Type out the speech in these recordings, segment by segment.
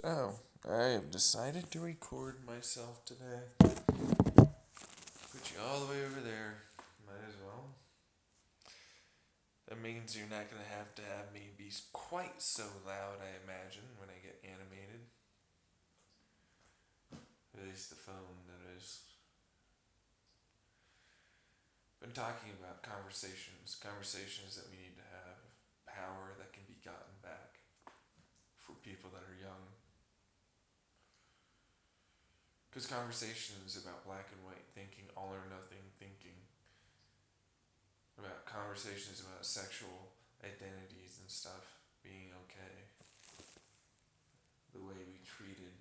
So, I have decided to record myself today. Put you all the way over there. Might as well. That means you're not going to have me be quite so loud, I imagine, when I get animated. At least the phone, that is. Been talking about conversations that we need to have, power that can be gotten back for people that are young. Because conversations about black and white thinking, all or nothing thinking, about conversations about sexual identities and stuff being okay, the way we treated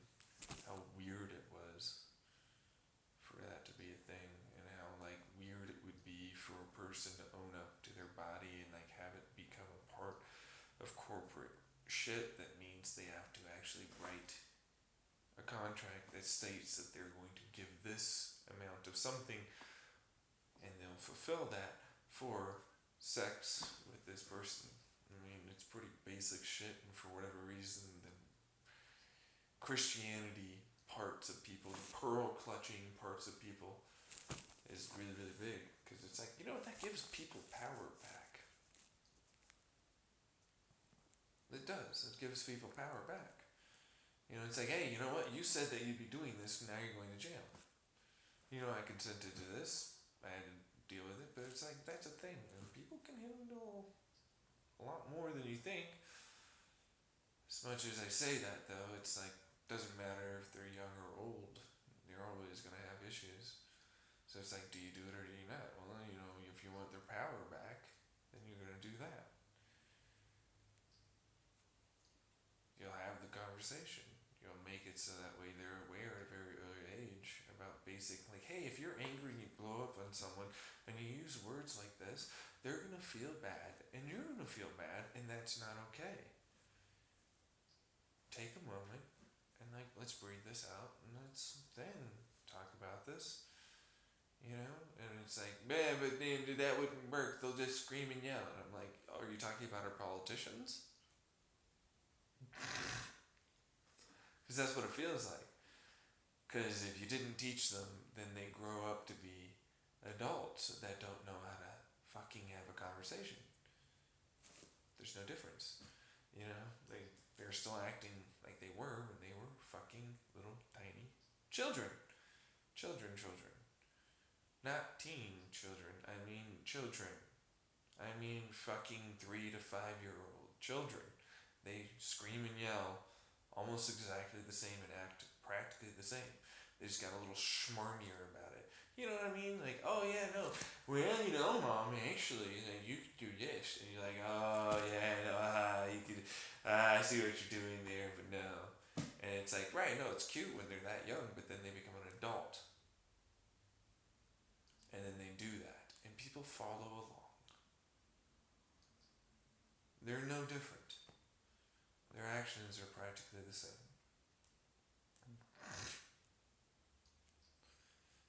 how weird it was for that to be a thing, and how like weird it would be for a person to own up to their body and like have it become a part of corporate shit that means they have to actually write a contract that states that they're going to give this amount of something and they'll fulfill that for sex with this person. I mean, it's pretty basic shit, and for whatever reason, the Christianity parts of people, the pearl clutching parts of people, is really, really big. Because it's like, you know what, that gives people power back. It does. It gives people power back. You know, it's like, hey, you know what, you said that you'd be doing this, now you're going to jail. You know, I consented to this. I had to deal with it, but it's like, that's a thing. And people can handle a lot more than you think. As much as I say that, though, it's like, doesn't matter if they're young or old. They're always going to have issues. So it's like, do you do it or do you not? Well, you know, if you want their power back, then you're going to do that. You'll have the conversation. You'll make it so that way they're aware at a very early age about basic, like, hey, if you're angry and you blow up on someone and you use words like this, they're going to feel bad and you're going to feel bad, and that's not okay. Take a moment and, like, let's breathe this out and let's then talk about this. You know? And it's like, man, but then that wouldn't work. They'll just scream and yell. And I'm like, are you talking about our politicians? Because that's what it feels like. Because if you didn't teach them, then they grow up to be adults that don't know how to fucking have a conversation. There's no difference. You know, they're still acting like they were when they were fucking little tiny children. Children. Not teen children. I mean children. I mean fucking 3 to 5 year old children. They scream and yell almost exactly the same and act practically the same. They just got a little schmarmier about it. You know what I mean? Like, oh yeah, no. Well, you know, mom, actually, you could do this. And you're like, oh yeah, no, you could, I see what you're doing there, but no. And it's like, right, no, it's cute when they're that young, but then they become an adult. And then they do that. And people follow along. They're no different. Their actions are practically the same.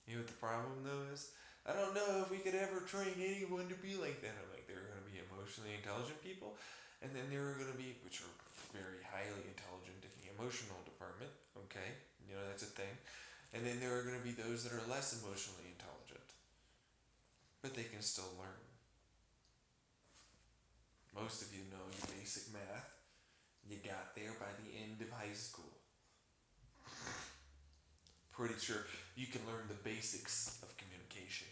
You know what the problem though is? I don't know if we could ever train anyone to be like that. I'm like, there are going to be emotionally intelligent people, and then there are going to be, which are very highly intelligent in the emotional department, okay? You know, that's a thing. And then there are going to be those that are less emotionally intelligent, but they can still learn. Most of you know your basic math. You got there by the end of high school. Pretty sure you can learn the basics of communication.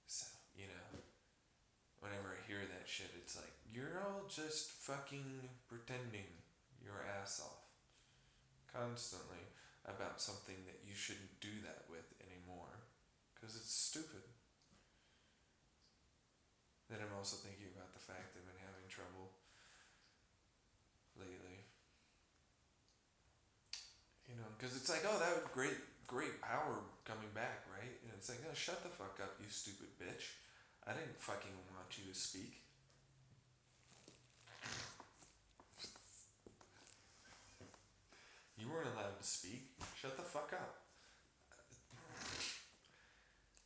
So, you know, whenever I hear that shit, it's like, you're all just fucking pretending your ass off constantly about something that you shouldn't do that with anymore. Because it's stupid. Then I'm also thinking about the fact that I've been having trouble lately. You know, because it's like, oh, that was great power coming back, right? And it's like, no, shut the fuck up, you stupid bitch. I didn't fucking want you to speak. You weren't allowed to speak. Shut the fuck up.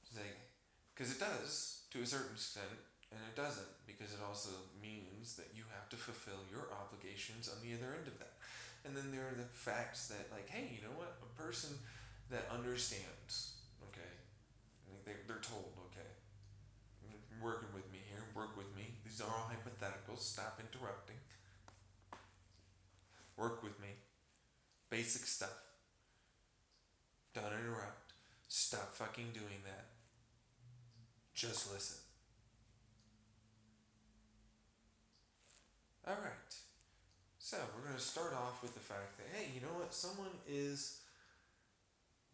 It's like, because it does, to a certain extent, And it doesn't, because it also means that you have to fulfill your obligations on the other end of that. And then there are the facts that, like, hey, you know what? A person that understands, okay, they're told, okay, working with me here, work with me. These are all hypotheticals. Stop interrupting. Work with me. Basic stuff. Don't interrupt. Stop fucking doing that. Just listen. Alright. So, we're going to start off with the fact that, hey, you know what? Someone is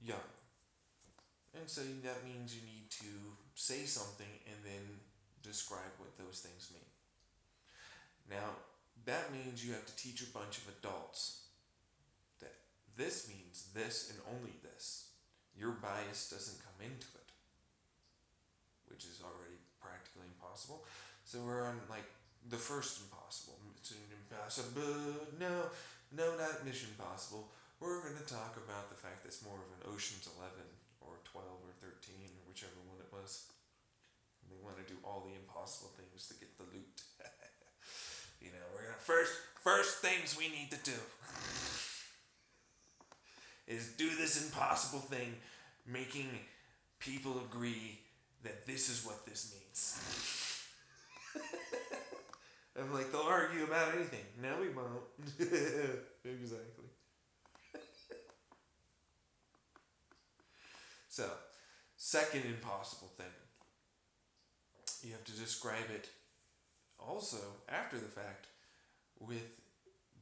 young. And so that means you need to say something and then describe what those things mean. Now, that means you have to teach a bunch of adults that this means this and only this. Your bias doesn't come into it, which is already practically impossible. So we're on like the first impossible. It's an impossible. No, not Mission Impossible. We're going to talk about the fact that it's more of an Ocean's 11 or 12 or 13 or whichever one it was. And they want to do all the impossible things to get the loot. You know, we're going to first things we need to do is do this impossible thing, making people agree that this is what this means. I'm like, they'll argue about anything. No, we won't. Exactly. So, second impossible thing. You have to describe it also after the fact with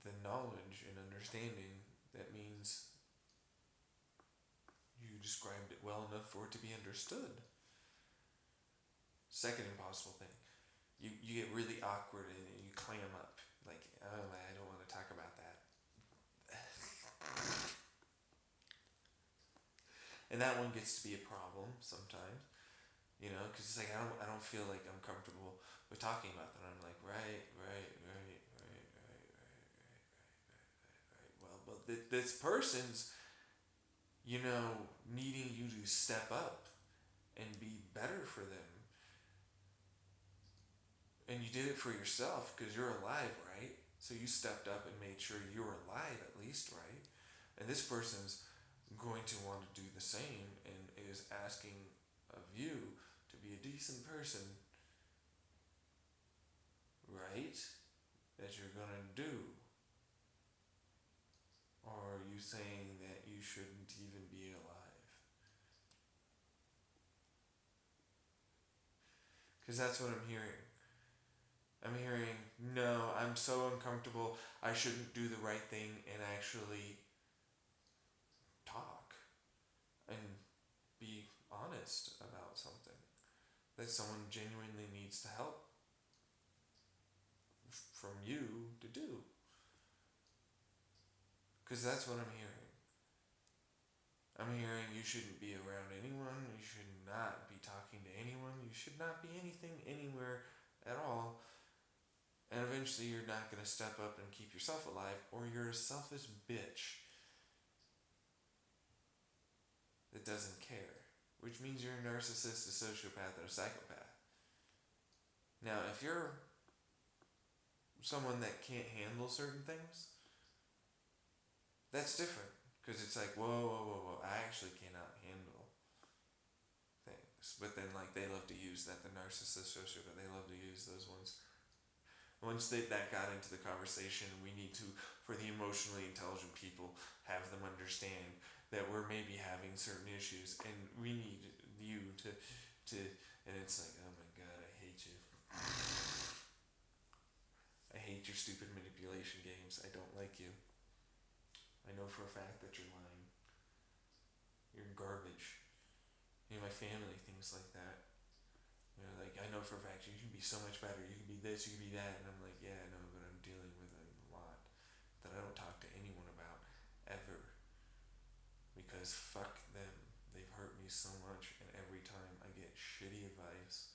the knowledge and understanding that means you described it well enough for it to be understood. Second impossible thing. You get really awkward and you clam up. Like, oh, I don't want to talk about that. And that one gets to be a problem sometimes, you know, because it's like I don't feel like I'm comfortable with talking about that. I'm like, right. Well, but this person's, you know, needing you to step up and be better for them. And you did it for yourself because you're alive, right? So you stepped up and made sure you were alive at least, right? And this person's going to want to do the same and is asking of you to be a decent person, right? That you're going to do. Or are you saying that you shouldn't even be alive? Because that's what I'm hearing. I'm hearing, no, I'm so uncomfortable, I shouldn't do the right thing and actually talk and be honest about something that someone genuinely needs to help from you to do. Because that's what I'm hearing. I'm hearing you shouldn't be around anyone, you should not be talking to anyone, you should not be anything anywhere at all. And eventually you're not going to step up and keep yourself alive, or you're a selfish bitch that doesn't care. Which means you're a narcissist, a sociopath, and a psychopath. Now, if you're someone that can't handle certain things, that's different. Because it's like, whoa, I actually cannot handle things. But then, like, they love to use that, the narcissist, sociopath, they love to use those ones. Once that got into the conversation, we need to, for the emotionally intelligent people, have them understand that we're maybe having certain issues, and we need you to, and it's like, oh my god, I hate you. I hate your stupid manipulation games. I don't like you. I know for a fact that you're lying. You're garbage. You know, my family, things like that. You know, like, I know for a fact you can be so much better. You can be this, you can be that. And I'm like, yeah, I know, but I'm dealing with a lot that I don't talk to anyone about ever. Because fuck them. They've hurt me so much, and every time I get shitty advice,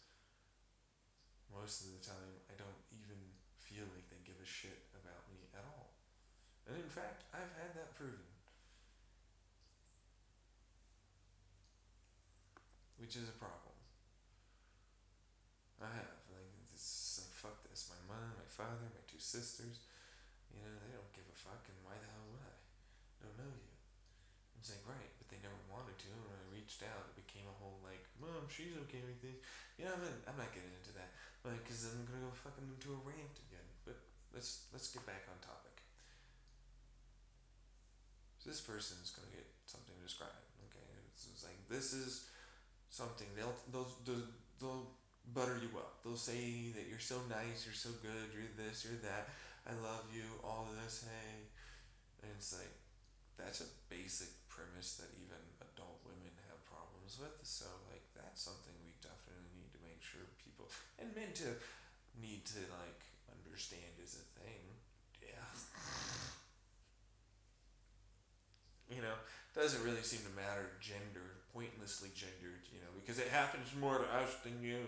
most of the time I don't even feel like they give a shit about me at all. And in fact, I've had that proven. Which is a problem. I have. Like, father, my two sisters. You know, they don't give a fuck, and why the hell would I? Don't know you. It's like, right, but they never wanted to, and when I reached out, it became a whole, like, Mom, she's okay with this. You know, I'm not getting into that, but, because I'm gonna go fucking into a rant again. But let's get back on topic. So this person's gonna get something described, okay? It's like, this is something, they'll butter you up. They'll say that you're so nice, you're so good, you're this, you're that, I love you, all this, hey. And it's like, that's a basic premise that even adult women have problems with. So, like, that's something we definitely need to make sure people, and men to need to, like, understand is a thing. Yeah. You know, doesn't really seem to matter gender, pointlessly gendered, you know, because it happens more to us than you.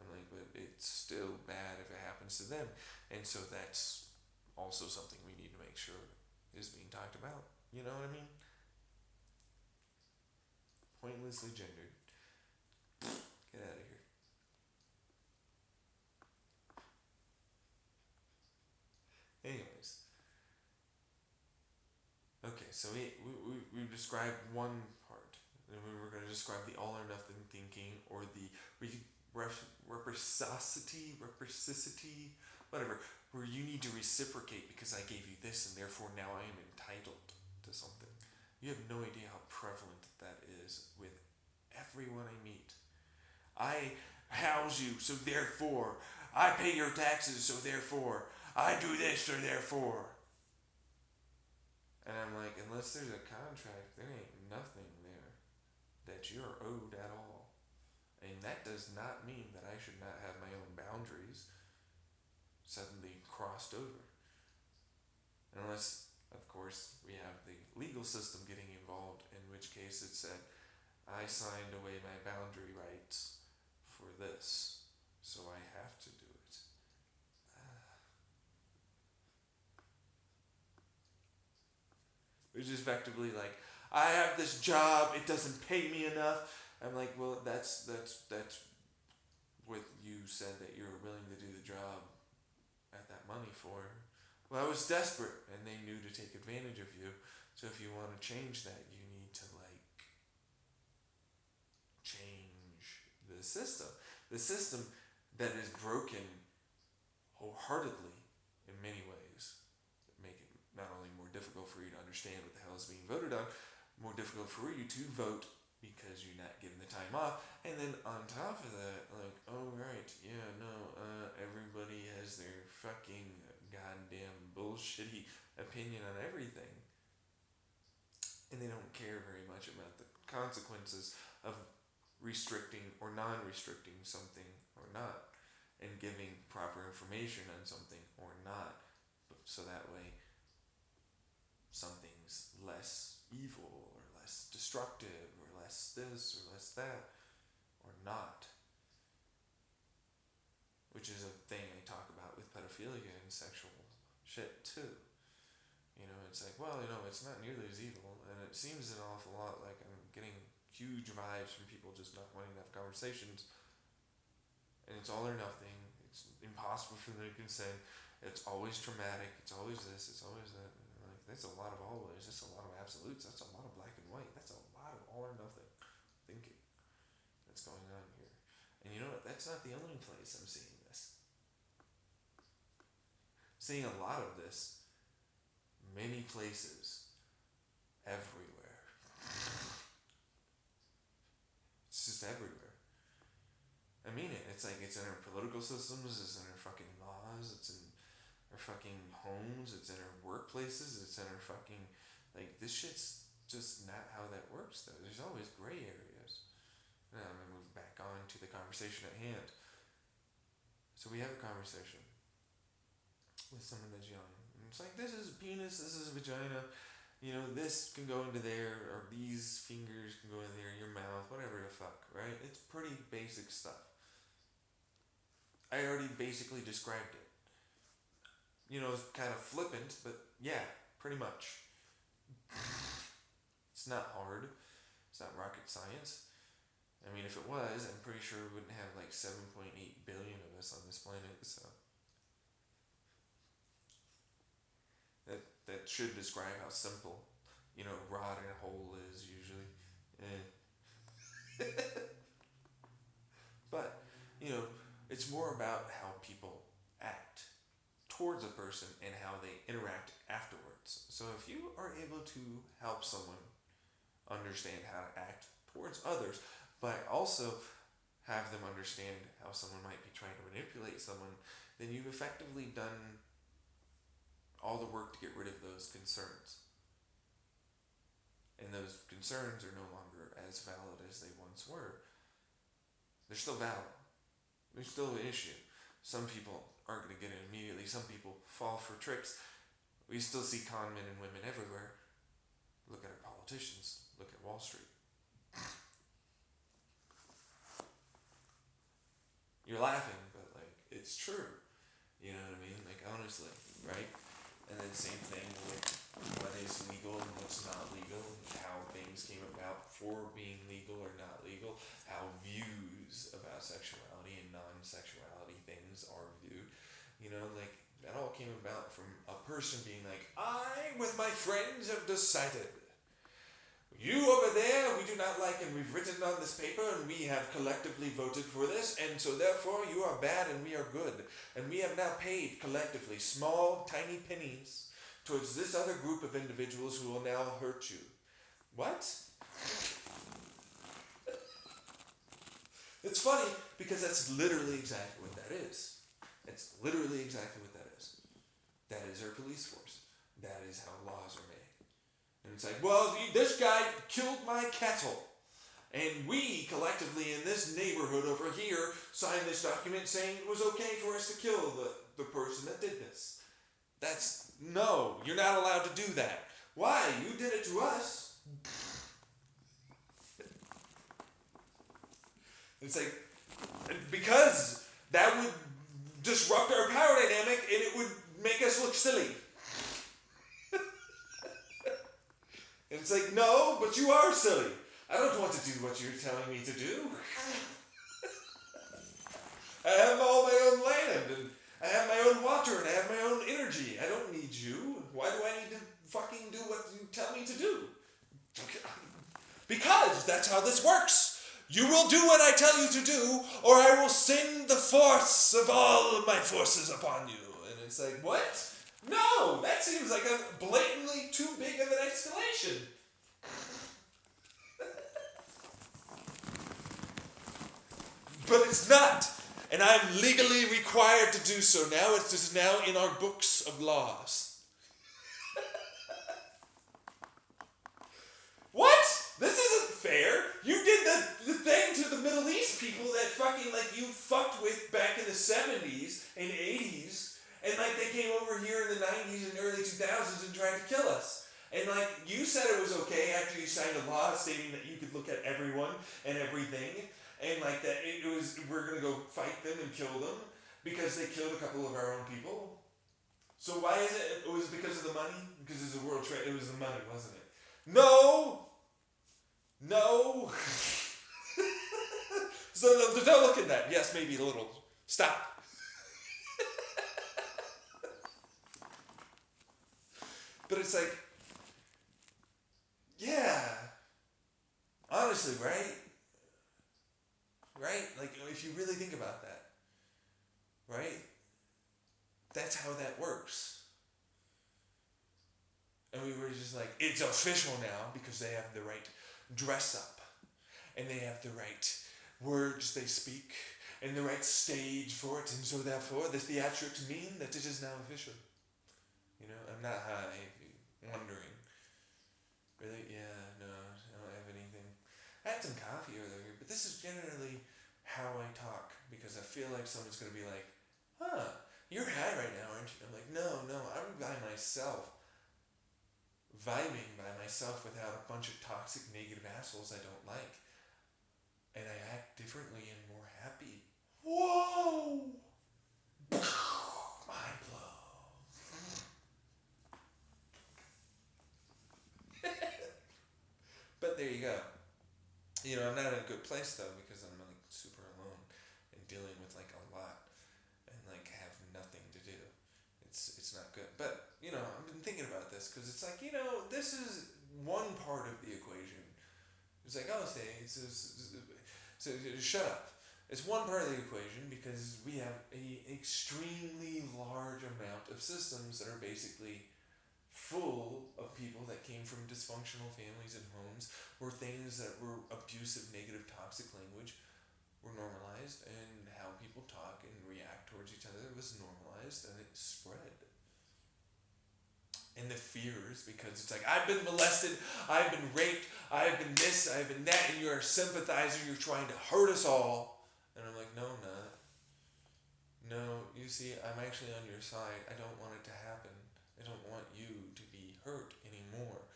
I'm like, but it's still bad if it happens to them. And so that's also something we need to make sure is being talked about. You know what I mean? Pointlessly gendered. Get out of here. Anyways, okay, so we described one part. And we were going to describe the all or nothing thinking, or the reciprocity, whatever, where you need to reciprocate because I gave you this and therefore now I am entitled to something. You have no idea how prevalent that is with everyone I meet. I house you, so therefore I pay your taxes, so therefore I do this, so therefore. And I'm like, unless there's a contract, there ain't nothing there that you're owed at all. And that does not mean that I should not have my own boundaries suddenly crossed over. Unless, of course, we have the legal system getting involved, in which case it said, I signed away my boundary rights for this, so I have to do it. Which is effectively like, I have this job, it doesn't pay me enough. I'm like, well, that's what you said that you were willing to do the job at that money for. Well, I was desperate, and they knew to take advantage of you. So if you want to change that, you need to, like, change the system. The system that is broken wholeheartedly in many ways, make it not only more difficult for you to understand what the hell is being voted on, more difficult for you to vote because you're not given the time off, and then on top of that, like, oh right, yeah, no, everybody has their fucking goddamn bullshitty opinion on everything, and they don't care very much about the consequences of restricting or non-restricting something or not, and giving proper information on something or not, so that way something's less evil or less destructive or less this or less that or not. Which is a thing I talk about with pedophilia and sexual shit too. You know, it's like, well, you know, it's not nearly as evil, and it seems an awful lot like I'm getting huge vibes from people just not wanting to have conversations, and it's all or nothing. It's impossible for them to consent. It's always traumatic. It's always this. It's always that. Like, that's a lot of always. That's a lot of absolutes. That's a lot of black and white. That's a lot of all or nothing thinking that's going on here. And you know what? That's not the only place I'm seeing this. I'm seeing a lot of this. Many places. Everywhere. It's just everywhere. I mean it. It's like, it's in our political systems. It's in our fucking laws. It's in our fucking homes. It's in our workplaces. It's in our fucking, like, this shit's just not how that works though. There's always gray areas. Now I'm gonna move back on to the conversation at hand. So we have a conversation with someone that's young. And it's like, this is a penis, this is a vagina, you know, this can go into there, or these fingers can go in there, your mouth, whatever the fuck, right? It's pretty basic stuff. I already basically described it. You know, it's kind of flippant, but yeah, pretty much. It's not hard. It's not rocket science. I mean, if it was, I'm pretty sure we wouldn't have like 7.8 billion of us on this planet, so. that should describe how simple, rod and hole is usually. But, you know, it's more about how people act towards a person and how they interact afterwards. So if you are able to help someone understand how to act towards others, but also have them understand how someone might be trying to manipulate someone, then you've effectively done all the work to get rid of those concerns. And those concerns are no longer as valid as they once were. They're still valid. They're still an issue. Some people aren't going to get it immediately. Some people fall for tricks. We still see con men and women everywhere. Look at our politicians. Look at Wall Street. You're laughing, but it's true. You know what I mean? Honestly, right? And then same thing with what is legal and what's not legal, and how things came about for being legal or not legal, how views about sexuality and non-sexuality things are viewed. That all came about from a person being like, I, with my friends, have decided. You over there, we do not like, and we've written on this paper, and we have collectively voted for this, and so therefore you are bad and we are good. And we have now paid collectively small, tiny pennies towards this other group of individuals who will now hurt you. What? It's funny because that's literally exactly what that is. It's literally exactly what that is. That is our police force. That is how laws are made. And it's like, well, this guy killed my cattle. And we, collectively, in this neighborhood over here, signed this document saying it was okay for us to kill the person that did this. No, you're not allowed to do that. Why? You did it to us. It's like, because that would disrupt our power dynamic and it would make us look silly. And it's like, no, but you are silly. I don't want to do what you're telling me to do. I have all my own land, and I have my own water, and I have my own energy. I don't need you. Why do I need to fucking do what you tell me to do? Because that's how this works. You will do what I tell you to do, or I will send the force of all of my forces upon you. And it's like, what? No, that seems like a blatantly too big of an escalation. But it's not. And I'm legally required to do so now. It's just now in our books of laws. What? This isn't fair. You did the thing to the Middle East people that fucking you fucked with back in the 70s and 80s. And they came over here in the 90s and early 2000s and tried to kill us. And you said it was okay after you signed a law stating that you could look at everyone and everything. And that we're going to go fight them and kill them because they killed a couple of our own people. So why is it? It was because of the money? Because it was a world trade. It was the money, wasn't it? No! So don't look at that. Yes, maybe a little. Stop. But it's yeah. Honestly, right? Right? If you really think about that, right? That's how that works. And we were just it's official now because they have the right dress up. And they have the right words they speak. And the right stage for it. And so therefore, the theatrics mean that it is now official. I'm not high, if you're wondering. Really? Yeah, no, I don't have anything. I had some coffee earlier, but this is generally how I talk, because I feel like someone's going to be like, you're high right now, aren't you? I'm like, no, I'm by myself. Vibing by myself without a bunch of toxic, negative assholes I don't like. And I act differently and more happy. Whoa! Mind blow. But there you go. I'm not in a good place though, because I'm super alone and dealing with a lot and have nothing to do. It's it's not good. But, I've been thinking about this because it's like, this is one part of the equation. It's like, oh, so shut up. It's one part of the equation because we have a extremely large amount of systems that are basically full of people that came from dysfunctional families and homes where things that were abusive, negative, toxic language were normalized, and how people talk and react towards each other was normalized, and it spread. And the fears, because it's like, I've been molested, I've been raped, I've been this, I've been that, and you're a sympathizer, you're trying to hurt us all. And I'm like, no, I'm not. No, you see, I'm actually on your side. I don't want it to happen. I don't want you to be hurt anymore.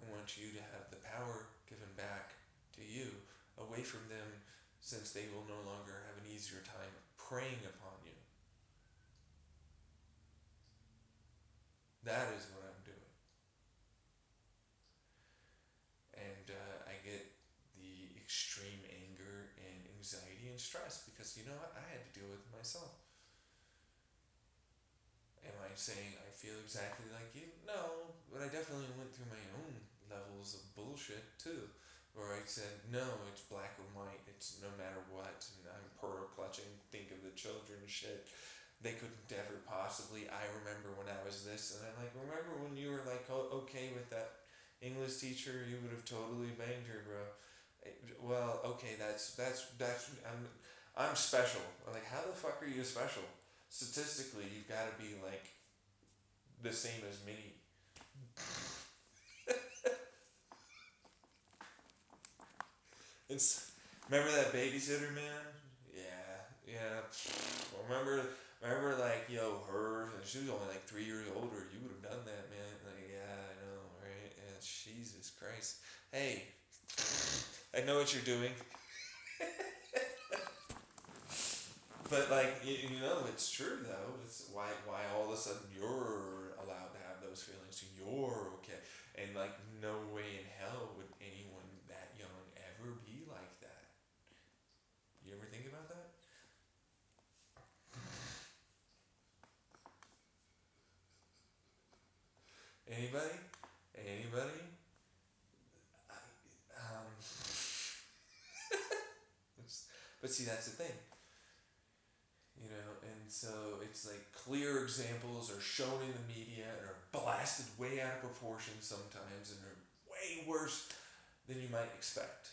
I want you to have the power given back to you, away from them, since they will no longer have an easier time preying upon you. That is what I'm doing. And I get the extreme anger and anxiety and stress because you know what? I had to deal with it myself. Am I saying I feel exactly like you? No, but I definitely went through my own levels of bullshit too. Where I said, no, it's black or white, it's no matter what, and I'm pearl clutching, think of the children shit. They couldn't ever possibly, I remember when I was this, and I'm like, remember when you were like, okay with that English teacher, you would have totally banged her, bro. Well, okay, I'm special. I'm like, how the fuck are you special? Statistically, you've got to be like the same as me. It's remember that babysitter man? Yeah. Remember like her, and she was only like 3 years older. You would have done that, man. Like yeah, I know, right? Yeah, Jesus Christ. Hey, I know what you're doing. But like it's true though. It's why all of a sudden you're allowed to have those feelings and you're okay. And like no way in hell would anyone that young ever be like that. You ever think about that? Anybody? Anybody? Um, but see, that's the thing. And so it's like clear examples are shown in the media and are blasted way out of proportion sometimes and are way worse than you might expect.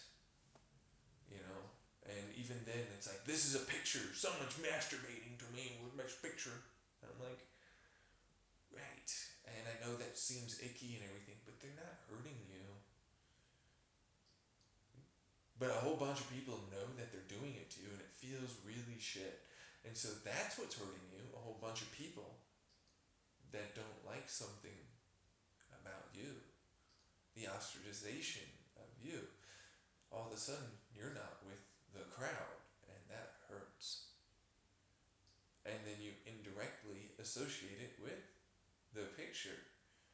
And even then it's like, this is a picture, someone's masturbating to me with my picture. And I'm like, right. And I know that seems icky and everything, but they're not hurting you. But a whole bunch of people know that they're doing it to you and it feels really shit. And so that's what's hurting you, a whole bunch of people that don't like something about you. The ostracization of you. All of a sudden, you're not with the crowd, and that hurts. And then you indirectly associate it with the picture.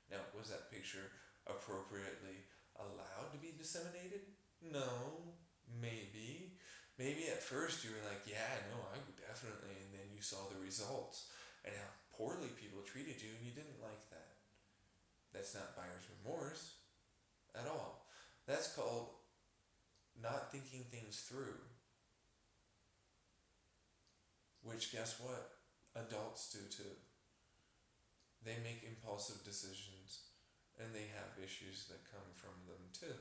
Now, was that picture appropriately allowed to be disseminated? No, maybe. Maybe at first you were like, yeah, no, I would definitely, and then you saw the results and how poorly people treated you and you didn't like that. That's not buyer's remorse at all. That's called not thinking things through. Which, guess what? Adults do too. They make impulsive decisions and they have issues that come from them too.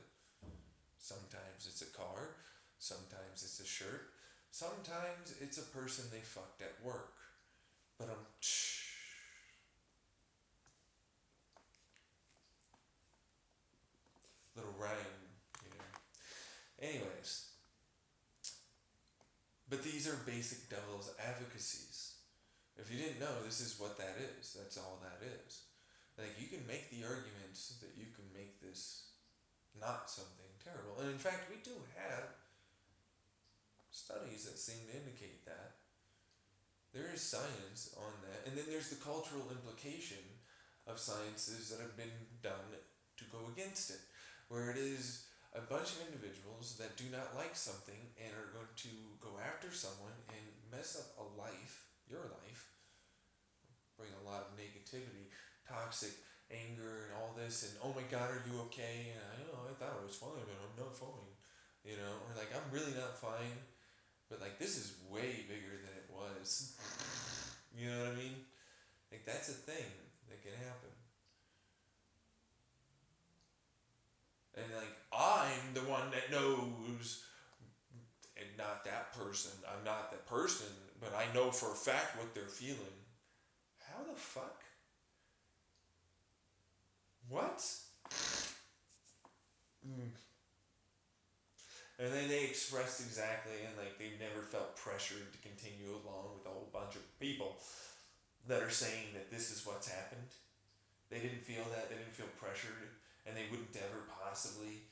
Sometimes it's a car, sometimes it's a shirt, sometimes it's a person they fucked at work. But little rhyme, Anyways, but these are basic devil's advocacies. If you didn't know, this is what that is. That's all that is. Like, you can make the arguments that you can make this not something terrible. And in fact, we do have studies that seem to indicate that. There is science on that. And then there's the cultural implication of sciences that have been done to go against it. Where it is a bunch of individuals that do not like something and are going to go after someone and mess up a life, your life, bring a lot of negativity, toxic anger, and all this. And oh my God, are you okay? And I thought I was fine, but I'm not fine. Or like I'm really not fine, but like this is way bigger than it was. You know what I mean? Like that's a thing that can happen. And like I'm the one that knows, and not that person. I'm not that person, but I know for a fact what they're feeling. How the fuck? What? Mm. And then they expressed exactly, and like they've never felt pressured to continue along with a whole bunch of people that are saying that this is what's happened. They didn't feel that. They didn't feel pressured, and they wouldn't ever possibly,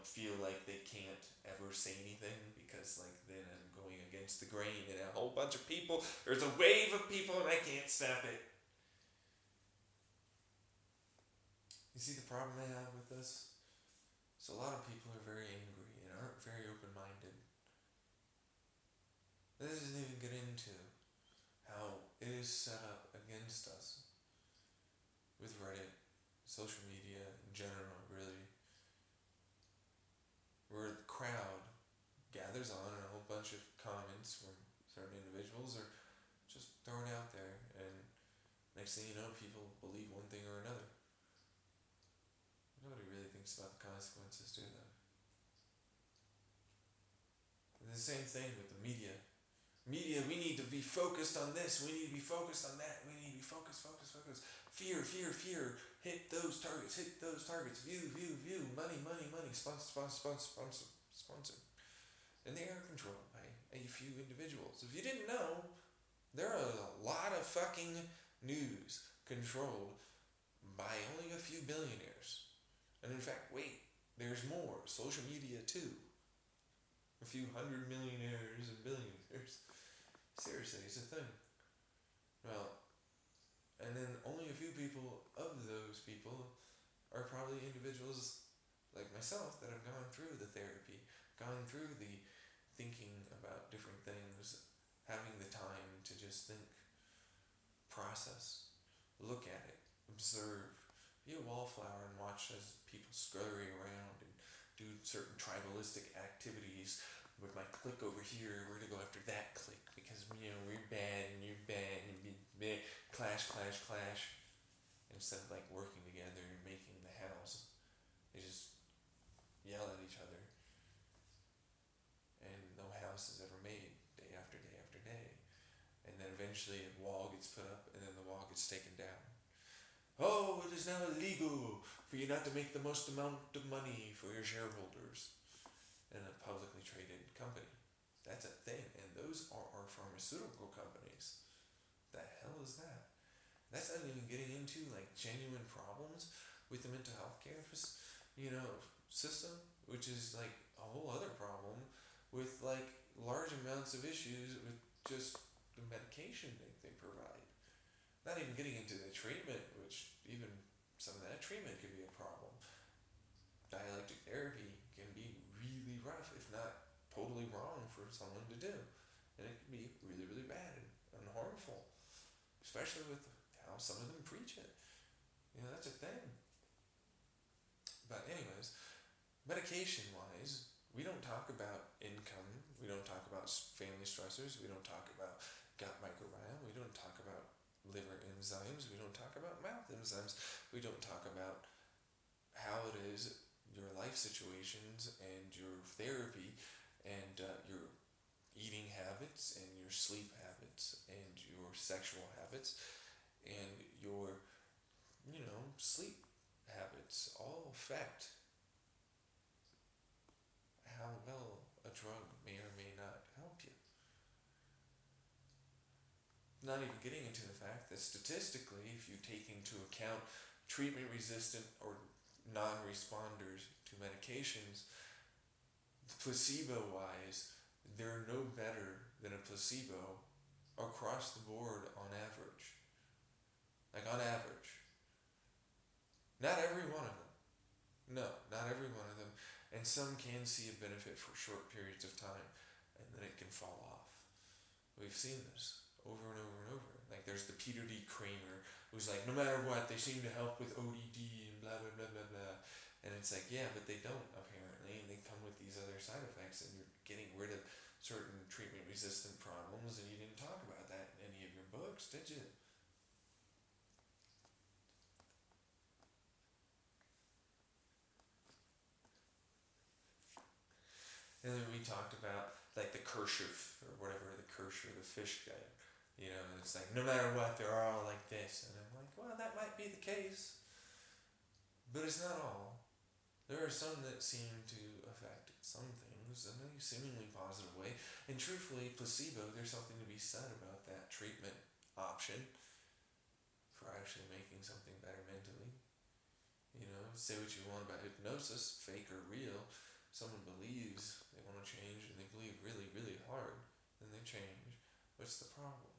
feel like they can't ever say anything because like then I'm going against the grain, and a whole bunch of people. There's a wave of people, and I can't stop it. You see the problem they have with this? So a lot of people are very angry and aren't very open-minded. This doesn't even get into how it is set up against us with Reddit, social media in general, really, where the crowd gathers on and a whole bunch of comments from certain individuals are just thrown out there, and next thing you know, people believe one thing or another. Nobody really thinks about the consequences, do they? And the same thing with the media. Media, we need to be focused on this, we need to be focused on that, we need to be focused. Fear, fear, fear. Hit those targets, view, view, view, money, sponsor. And they are controlled by a few individuals. If you didn't know, there are a lot of fucking news controlled by only a few billionaires. And in fact, wait, there's more. Social media too. A few hundred millionaires and billionaires. Seriously, it's a thing. Well, and then only a few people of those people are probably individuals like myself that have gone through the therapy, gone through the thinking about different things, having the time to just think, process, look at it, observe, be a wallflower and watch as people scurry around and do certain tribalistic activities. With my clique over here, we're gonna go after that clique because we're bad and you're bad and bad. Clash. Instead of like working together and making the house, they just yell at each other, and no house is ever made day after day after day. And then eventually a wall gets put up, and then the wall gets taken down. Oh, it is now illegal for you not to make the most amount of money for your shareholders in a publicly traded company. That's a thing, and those are our pharmaceutical companies. The hell is that? That's not even getting into like genuine problems with the mental health care, system, which is like a whole other problem with like large amounts of issues with just the medication that they provide. Not even getting into the treatment, which even some of that treatment could be a problem. Dialectic therapy can be really rough, if not totally wrong for someone to do. And it can be really, really bad and harmful, especially with how some of them preach it. That's a thing. But anyways, medication-wise, we don't talk about income. We don't talk about family stressors. We don't talk about gut microbiome. We don't talk about liver enzymes. We don't talk about mouth enzymes. We don't talk about how it is your life situations and your therapy and your eating habits and your sleep habits and your sexual habits and your sleep habits all affect how well a drug may or may not help you. Not even getting into the fact that statistically, if you take into account treatment resistant or non-responders to medications, placebo-wise, they're no better than a placebo across the board on average. Like on average. Not every one of them. No, not every one of them. And some can see a benefit for short periods of time, and then it can fall off. We've seen this over and over and over. Like there's the Peter D. Kramer who's like, no matter what, they seem to help with ODD and blah blah blah blah blah. And it's like, yeah, but they don't apparently, and they come with these other side effects, and you're getting rid of certain treatment resistant problems, and you didn't talk about that in any of your books, did you? And then we talked about like the Kirschif or whatever, the Kirsch or the fish guy. You know, it's like no matter what, they're all like this. And I'm like, well, that might be the case, but it's not all. There are some that seem to affect some things in a seemingly positive way. And truthfully, placebo, there's something to be said about that treatment option for actually making something better mentally. You know, say what you want about hypnosis, fake or real. Someone believes they want to change and they believe really, really hard, then they change. What's the problem?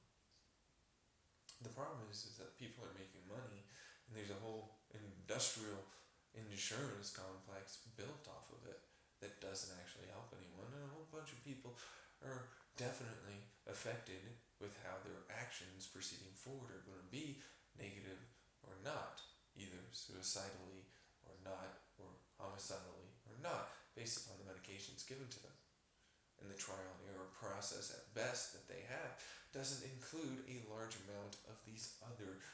The problem is that people are making money and there's a whole industrial insurance complex built off of it that doesn't actually help anyone, and a whole bunch of people are definitely affected with how their actions proceeding forward are going to be, negative or not, either suicidally or not, or homicidally or not, based upon the medications given to them. And the trial and error process at best that they have doesn't include a large amount of these other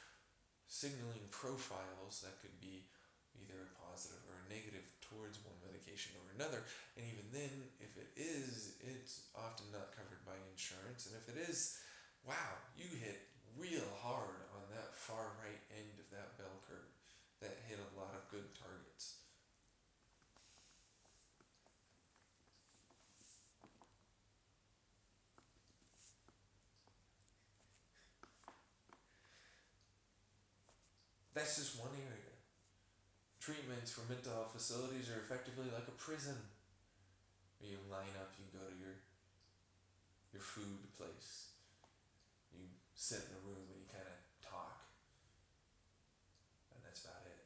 signaling profiles that could be either a positive or a negative towards one medication or another. And even then, if it is, it's often not covered by insurance. And if it is, wow, you hit real hard on that far right end of that bell curve that hit a lot of good targets. That's just one area. Treatments for mental health facilities are effectively like a prison. You line up, you go to your food place, you sit in a room and you kind of talk, and that's about it.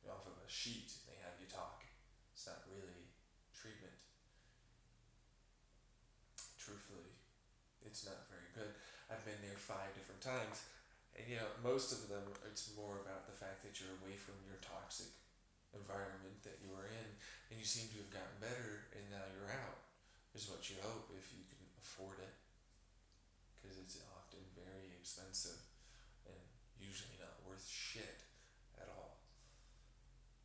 You're off of a sheet, they have you talk. It's not really treatment. Truthfully, it's not very good. I've been there 5 different times, and you know, most of them, it's more about the fact that you're away from your toxic environment that you were in, and you seem to have gotten better, and now you're out. Is what you hope if you can afford it, because it's often very expensive and usually not worth shit at all.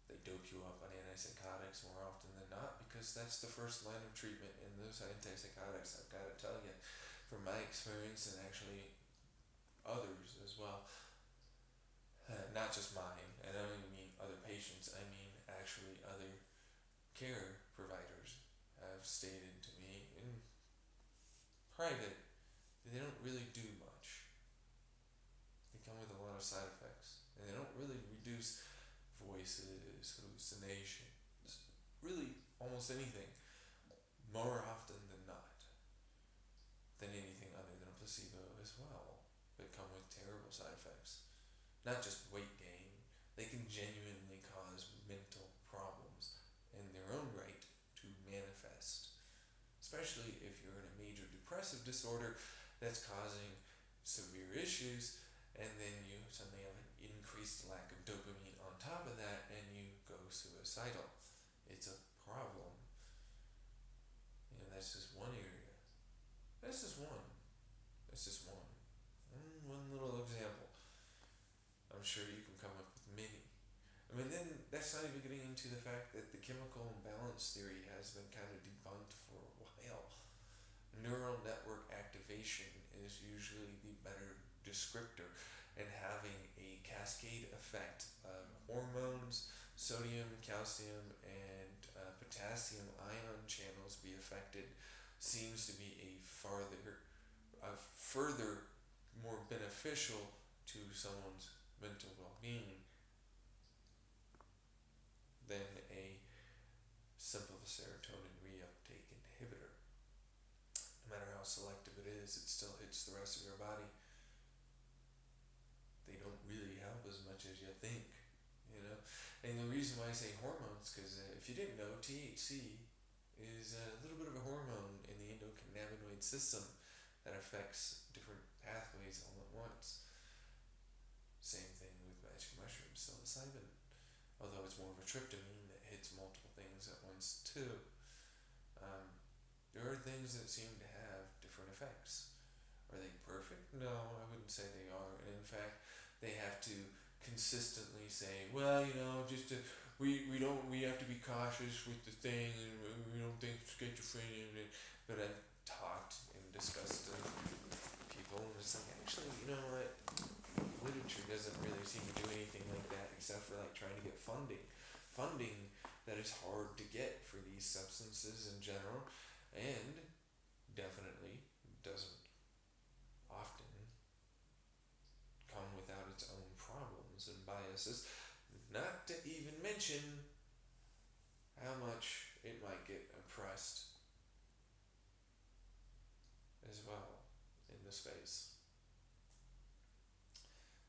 They dope you up on antipsychotics more often than not because that's the first line of treatment in those antipsychotics. I've got to tell you, from my experience and actually others as well, not just mine, and I don't even mean other patients, I mean actually other care providers have stated to me in private that they don't really do much. They come with a lot of side effects, and they don't really reduce voices, hallucinations, really almost anything, more often than not, than anything other than a placebo as well, that come with terrible side effects. Not just weight gain, they can genuinely cause mental problems in their own right to manifest. Especially if you're in a major depressive disorder that's causing severe issues, and then you suddenly have an increased lack of dopamine on top of that, and you go suicidal. It's a problem. You know, that's just one area. That's just one. That's just one. One little example. I'm sure you can come up with many. I mean, then that's not even getting into the fact that the chemical imbalance theory has been kind of debunked for a while. Neural network activation is usually the better descriptor, and having a cascade effect of hormones, sodium, calcium, and potassium ion channels be affected seems to be a further more beneficial to someone's mental well-being than a simple serotonin reuptake inhibitor. No matter how selective it is, it still hits the rest of your body. They don't really help as much as you think, you know. And the reason why I say hormones, because if you didn't know, THC is a little bit of a hormone in the endocannabinoid system that affects different pathways all at once. Same thing with magic mushrooms, psilocybin. Although it's more of a tryptamine that hits multiple things at once too. Um, there are things that seem to have different effects. Are they perfect? No, I wouldn't say they are. And in fact, they have to consistently say, well, just we have to be cautious with the thing, and we don't think schizophrenia. But I've talked and discussed to people, and it's like, actually, you know what? Literature doesn't really seem to do anything like that, except for like trying to get funding that is hard to get for these substances in general, and definitely doesn't often come without its own problems and biases, not to even mention how much it might get oppressed as well in the space.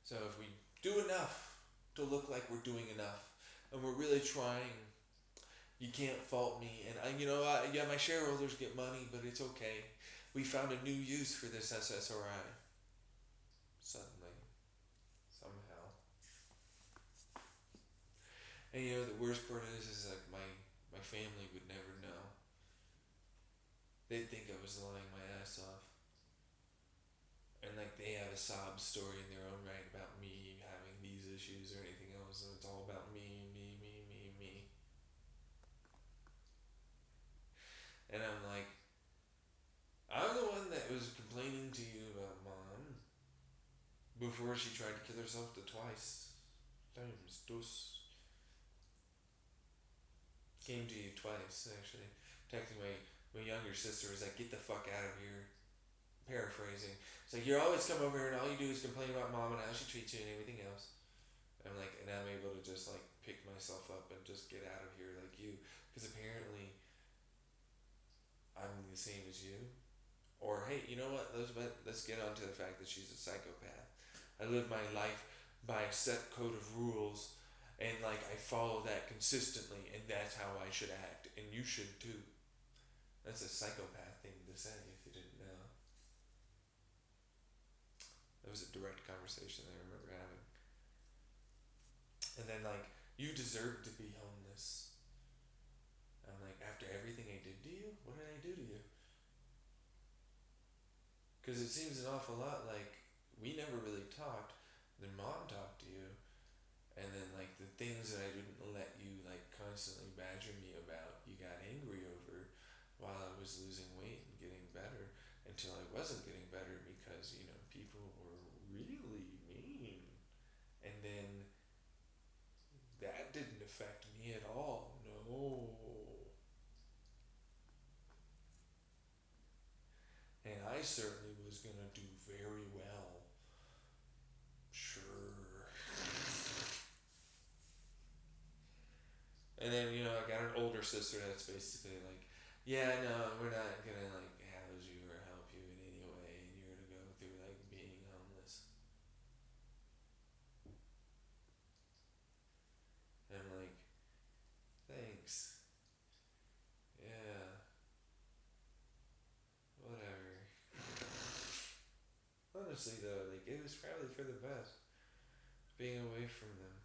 So if we do enough to look like we're doing enough, and we're really trying, you can't fault me. And yeah, my shareholders get money, but it's okay. We found a new use for this SSRI. Suddenly, somehow. And the worst part is like my family would never know. They'd think I was lying my ass off. And like they had a sob story in their own right about me having these issues or anything else, and it's all about me, me, me, me, me. And I'm like, I'm the one that was complaining to you about mom before she tried to kill herself twice. Times dos. Came to you twice, actually. Texting my younger sister was like, get the fuck out of here. Paraphrasing. It's like, you always come over here and all you do is complain about mom and how she treats you and everything else. And I'm like, and I'm able to just like pick myself up and just get out of here like you. Because apparently I'm the same as you. Or hey, you know what? Let's get on to the fact that she's a psychopath. I live my life by a set code of rules, and like I follow that consistently, and that's how I should act, and you should too. That's a psychopath thing to say if you didn't know. That was a direct conversation I remember having. And then like, you deserve to be homeless. I'm like, after everything I did to you, what did I do to you? Because it seems an awful lot like we never really talked. Then mom talked to you, and then like the things that I didn't let you like constantly badger me about, you got angry over while I was losing weight and getting better until I wasn't getting better because people were really mean, and then that didn't affect me at all. No, and I certainly was gonna do very well. Sure. And then I got an older sister that's basically like, yeah, no, we're not gonna like house you or help you in any way, and you're gonna go through like being homeless. And I'm like, thanks. Yeah, whatever. Honestly though, like it was probably for the best being away from them.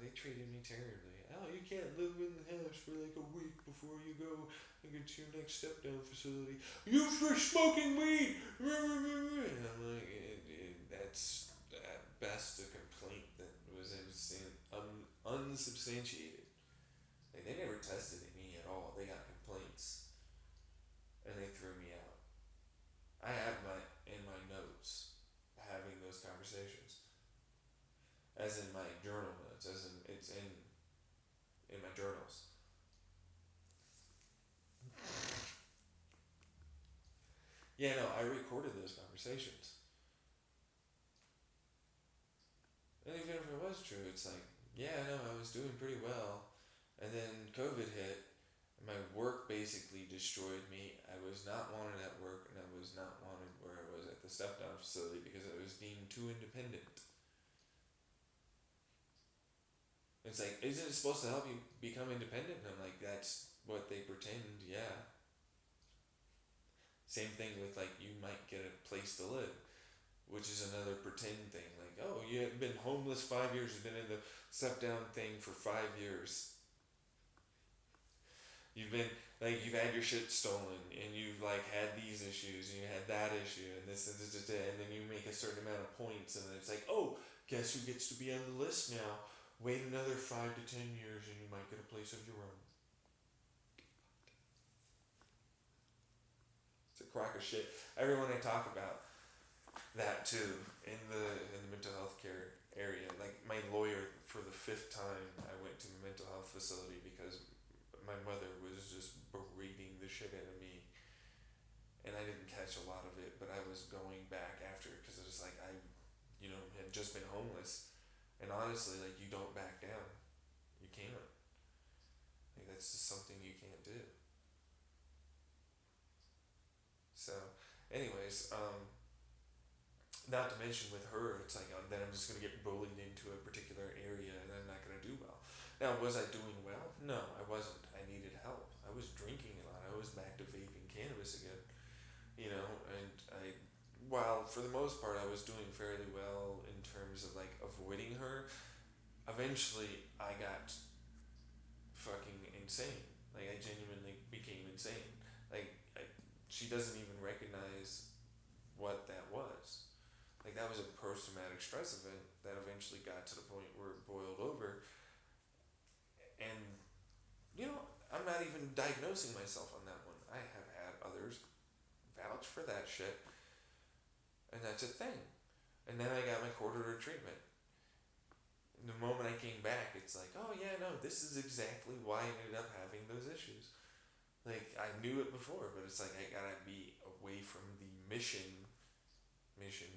They treated me terribly. Oh, you can't live in the house for like a week before you go and get to your next step down facility. You for smoking weed! And I'm like, that's at best a complaint that was unsubstantiated. Like, they never tested me at all. They got complaints and they threw me out. I have in my notes having those conversations, as in my journal notes, as in it's in my journals. Yeah, no, I recorded those conversations. And even if it was true, it's like, yeah, no, I was doing pretty well. And then COVID hit, and my work basically destroyed me. I was not wanted at work, and I was not wanted where I was at the step down facility because it was deemed too independent. It's like, isn't it supposed to help you become independent? And I'm like, that's what they pretend, yeah. Same thing with like you might get a place to live, which is another pretend thing. Like, oh, you have been homeless 5 years, you've been in the step down thing for 5 years. You've been like you've had your shit stolen, and you've like had these issues, and you had that issue, and this and this, and then you make a certain amount of points, and then it's like, oh, guess who gets to be on the list now? Wait another 5 to 10 years, and you might get a place of your own. It's a crock of shit. Everyone I talk about that too in the mental health care area. Like my lawyer, for the fifth time, I went to a mental health facility because my mother was just berating the shit out of me, and I didn't catch a lot of it, but I was going back after because it was like I, had just been homeless, and honestly, like you don't back down, you can't. Like that's just something you can't do. So, anyways, not to mention with her, it's like then I'm just gonna get bullied into a particular area, and I'm not gonna do well. Now, was I doing well? No, I wasn't. I needed help. I was drinking a lot. I was back to vaping cannabis again. And while for the most part I was doing fairly well in terms of like avoiding her, eventually I got fucking insane. Like I genuinely became insane. She doesn't even recognize what that was. Like that was a post traumatic stress event that eventually got to the point where it boiled over, and I'm not even diagnosing myself on that one. I have had others vouch for that shit, and that's a thing. And then I got my court order treatment. And the moment I came back, it's like, oh yeah, no, this is exactly why I ended up having those issues. Like I knew it before, but it's like I gotta be away from the mission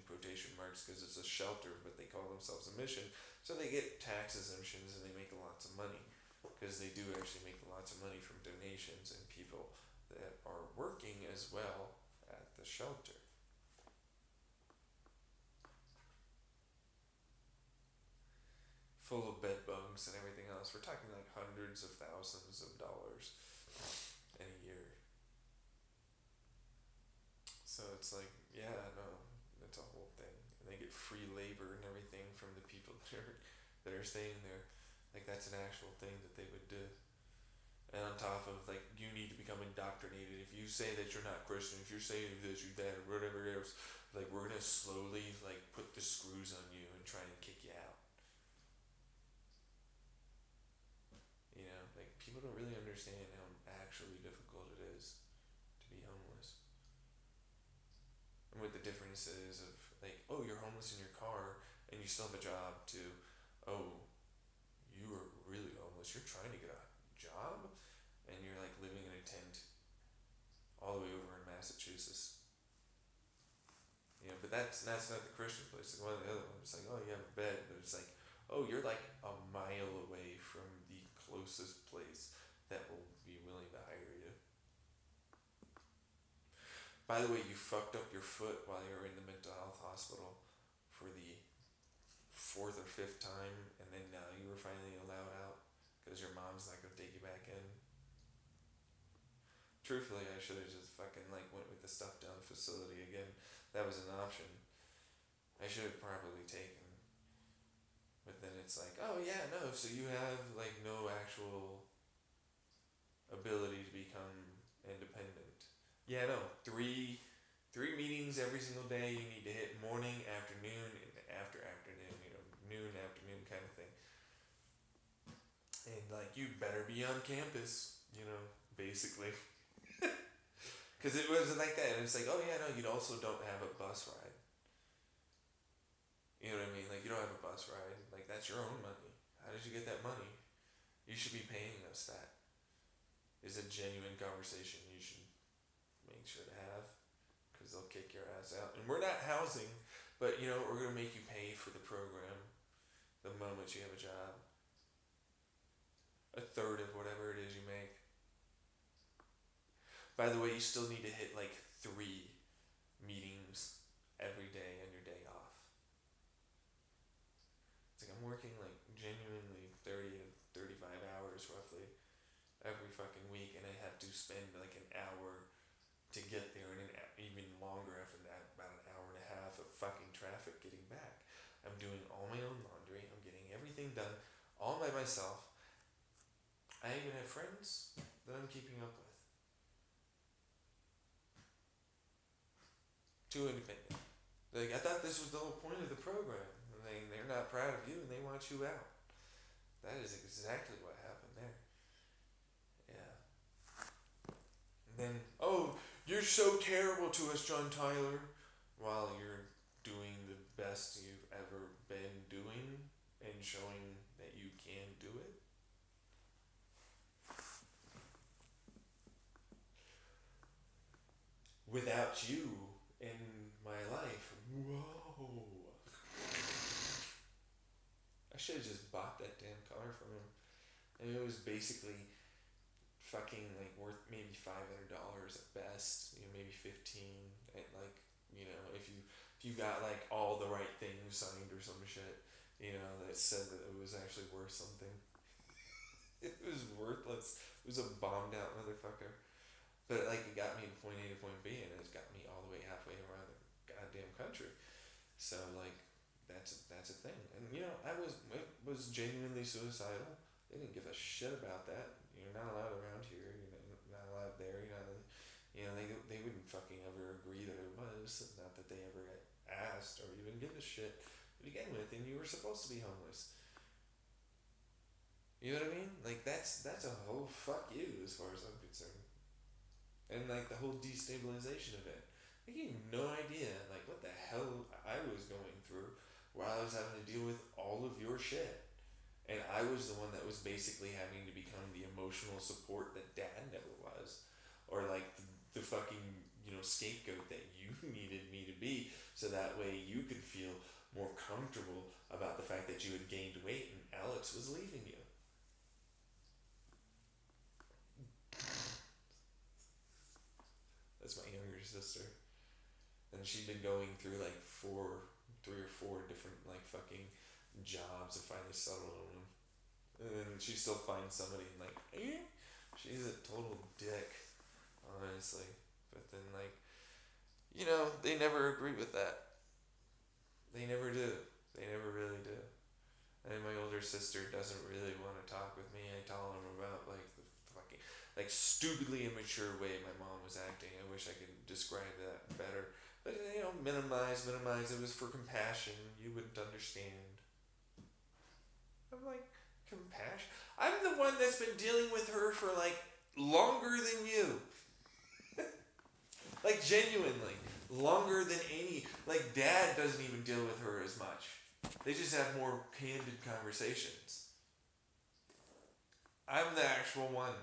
quotation marks because it's a shelter, but they call themselves a mission. So they get tax exemptions and they make lots of money because they do actually make lots of money from donations and people that are working as well at the shelter. Full of bed bugs and everything else. We're talking like hundreds of thousands of dollars in a year. So it's like, yeah, no, it's a whole thing. And they get free labor and everything from the people that are staying there. Like that's an actual thing that they would do. And on top of like you need to become indoctrinated. If you say that you're not Christian, if you're saying this, you that, or whatever else, like we're gonna slowly like put the screws on you and try and kick you out. Like people don't really understand how actually difficult it is to be homeless. And what the difference is of like, oh, you're homeless in your car and you still have a job, to, oh, you are really homeless. You're trying to get a job and you're like living in a tent all the way over in Massachusetts. But that's not the Christian place. Like one of the other ones, it's like, oh, you have a bed, but it's like, oh, you're like a mile away from the closest place that will be willing to hire you. By the way, you fucked up your foot while you were in the mental health hospital for the fourth or fifth time, and then now you were finally allowed out because your mom's not gonna take you back in. Truthfully, I should have just fucking like went with the stuff down facility again. That was an option. I should have probably taken. But then it's like, oh yeah, no. So you have like no actual ability to become independent. Yeah, no. Three meetings every single day. You need to hit morning, afternoon, and after afternoon. Noon, afternoon kind of thing. And like you better be on campus. Basically. Because it wasn't like that. And it's like, oh yeah, no, you also don't have a bus ride. You know what I mean? Like, you don't have a bus ride. Like, that's your own money. How did you get that money? You should be paying us that. Is a genuine conversation you should make sure to have. Because they'll kick your ass out. And we're not housing, but, we're going to make you pay for the program the moment you have a job. A third of whatever it is you make. By the way, you still need to hit like 3 meetings every day on your day off. It's like I'm working like genuinely 30 to 35 hours roughly every fucking week, and I have to spend like an hour to get there and an my own laundry. I'm getting everything done all by myself. I even have friends that I'm keeping up with. Too independent. Like, I thought this was the whole point of the program. And they're not proud of you and they want you out. That is exactly what happened there. Yeah. And then, oh, you're so terrible to us, John Tyler, while you're doing the best you've ever been doing and showing that you can do it. Without you in my life, whoa. I should have just bought that damn car from him. And it was basically fucking like worth maybe $500 at best, maybe 15 at like, if you got like all the right things signed or some shit, that said that it was actually worth something. It was worthless. It was a bombed out motherfucker. But like it got me to point A to point B and it's got me all the way halfway around the goddamn country. So like that's a thing. And I was genuinely suicidal. They didn't give a shit about that. You're not allowed around here. You're not allowed there. You're not. They wouldn't fucking ever agree that it was. Not that they ever asked or even give a shit to begin with. And you were supposed to be homeless. You know what I mean? Like that's a whole fuck you as far as I'm concerned. And like the whole destabilization of it. Like you have no idea like what the hell I was going through while I was having to deal with all of your shit. And I was the one that was basically having to become the emotional support that Dad never was. Or like the fucking, scapegoat that you needed me to be so that way you could feel more comfortable about the fact that you had gained weight and Alex was leaving you. That's my younger sister. And she'd been going through like 3 or 4 different like fucking jobs to finally settle on them. And then she still finds somebody and like, she's a total dick, honestly. But then like, they never agree with that. They never do. They never really do. And my older sister doesn't really want to talk with me. I tell them about like the fucking like stupidly immature way my mom was acting. I wish I could describe that better. But minimize. It was for compassion. You wouldn't understand. I'm like, compassion? I'm the one that's been dealing with her for like longer than you. Like genuinely. Longer than any. Like Dad doesn't even deal with her as much. They just have more candid conversations. I'm the actual one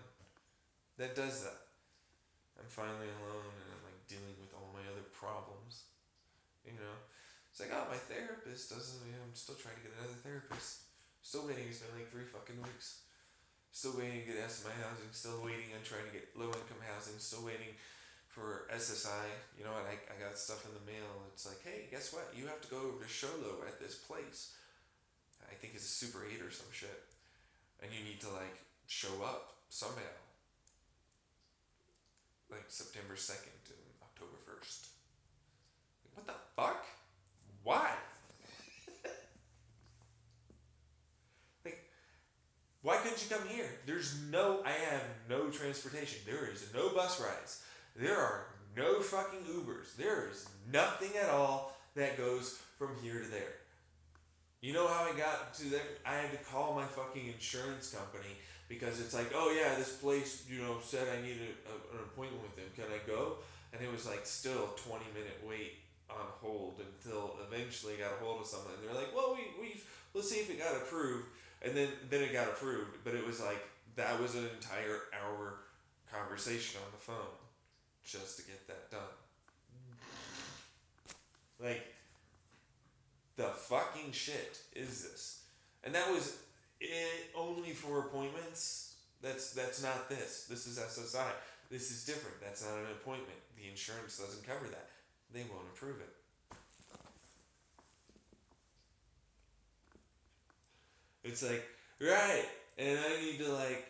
that does that. I'm finally alone and I'm like dealing with all my other problems. It's like, oh, my therapist doesn't, I'm still trying to get another therapist. Still waiting, it's been like 3 fucking weeks. Still waiting to get SMI housing, still waiting on trying to get low income housing, still waiting for SSI. You know what, I got stuff in the mail. It's like, hey, guess what? You have to go over to Sholo at this place. I think it's a Super 8 or some shit. And you need to like show up somehow. Like September 2nd and October 1st. Like, what the fuck? Why? Like, why couldn't you come here? I have no transportation. There is no bus rides. There are no fucking Ubers. There is nothing at all that goes from here to there. You know how I got to there? I had to call my fucking insurance company because it's like, oh yeah, this place, said I needed an appointment with them. Can I go? And it was like still 20-minute wait on hold until eventually got a hold of someone. And they're like, well, let's see if it got approved. And then it got approved, but it was like, that was an entire hour conversation on the phone just to get that done. Like, the fucking shit is this? And that was it only for appointments. That's not this. This is SSI. This is different. That's not an appointment. The insurance doesn't cover that. They won't approve it. It's like, right, and I need to like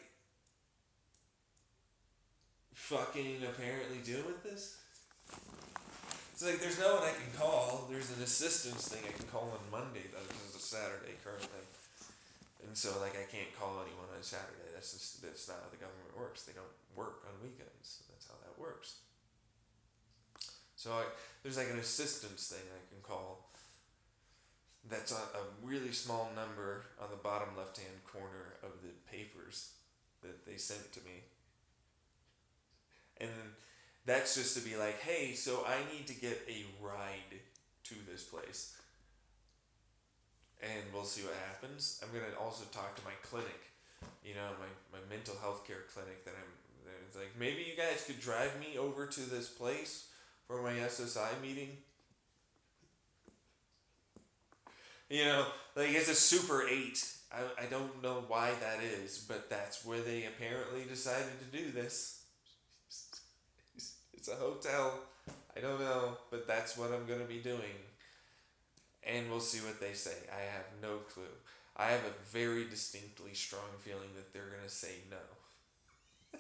fucking apparently deal with this? It's It's like there's no one I can call. There's an assistance thing I can call on Monday though, because it's a Saturday currently, and so like I can't call anyone on Saturday. That's not how the government works. They don't work on weekends. That's how that works. So there's like an assistance thing I can call. That's a really small number on the bottom left hand corner of the papers that they sent to me. And that's just to be like, hey, so I need to get a ride to this place. And we'll see what happens. I'm going to also talk to my clinic, my mental health care clinic that it's like, maybe you guys could drive me over to this place for my SSI meeting. Like it's a Super 8. I don't know why that is, but that's where they apparently decided to do this. It's a hotel. I don't know, but that's what I'm going to be doing. And we'll see what they say. I have no clue. I have a very distinctly strong feeling that they're going to say no.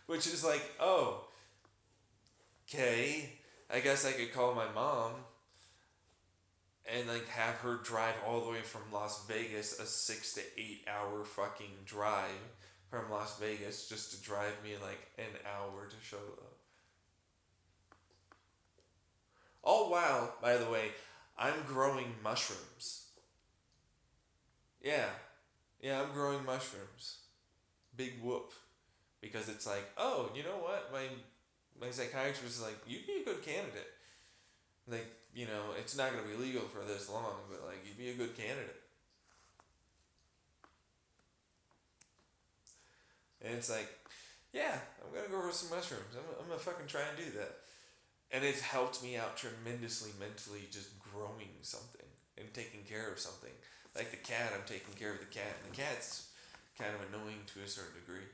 Which is like, oh, okay, I guess I could call my mom and like have her drive all the way from Las Vegas, a 6 to 8 hour fucking drive from Las Vegas just to drive me like an hour to show up. All while, by the way, I'm growing mushrooms. Yeah, I'm growing mushrooms. Big whoop. Because it's like, oh, you know what? My psychiatrist was like, you'd be a good candidate. Like, it's not going to be legal for this long, but like, you'd be a good candidate. And it's like, yeah, I'm going to go over some mushrooms. I'm going to fucking try and do that. And it's helped me out tremendously mentally, just growing something and taking care of something. Like the cat, I'm taking care of the cat. And the cat's kind of annoying to a certain degree.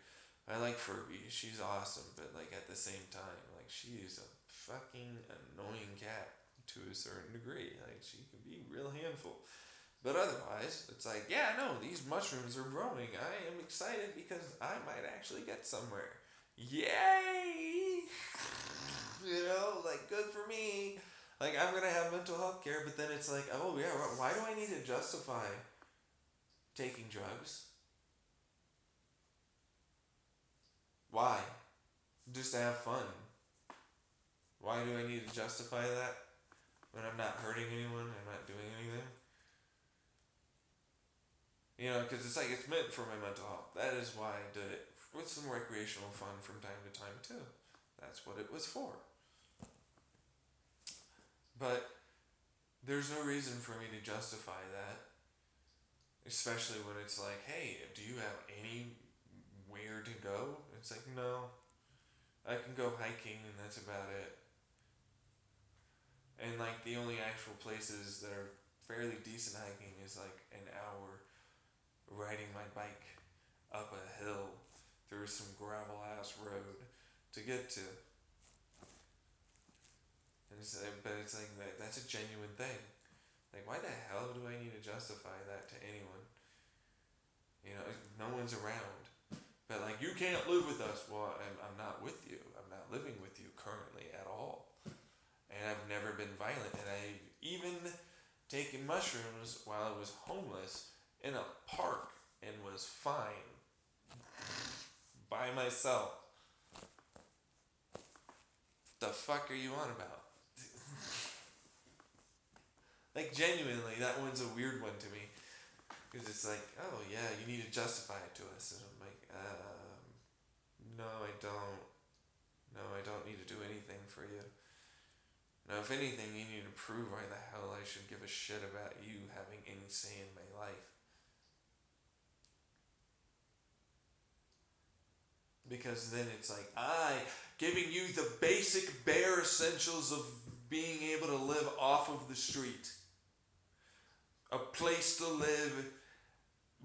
I like Furby. She's awesome. But like at the same time, like she is a fucking annoying cat to a certain degree. Like she can be a real handful. But otherwise, it's like, yeah, no, these mushrooms are growing. I am excited because I might actually get somewhere. Yay! Like, good for me. Like, I'm going to have mental health care, but then it's like, oh, yeah, why do I need to justify taking drugs? Why? Just to have fun. Why do I need to justify that when I'm not hurting anyone, I'm not doing anything? Because it's like, it's meant for my mental health. That is why I did it. With some recreational fun from time to time, too. That's what it was for. But there's no reason for me to justify that. Especially when it's like, hey, do you have anywhere to go? It's like, no. I can go hiking and that's about it. And like the only actual places that are fairly decent hiking is like an hour riding my bike up a hill through some gravel ass road to get to. But it's like that's a genuine thing. Like, why the hell do I need to justify that to anyone? No one's around. But like, you can't live with us. Well, I'm not with you. I'm not living with you currently at all. And I've never been violent. And I've even taken mushrooms while I was homeless in a park and was fine. By myself. The fuck are you on about? Like, genuinely, that one's a weird one to me. Because it's like, oh yeah, you need to justify it to us. And I'm like, no, I don't. No, I don't need to do anything for you. Now, if anything, you need to prove why the hell I should give a shit about you having any say in my life. Because then it's like, giving you the basic bare essentials of being able to live off of the street. A place to live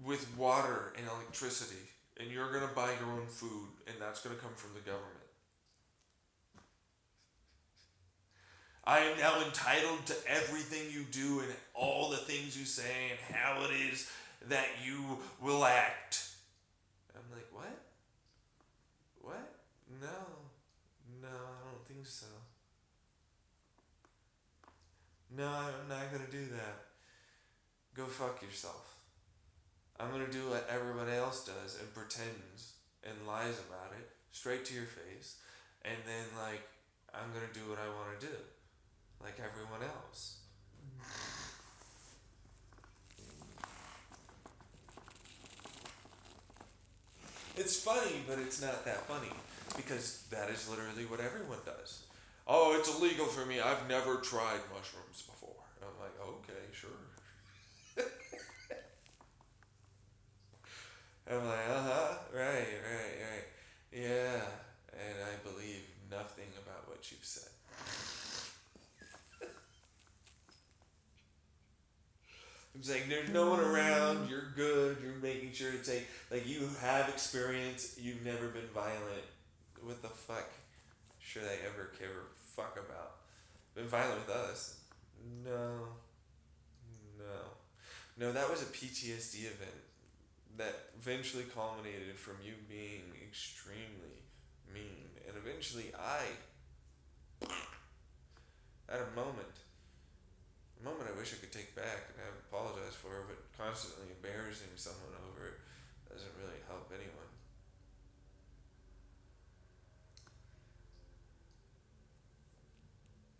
with water and electricity. And you're going to buy your own food. And that's going to come from the government. I am now entitled to everything you do and all the things you say and how it is that you will act. I'm like, what? What? No, I don't think so. No, I'm not gonna do that. Go fuck yourself. I'm gonna do what everyone else does and pretends and lies about it straight to your face, and then like I'm gonna do what I want to do, like everyone else. It's funny, but it's not that funny because that is literally what everyone does. Oh, it's illegal for me. I've never tried mushrooms before. And I'm like, okay, sure. I'm like, right. Yeah, and I believe nothing about what you've said. It's like there's no one around. You're good. You're making sure to take like you have experience. You've never been violent. What the fuck should I ever care or fuck about? Been violent with us? No, no, no. That was a PTSD event that eventually culminated from you being extremely mean, and eventually I had a moment I wish I could take back and I apologize for, but constantly embarrassing someone over it doesn't really help anyone.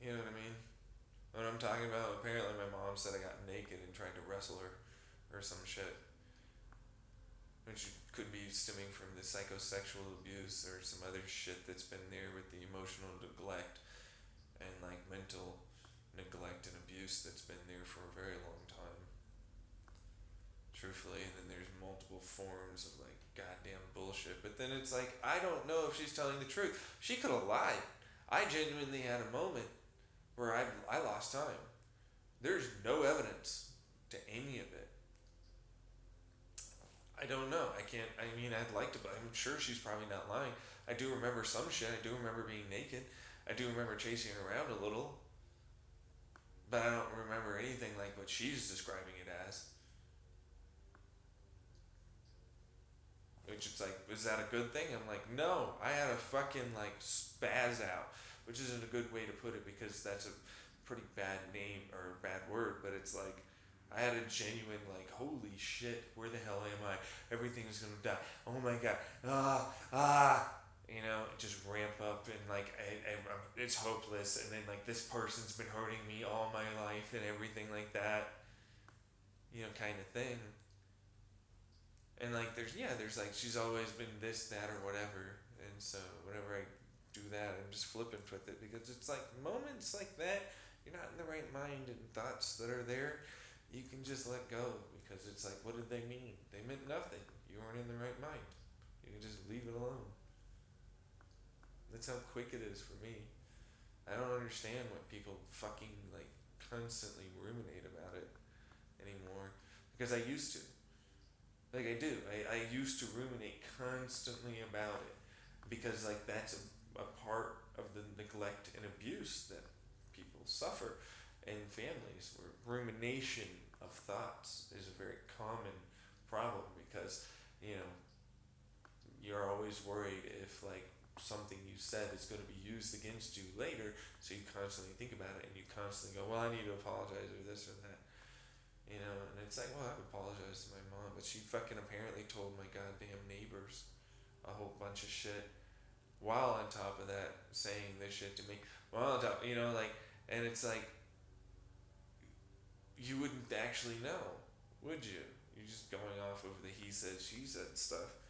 You know what I mean? What I'm talking about, apparently my mom said I got naked and tried to wrestle her or some shit. Which could be stemming from the psychosexual abuse or some other shit that's been there with the emotional neglect and like mental neglect and abuse that's been there for a very long time. Truthfully, and then there's multiple forms of like goddamn bullshit. But then it's like I don't know if she's telling the truth. She could have lied. I genuinely had a moment where I lost time. There's no evidence to any of it. I don't know. I can't. I mean, I'd like to, but I'm sure she's probably not lying. I do remember some shit. I do remember being naked. I do remember chasing around a little, but I don't remember anything like what she's describing it as. Which it's like, is that a good thing? I'm like, no. I had a fucking like spaz out, which isn't a good way to put it because that's a pretty bad name or bad word. But it's like, I had a genuine like, holy shit, where the hell am I? Everything's gonna die. Oh my god, ah. You know, just ramp up and like it's hopeless, and then like this person's been hurting me all my life and everything like that. You know, kind of thing. And like there's like she's always been this, that, or whatever. And so whenever I do that, I'm just flippant with it because it's like moments like that, you're not in the right mind and thoughts that are there, you can just let go because it's like, what did they mean? They meant nothing. You weren't in the right mind. You can just leave it alone. That's how quick it is for me. I don't understand what people fucking like constantly ruminate about it anymore because I used to. Like I do. I used to ruminate constantly about it because like that's a part of the neglect and abuse that people suffer in families where rumination of thoughts is a very common problem because you know you're always worried if like something you said is going to be used against you later, so you constantly think about it and you constantly go, well, I need to apologize for this or that. You know, and it's like, well, I've apologized to my mom, but she fucking apparently told my goddamn neighbors a whole bunch of shit while on top of that saying this shit to me. While on top, you know, like, and it's like, you wouldn't actually know, would you? You're just going off of the he said, she said stuff.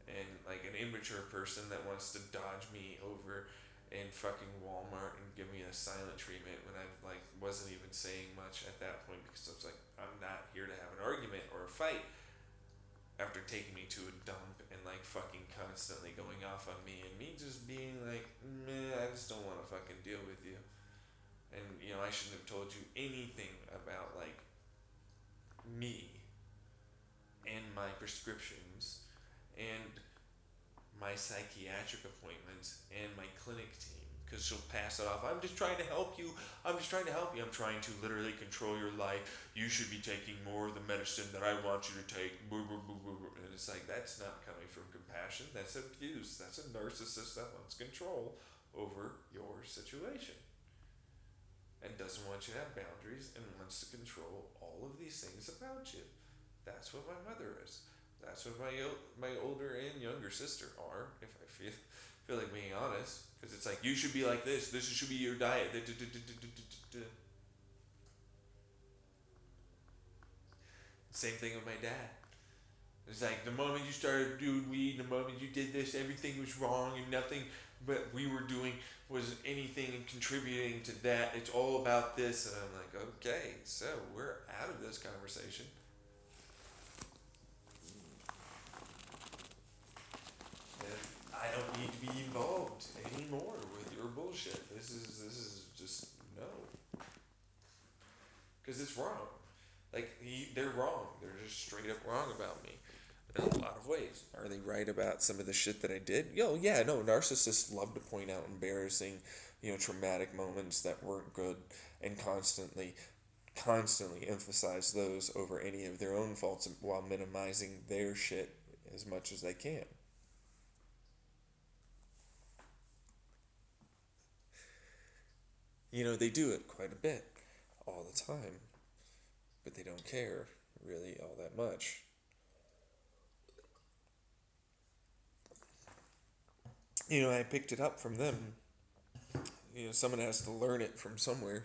And like an immature person that wants to dodge me over in fucking Walmart and give me a silent treatment when I like wasn't even saying much at that point because I was like, I'm not here to have an argument or a fight after taking me to a dump and like fucking constantly going off on me and me just being like, meh, I just don't want to fucking deal with you. And you know, I shouldn't have told you anything about like me and my prescriptions and my psychiatric appointments and my clinic team because she'll pass it off. I'm just trying to help you. I'm just trying to help you. I'm trying to literally control your life. You should be taking more of the medicine that I want you to take. And it's like, that's not coming from compassion. That's abuse. That's a narcissist that wants control over your situation. and doesn't want you to have boundaries and wants to control all of these things about you. That's what my mother is. That's what my older and younger sister are. If I feel like being honest, because it's like you should be like this. This should be your diet. Same thing with my dad. It's like the moment you started doing weed, the moment you did this, everything was wrong and nothing but we were doing was anything contributing to that. It's all about this, and I'm like, okay, so we're out of this conversation. And I don't need to be involved anymore with your bullshit. This is just no, because it's wrong. They're wrong. They're just straight up wrong about me in a lot of ways. Are they right about some of the shit that I did? Yo, yeah, no. Narcissists love to point out embarrassing, traumatic moments that weren't good, and constantly emphasize those over any of their own faults while minimizing their shit as much as they can. They do it quite a bit, all the time, but they don't care really all that much. I picked it up from them. Someone has to learn it from somewhere.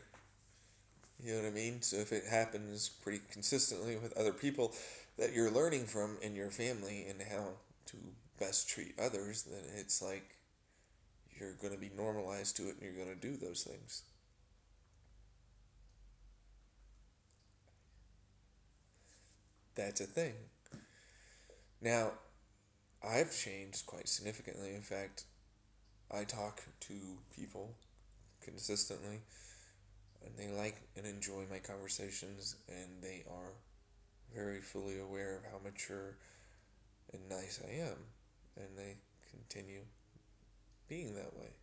You know what I mean? So if it happens pretty consistently with other people that you're learning from in your family and how to best treat others, then it's like you're going to be normalized to it and you're going to do those things. That's a thing. Now, I've changed quite significantly. In fact, I talk to people consistently and they like and enjoy my conversations and they are very fully aware of how mature and nice I am, and they continue being that way.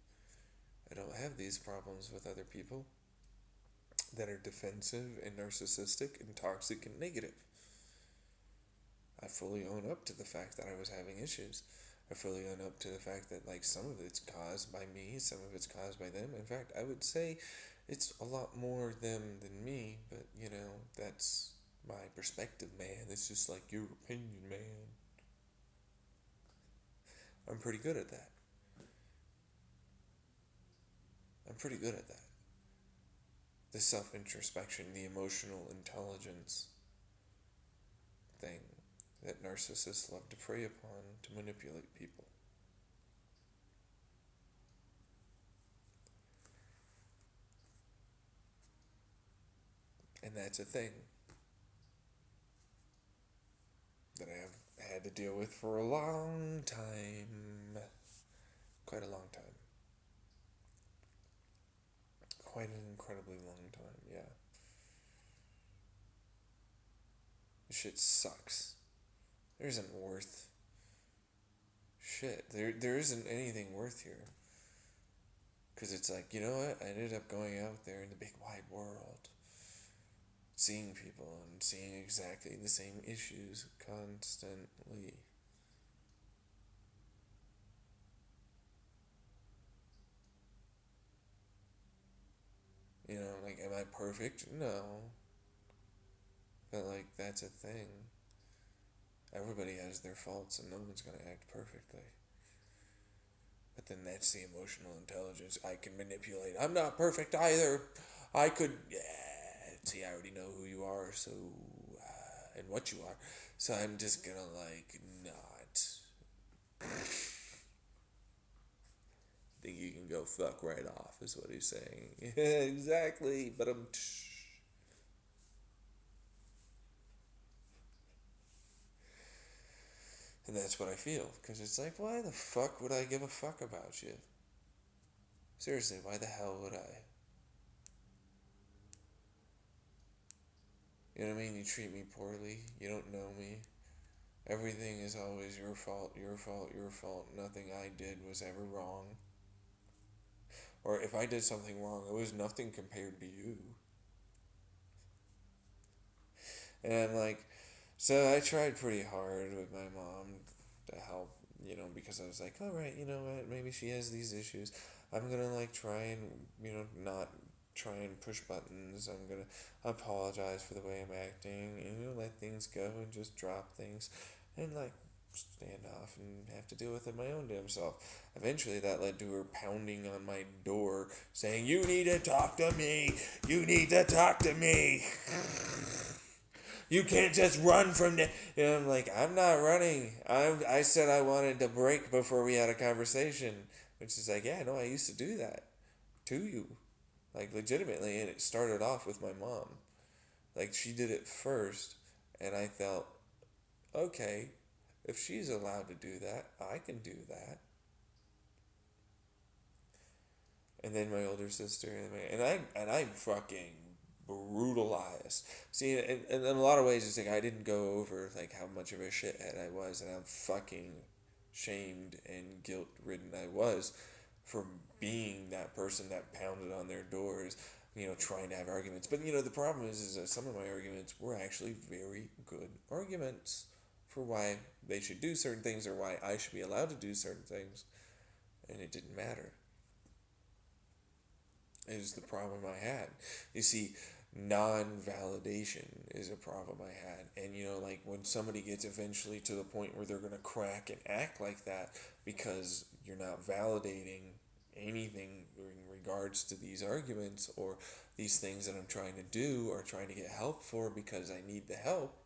I don't have these problems with other people that are defensive and narcissistic and toxic and negative. I fully own up to the fact that I was having issues. I fully own up to the fact that some of it's caused by me, some of it's caused by them. In fact, I would say it's a lot more them than me, but that's my perspective, man. It's just like your opinion, man. I'm pretty good at that. I'm pretty good at that. The self introspection, the emotional intelligence thing that narcissists love to prey upon to manipulate people. And that's a thing that I have had to deal with for a long time. Quite a long time. Quite an incredibly long time, yeah. This shit sucks. There isn't worth shit. There isn't anything worth here. Because it's like, you know what? I ended up going out there in the big wide world, seeing people and seeing exactly the same issues constantly. Am I perfect? No. But, that's a thing. Everybody has their faults and no one's going to act perfectly. But then that's the emotional intelligence. I can manipulate. I'm not perfect either. I could. Yeah. See, I already know who you are, so. And what you are. So I'm just gonna, not. Think you can go fuck right off, is what he's saying. Yeah, exactly. But I'm. And that's what I feel. Because it's like, why the fuck would I give a fuck about you? Seriously, why the hell would I? You know what I mean? You treat me poorly. You don't know me. Everything is always your fault, your fault, your fault. Nothing I did was ever wrong. Or if I did something wrong, it was nothing compared to you. And I'm like, so I tried pretty hard with my mom to help, because I was like, all right, you know what? Maybe she has these issues. I'm gonna try and not try and push buttons. I'm gonna apologize for the way I'm acting, and let things go and just drop things, and like stand off and have to deal with it my own damn self. Eventually, that led to her pounding on my door, saying, "You need to talk to me. You need to talk to me." You can't just run from the. I'm like, I'm not running. I said I wanted to break before we had a conversation, which is like, yeah, no, I used to do that to you, like legitimately, and it started off with my mom. Like she did it first, and I felt, okay, if she's allowed to do that, I can do that. And then my older sister and I fucking brutalized. See, in a lot of ways, it's like I didn't go over like how much of a shithead I was, and how fucking shamed and guilt ridden I was for being that person that pounded on their doors, trying to have arguments. But the problem is that some of my arguments were actually very good arguments for why they should do certain things or why I should be allowed to do certain things, and it didn't matter. Is the problem I had. You see, non-validation is a problem I had. And like when somebody gets eventually to the point where they're going to crack and act like that because you're not validating anything in regards to these arguments or these things that I'm trying to do or trying to get help for because I need the help,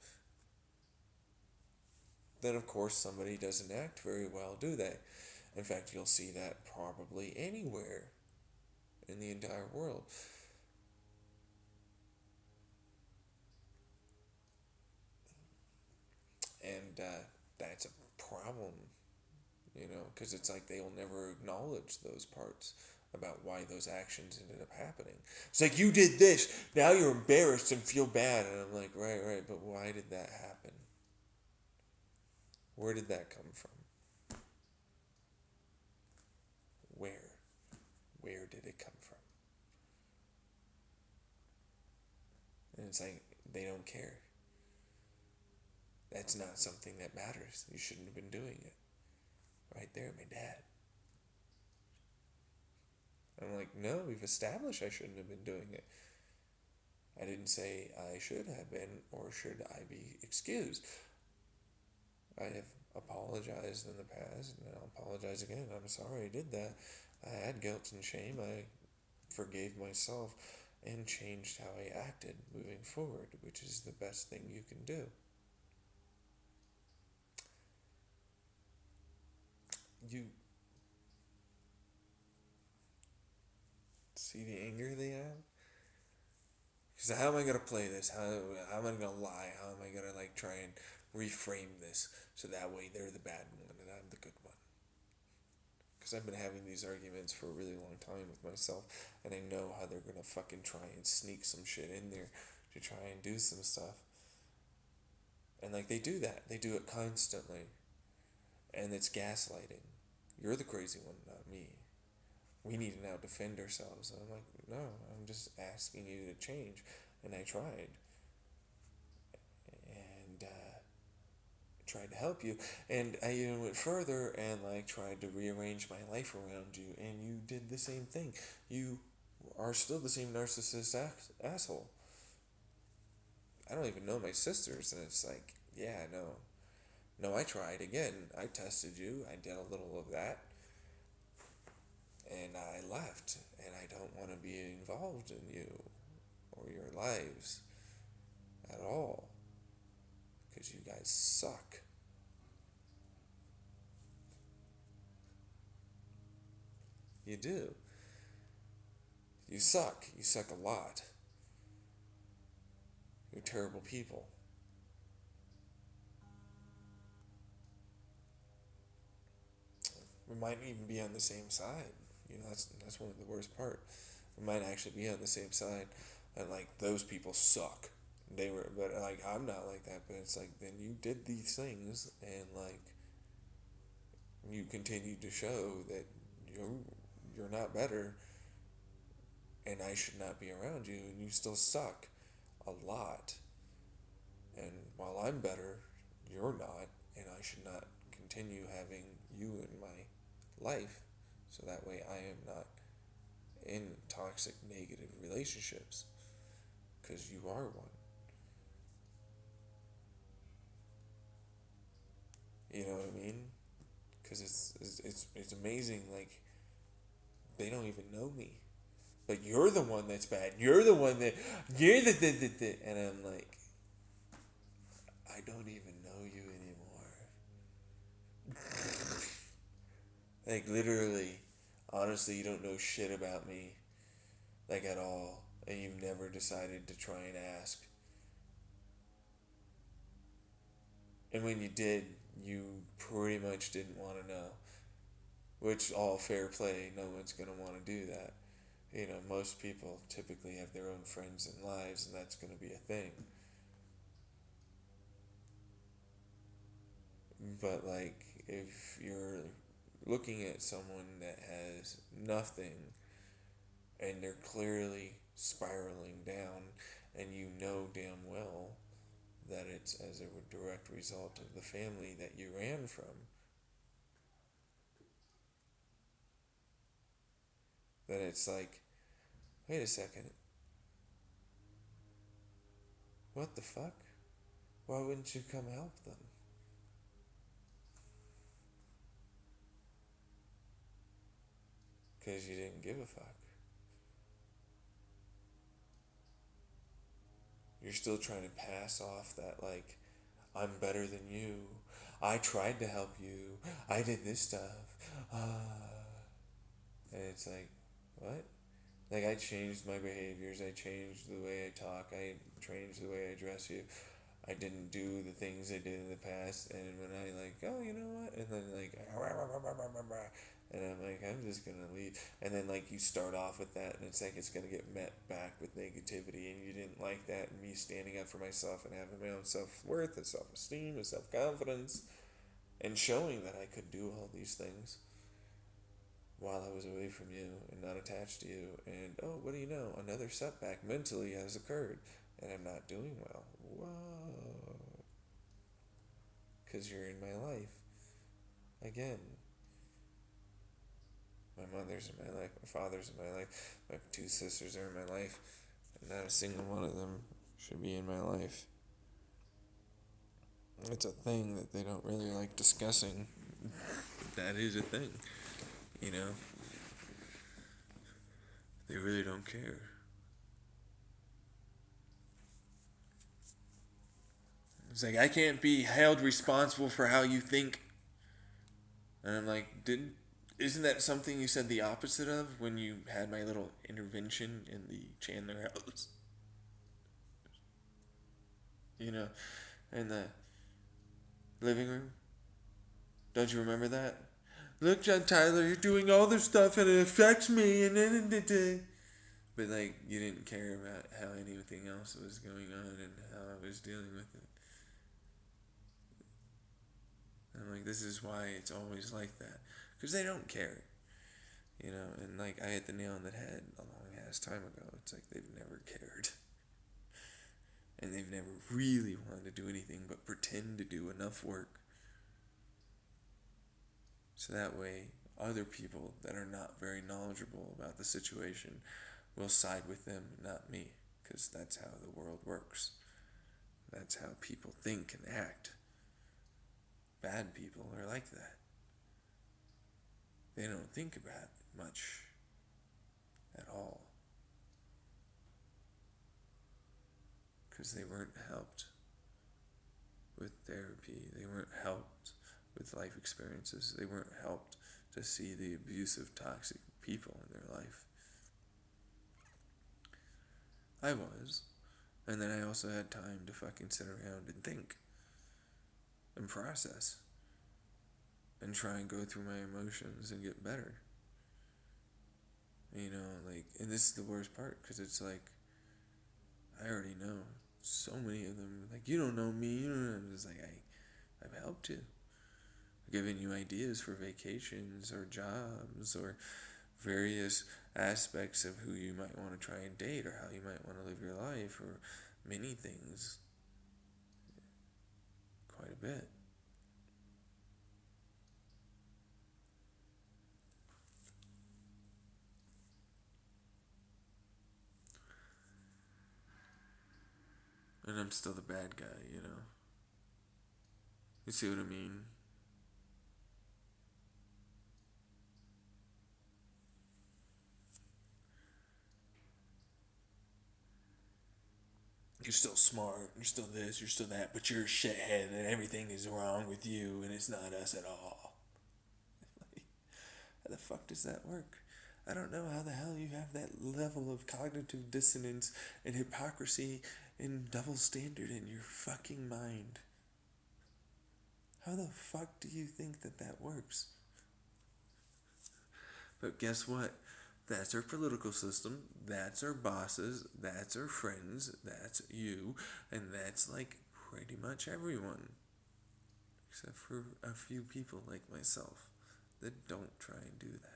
then of course somebody doesn't act very well, do they? In fact, you'll see that probably anywhere in the entire world. And that's a problem, because it's like they'll never acknowledge those parts about why those actions ended up happening. It's like, you did this, now you're embarrassed and feel bad. And I'm like, right, but why did that happen? Where did that come from? Where? Where did it come from? And it's like, they don't care. That's not something that matters. You shouldn't have been doing it. Right there, my dad. I'm like, no, we've established I shouldn't have been doing it. I didn't say I should have been or should I be excused. I have apologized in the past and I'll apologize again. I'm sorry I did that. I had guilt and shame. I forgave myself and changed how I acted moving forward, which is the best thing you can do. You see the anger they have? Because how am I gonna play this? How am I gonna lie? How am I gonna like try and reframe this so that way they're the bad one and I'm the good one? Because I've been having these arguments for a really long time with myself, and I know how they're gonna fucking try and sneak some shit in there to try and do some stuff. And like they do that, they do it constantly, and it's gaslighting. You're the crazy one, not me. We need to now defend ourselves. And I'm like, no, I'm just asking you to change. And I tried. And tried to help you. And I even went further and like tried to rearrange my life around you. And you did the same thing. You are still the same narcissist asshole. I don't even know my sisters. And it's like, yeah, no. No, I tried again. I tested you. I did a little of that. And I left, and I don't want to be involved in you or your lives at all because you guys suck. You do. You suck. You suck a lot. You're terrible people. We might even be on the same side. That's one of the worst part. We might actually be on the same side, and like those people suck. They were, but like I'm not like that. But it's like then you did these things, and like you continue to show that you're not better, and I should not be around you, and you still suck a lot. And while I'm better, you're not, and I should not continue having you in my life, so that way I am not in toxic, negative relationships. Because you are one. You know what I mean? Because it's amazing. Like, they don't even know me. But you're the one that's bad. You're the one that. You're the. And I'm like, I don't even know you anymore. Like, literally, honestly, you don't know shit about me. Like, at all. And you've never decided to try and ask. And when you did, you pretty much didn't want to know. Which, all fair play, no one's going to want to do that. You know, most people typically have their own friends and lives, and that's going to be a thing. But, like, if you're looking at someone that has nothing and they're clearly spiraling down, and you know damn well that it's as a direct result of the family that you ran from, then it's like, wait a second, what the fuck? Why wouldn't you come help them? Because you didn't give a fuck. You're still trying to pass off that, like, I'm better than you. I tried to help you. I did this stuff. And it's like, what? Like, I changed my behaviors. I changed the way I talk. I changed the way I dress you. I didn't do the things I did in the past. And when I, like, oh, you know what? And then, like, and I'm like, I'm just going to leave. And then, like, you start off with that, and it's like it's going to get met back with negativity. And you didn't like that. And me standing up for myself and having my own self worth and self esteem and self confidence and showing that I could do all these things while I was away from you and not attached to you. And oh, what do you know? Another setback mentally has occurred, and I'm not doing well. Whoa. Because you're in my life. Again, my mother's in my life, my father's in my life, my two sisters are in my life, and not a single one of them should be in my life. It's a thing that they don't really like discussing. That is a thing, you know? They really don't care. It's like, I can't be held responsible for how you think. And I'm like, isn't that something you said the opposite of when you had my little intervention in the Chandler house? You know, in the living room? Don't you remember that? Look, John Tyler, you're doing all this stuff and it affects me, and then. But, like, you didn't care about how anything else was going on and how I was dealing with it. I'm like, this is why it's always like that. Because they don't care. You know, and, like, I hit the nail on the head a long ass time ago. It's like they've never cared. And they've never really wanted to do anything but pretend to do enough work. So that way, other people that are not very knowledgeable about the situation will side with them, not me. Because that's how the world works. That's how people think and act. Bad people are like that. They don't think about it much at all. Because they weren't helped with therapy. They weren't helped with life experiences. They weren't helped to see the abusive, toxic people in their life. I was. And then I also had time to fucking sit around and think and process and try and go through my emotions and get better. You know, like, and this is the worst part, because it's like, I already know so many of them. Like, you don't know me. You don't know. It's like, I've helped you. I've given you ideas for vacations or jobs or various aspects of who you might want to try and date or how you might want to live your life or many things. Quite a bit. And I'm still the bad guy, you know? You see what I mean? You're still smart, you're still this, you're still that, but you're a shithead and everything is wrong with you and it's not us at all. How the fuck does that work? I don't know how the hell you have that level of cognitive dissonance and hypocrisy and double standard in your fucking mind. How the fuck do you think that that works? But guess what? That's our political system, that's our bosses, that's our friends, that's you, and that's like pretty much everyone. Except for a few people like myself that don't try and do that.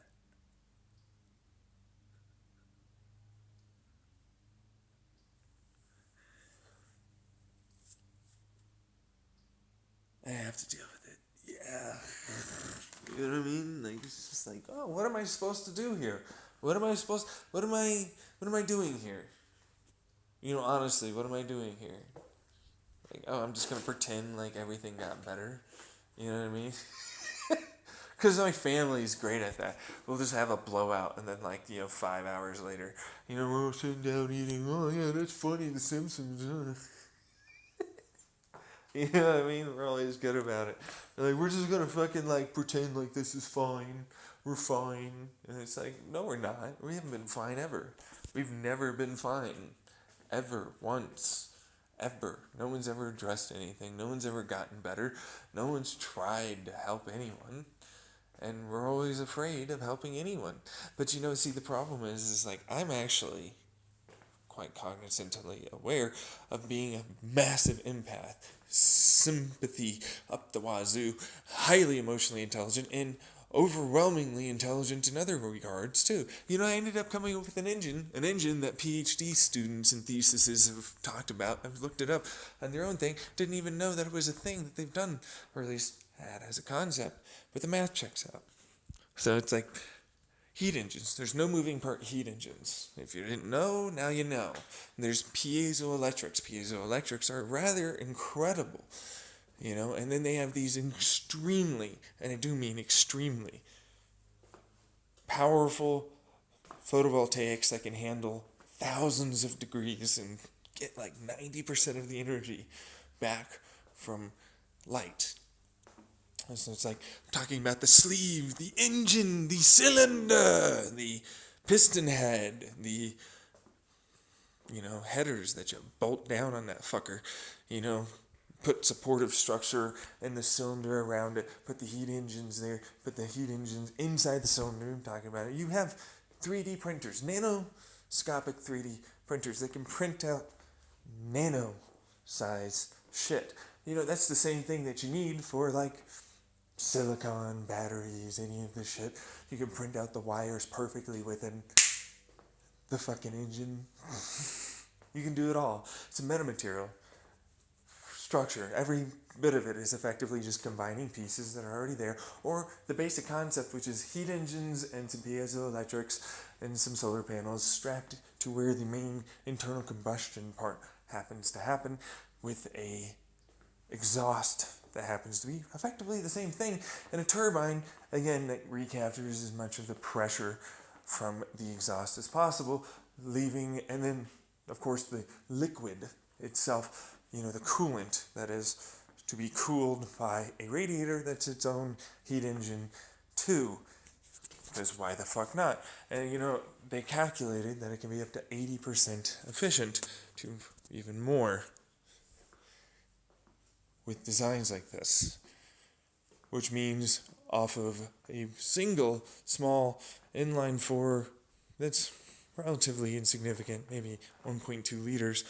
I have to deal with it. Yeah. You know what I mean? Like it's just like, oh, what am I supposed to do here? What am I doing here? You know, honestly, what am I doing here? Like, oh, I'm just gonna pretend like everything got better. You know what I mean? Because my family's great at that. We'll just have a blowout, and then 5 hours later, we're sitting down eating. Oh yeah, that's funny. The Simpsons. You know what I mean? We're always good about it. Like we're just gonna fucking pretend like this is fine. We're fine, and it's like, no, we're not. We haven't been fine ever. We've never been fine, ever once. Ever. No one's ever addressed anything. No one's ever gotten better. No one's tried to help anyone. And we're always afraid of helping anyone. But see, the problem is I'm actually quite cognizantly aware of being a massive empath, sympathy up the wazoo, highly emotionally intelligent, and overwhelmingly intelligent in other regards too. I ended up coming up with an engine that PhD students and theses have talked about. I've looked it up on their own thing. Didn't even know that it was a thing that they've done, or at least had as a concept. But the math checks out. So it's like heat engines. There's no moving part heat engines. If you didn't know, now you know. There's piezoelectrics. Piezoelectrics are rather incredible, and then they have these extremely, and I do mean extremely, powerful photovoltaics that can handle thousands of degrees and get 90% of the energy back from light. And so it's talking about the sleeve, the engine, the cylinder, the piston head, the headers that you bolt down on that fucker, put supportive structure in the cylinder around it, put the heat engines there, put the heat engines inside the cylinder. I'm talking about it. You have 3D printers, nanoscopic 3D printers that can print out nano size shit. That's the same thing that you need for silicon batteries, any of this shit. You can print out the wires perfectly within the fucking engine. You can do it all. It's a metamaterial structure. Every bit of it is effectively just combining pieces that are already there, or the basic concept, which is heat engines and some piezoelectrics and some solar panels strapped to where the main internal combustion part happens to happen, with a exhaust that happens to be effectively the same thing, and a turbine, again, that recaptures as much of the pressure from the exhaust as possible, leaving, and then, of course, the liquid itself, the coolant that is to be cooled by a radiator that's its own heat engine too. Because why the fuck not? And they calculated that it can be up to 80% efficient, to even more, with designs like this, which means off of a single small inline four that's relatively insignificant, maybe 1.2 liters,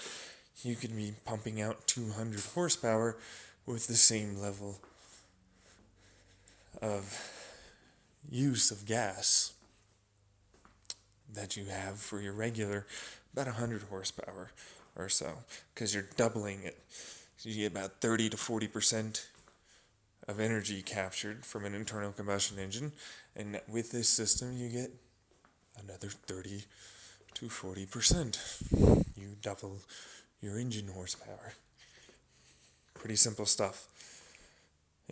you could be pumping out 200 horsepower with the same level of use of gas that you have for your regular, about 100 horsepower or so, because you're doubling it. So you get about 30 to 40% of energy captured from an internal combustion engine, and with this system you get another 30 to 40%. You double your engine horsepower. Pretty simple stuff.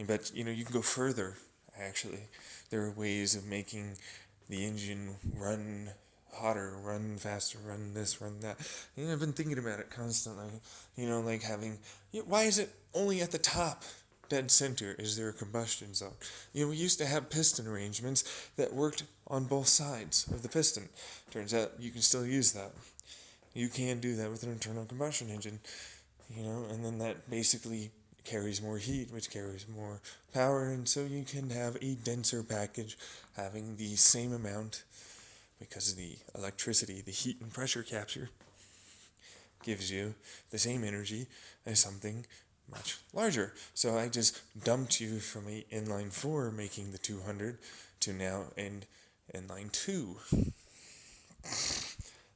But, you can go further, actually. There are ways of making the engine run hotter, run faster, run this, run that. I've been thinking about it constantly. Like having, why is it only at the top, dead center, is there a combustion zone? We used to have piston arrangements that worked on both sides of the piston. Turns out you can still use that. You can do that with an internal combustion engine, and then that basically carries more heat, which carries more power, and so you can have a denser package having the same amount, because of the electricity, the heat and pressure capture gives you the same energy as something much larger. So I just dumped you from a inline 4 making the 200 to now an inline 2.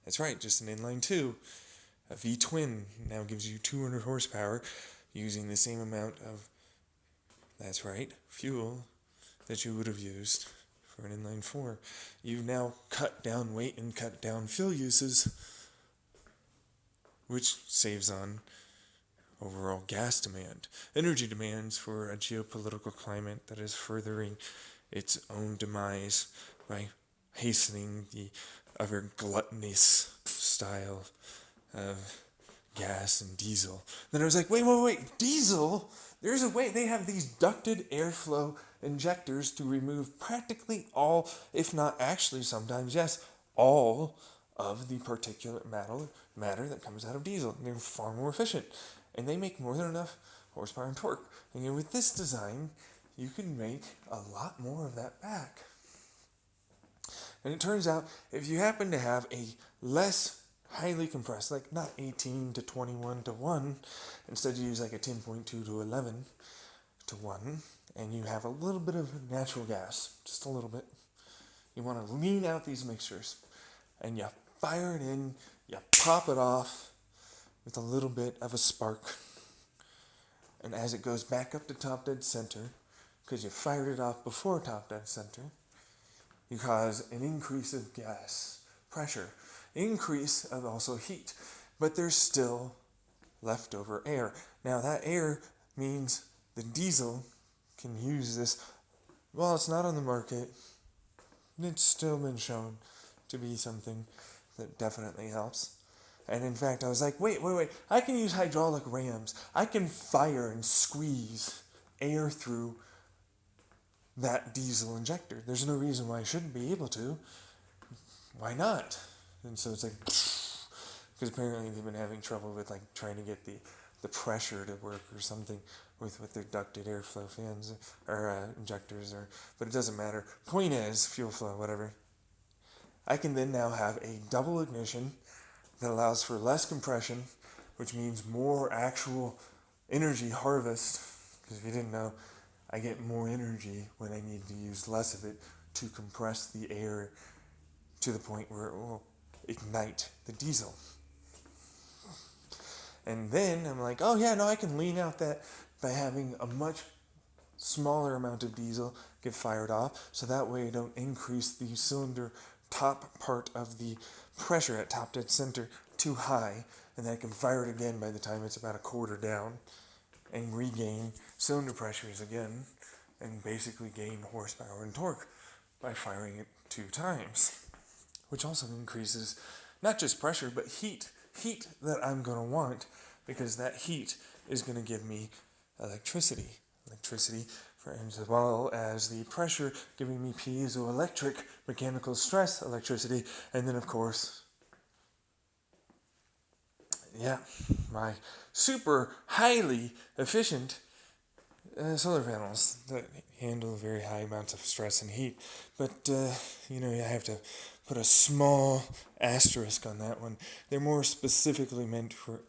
That's right, just an inline 2. A V-twin now gives you 200 horsepower using the same amount of, that's right, fuel that you would have used for an inline 4. You've now cut down weight and cut down fuel uses, which saves on overall gas demand. Energy demands for a geopolitical climate that is furthering its own demise by hastening the ever gluttonous style of gas and diesel. Then I was like, wait, diesel? There's a way. They have these ducted airflow injectors to remove practically all, if not actually sometimes, yes, all of the particulate matter that comes out of diesel. And they're far more efficient. And they make more than enough horsepower and torque. And with this design, you can make a lot more of that back. And it turns out, if you happen to have a less highly compressed, like not 18 to 21 to 1, instead you use like a 10.2 to 11 to 1, and you have a little bit of natural gas, just a little bit. You want to lean out these mixtures, and you fire it in, you pop it off with a little bit of a spark. And as it goes back up to top dead center, because you fired it off before top dead center, you cause an increase of gas pressure, increase of also heat, but there's still leftover air. Now that air means the diesel can use this. While it's not on the market, it's still been shown to be something that definitely helps. And in fact, I was like, wait, I can use hydraulic rams. I can fire and squeeze air through that diesel injector. There's no reason why I shouldn't be able to. Why not? And so it's like, because apparently they've been having trouble with like trying to get the pressure to work or something with their ducted airflow fans or injectors, but it doesn't matter. Point is, fuel flow, whatever. I can then now have a double ignition that allows for less compression, which means more actual energy harvest. Because if you didn't know, I get more energy when I need to use less of it to compress the air to the point where it will ignite the diesel. And then I'm like, oh yeah, no, I can lean out that by having a much smaller amount of diesel get fired off, so that way I don't increase the cylinder top part of the pressure at top dead center too high, and then I can fire it again by the time it's about a quarter down and regain cylinder pressures again and basically gain horsepower and torque by firing it 2 times, which also increases not just pressure but heat that I'm going to want, because that heat is going to give me electricity as well as the pressure giving me piezoelectric mechanical stress electricity, and then of course, my super highly efficient solar panels that handle very high amounts of stress and heat. But I have to put a small asterisk on that one. They're more specifically meant for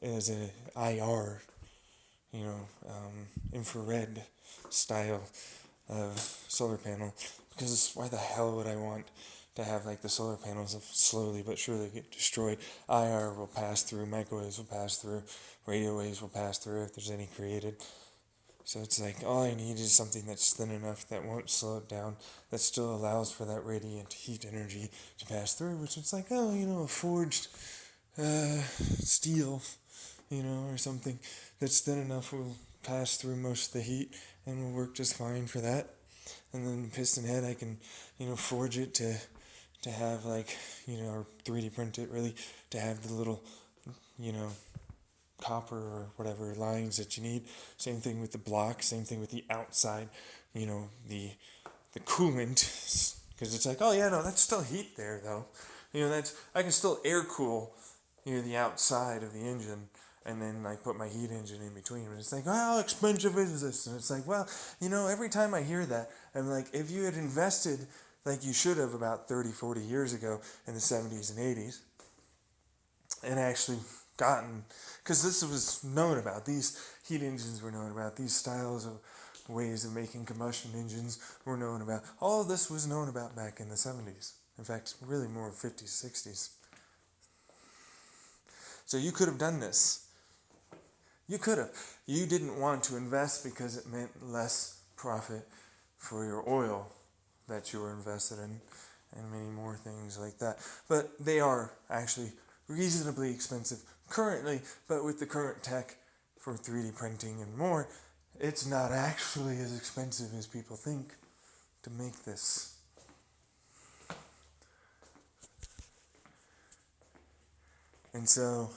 as an IR, infrared style of solar panel, because why the hell would I want to have like the solar panels slowly but surely get destroyed? IR will pass through, microwaves will pass through, radio waves will pass through if there's any created. So it's like all I need is something that's thin enough that won't slow it down, that still allows for that radiant heat energy to pass through, which it's like, a forged steel, or something that's thin enough will pass through most of the heat and will work just fine for that. And then the piston head, I can, forge it to have like, or 3D print it really to have the little, you know, copper or whatever lines that you need. Same thing with the block. Same thing with the outside. The coolant, because it's like, oh yeah, no, that's still heat there though. That's I can still air cool, the outside of the engine, and then like put my heat engine in between. And it's like, well, how expensive is this? And it's like, well, every time I hear that, I'm like, if you had invested like you should have about 30, 40 years ago in the 70s and 80s, and actually gotten, because this was known about, these heat engines were known about, these styles of ways of making combustion engines were known about. All of this was known about back in the 70s. In fact, really more 50s, 60s. So you could have done this. You could have. You didn't want to invest because it meant less profit for your oil that you were invested in, and many more things like that. But they are actually reasonably expensive currently, but with the current tech for 3D printing and more, it's not actually as expensive as people think to make this. And so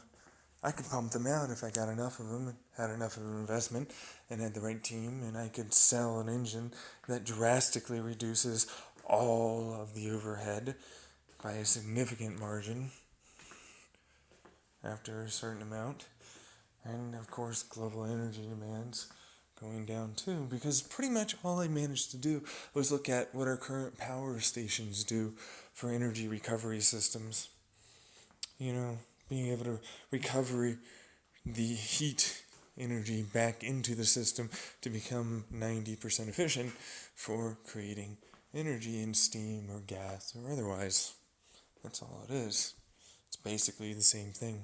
I could pump them out if I got enough of them, had enough of an investment, and had the right team, and I could sell an engine that drastically reduces all of the overhead by a significant margin after a certain amount. And of course, global energy demands going down too, because pretty much all I managed to do was look at what our current power stations do for energy recovery systems. Being able to recover the heat energy back into the system to become 90% efficient for creating energy in steam or gas or otherwise. That's all it is. It's basically the same thing.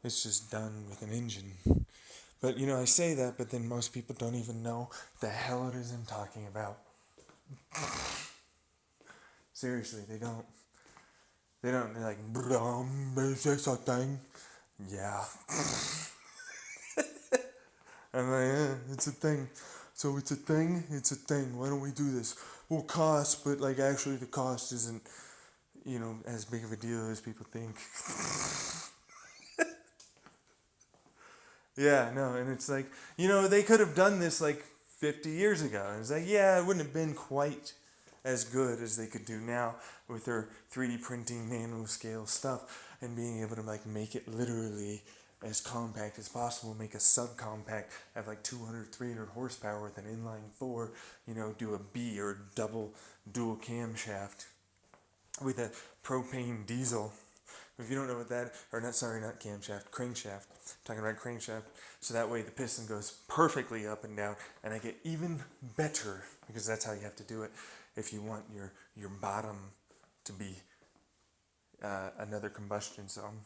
It's just done with an engine. But I say that, but then most people don't even know the hell it is I'm talking about. Seriously, they don't. They're like, is this a thing? Yeah. I'm like, it's a thing. So it's a thing? It's a thing. Why don't we do this? Well, cost, but like actually the cost isn't, as big of a deal as people think. Yeah, no, and it's like, they could have done this like 50 years ago. And it's like, yeah, it wouldn't have been quite as good as they could do now with their 3D printing nanoscale stuff and being able to like make it literally as compact as possible, make a subcompact, have like 200, 300 horsepower with an inline 4, do a B or double dual camshaft with a propane diesel. If you don't know what that, or not, sorry, not camshaft, crankshaft. I'm talking about crankshaft. So that way the piston goes perfectly up and down, and I get even better, because that's how you have to do it if you want your bottom to be another combustion zone.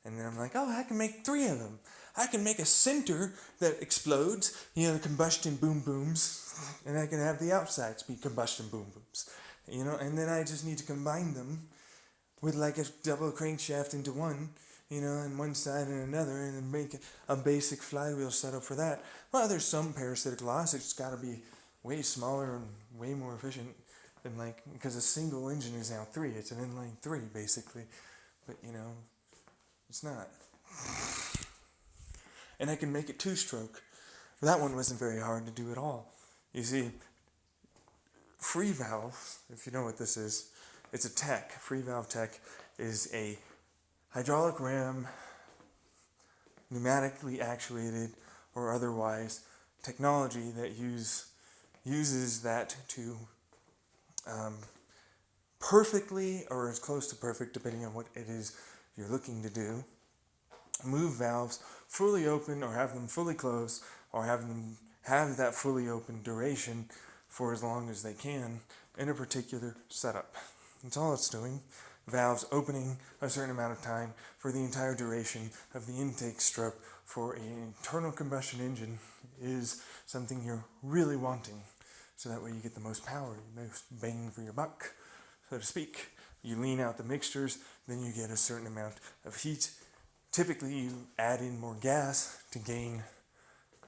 And then I'm like, oh, I can make 3 of them. I can make a center that explodes, the combustion boom booms, and I can have the outsides be combustion boom booms. And then I just need to combine them with like a double crankshaft into one, and one side and another, and then make a basic flywheel setup for that. Well, there's some parasitic loss. It's got to be way smaller and way more efficient than because a single engine is now 3. It's an inline 3 basically, but it's not. And I can make it 2-stroke. That one wasn't very hard to do at all. You see, free valve, if you know what this is, it's a tech. Free valve tech is a hydraulic ram, pneumatically actuated or otherwise technology that uses that to perfectly, or as close to perfect, depending on what it is you're looking to do, move valves fully open or have them fully closed or have them have that fully open duration for as long as they can in a particular setup. That's all it's doing. Valves opening a certain amount of time for the entire duration of the intake stroke for an internal combustion engine is something you're really wanting. So that way you get the most power, the most bang for your buck, so to speak. You lean out the mixtures, then you get a certain amount of heat. Typically, you add in more gas to gain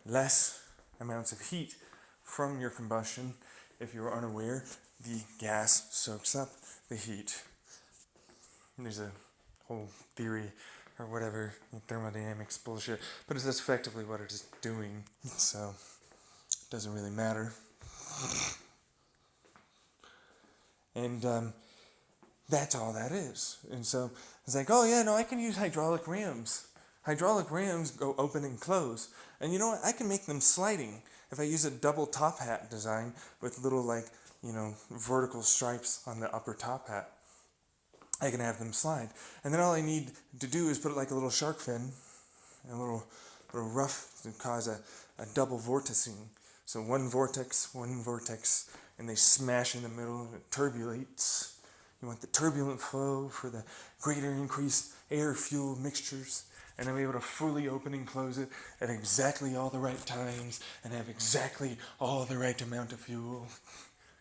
less amounts of heat from your combustion. If you're unaware, the gas soaks up the heat. There's a whole theory or whatever, thermodynamics bullshit, but that's effectively what it is doing, so it doesn't really matter. And that's all that is. And so it's like, oh yeah, no, I can use hydraulic rams. Hydraulic rams go open and close. And you know what? I can make them sliding. If I use a double top hat design with little vertical stripes on the upper top hat, I can have them slide. And then all I need to do is put it like a little shark fin, a little rough to cause a double vorticing. So one vortex, and they smash in the middle and it turbulates. You want the turbulent flow for the greater increased air-fuel mixtures. And I'm able to fully open and close it at exactly all the right times and have exactly all the right amount of fuel.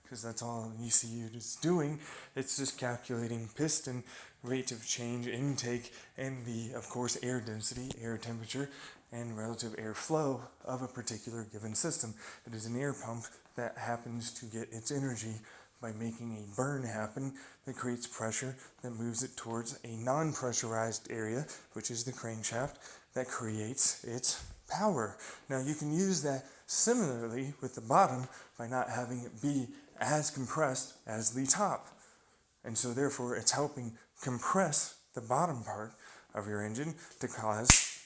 Because that's all an ECU is doing. It's just calculating piston rate of change, intake, and the, of course, air density, air temperature, and relative airflow of a particular given system. It is an air pump that happens to get its energy by making a burn happen that creates pressure that moves it towards a non-pressurized area, which is the crankshaft, that creates its power. Now you can use that similarly with the bottom by not having it be as compressed as the top. And so therefore it's helping compress the bottom part of your engine to cause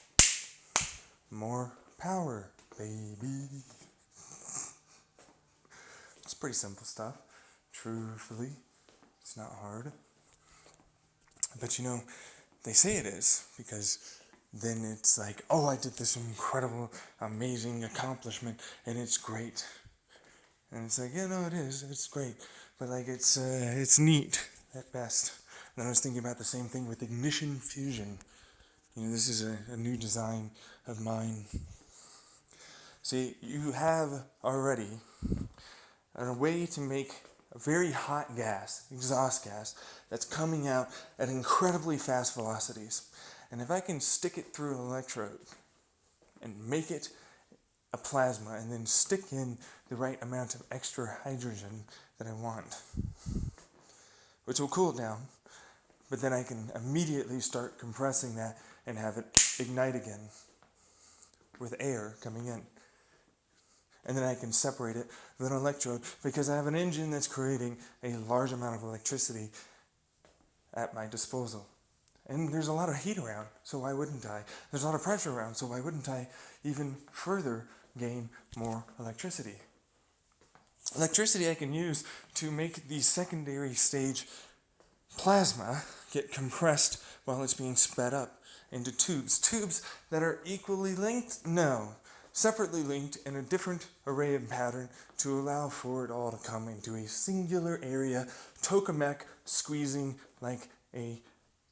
more power, baby. It's pretty simple stuff. Truthfully, it's not hard. But they say it is, because then it's like, oh, I did this incredible, amazing accomplishment, and it's great. And it's like, yeah, no, it is. It's great. But it's neat at best. And I was thinking about the same thing with ignition fusion. This is a new design of mine. See, you have already a way to make a very hot gas, exhaust gas, that's coming out at incredibly fast velocities. And if I can stick it through an electrode and make it a plasma and then stick in the right amount of extra hydrogen that I want, which will cool it down, but then I can immediately start compressing that and have it ignite again with air coming in. And then I can separate it with an electrode because I have an engine that's creating a large amount of electricity at my disposal. And there's a lot of heat around, so why wouldn't I? There's a lot of pressure around, so why wouldn't I even further gain more electricity? Electricity I can use to make the secondary stage plasma get compressed while it's being sped up into tubes. Tubes that are equally linked? No. Separately linked in a different array and pattern to allow for it all to come into a singular area, tokamak squeezing like a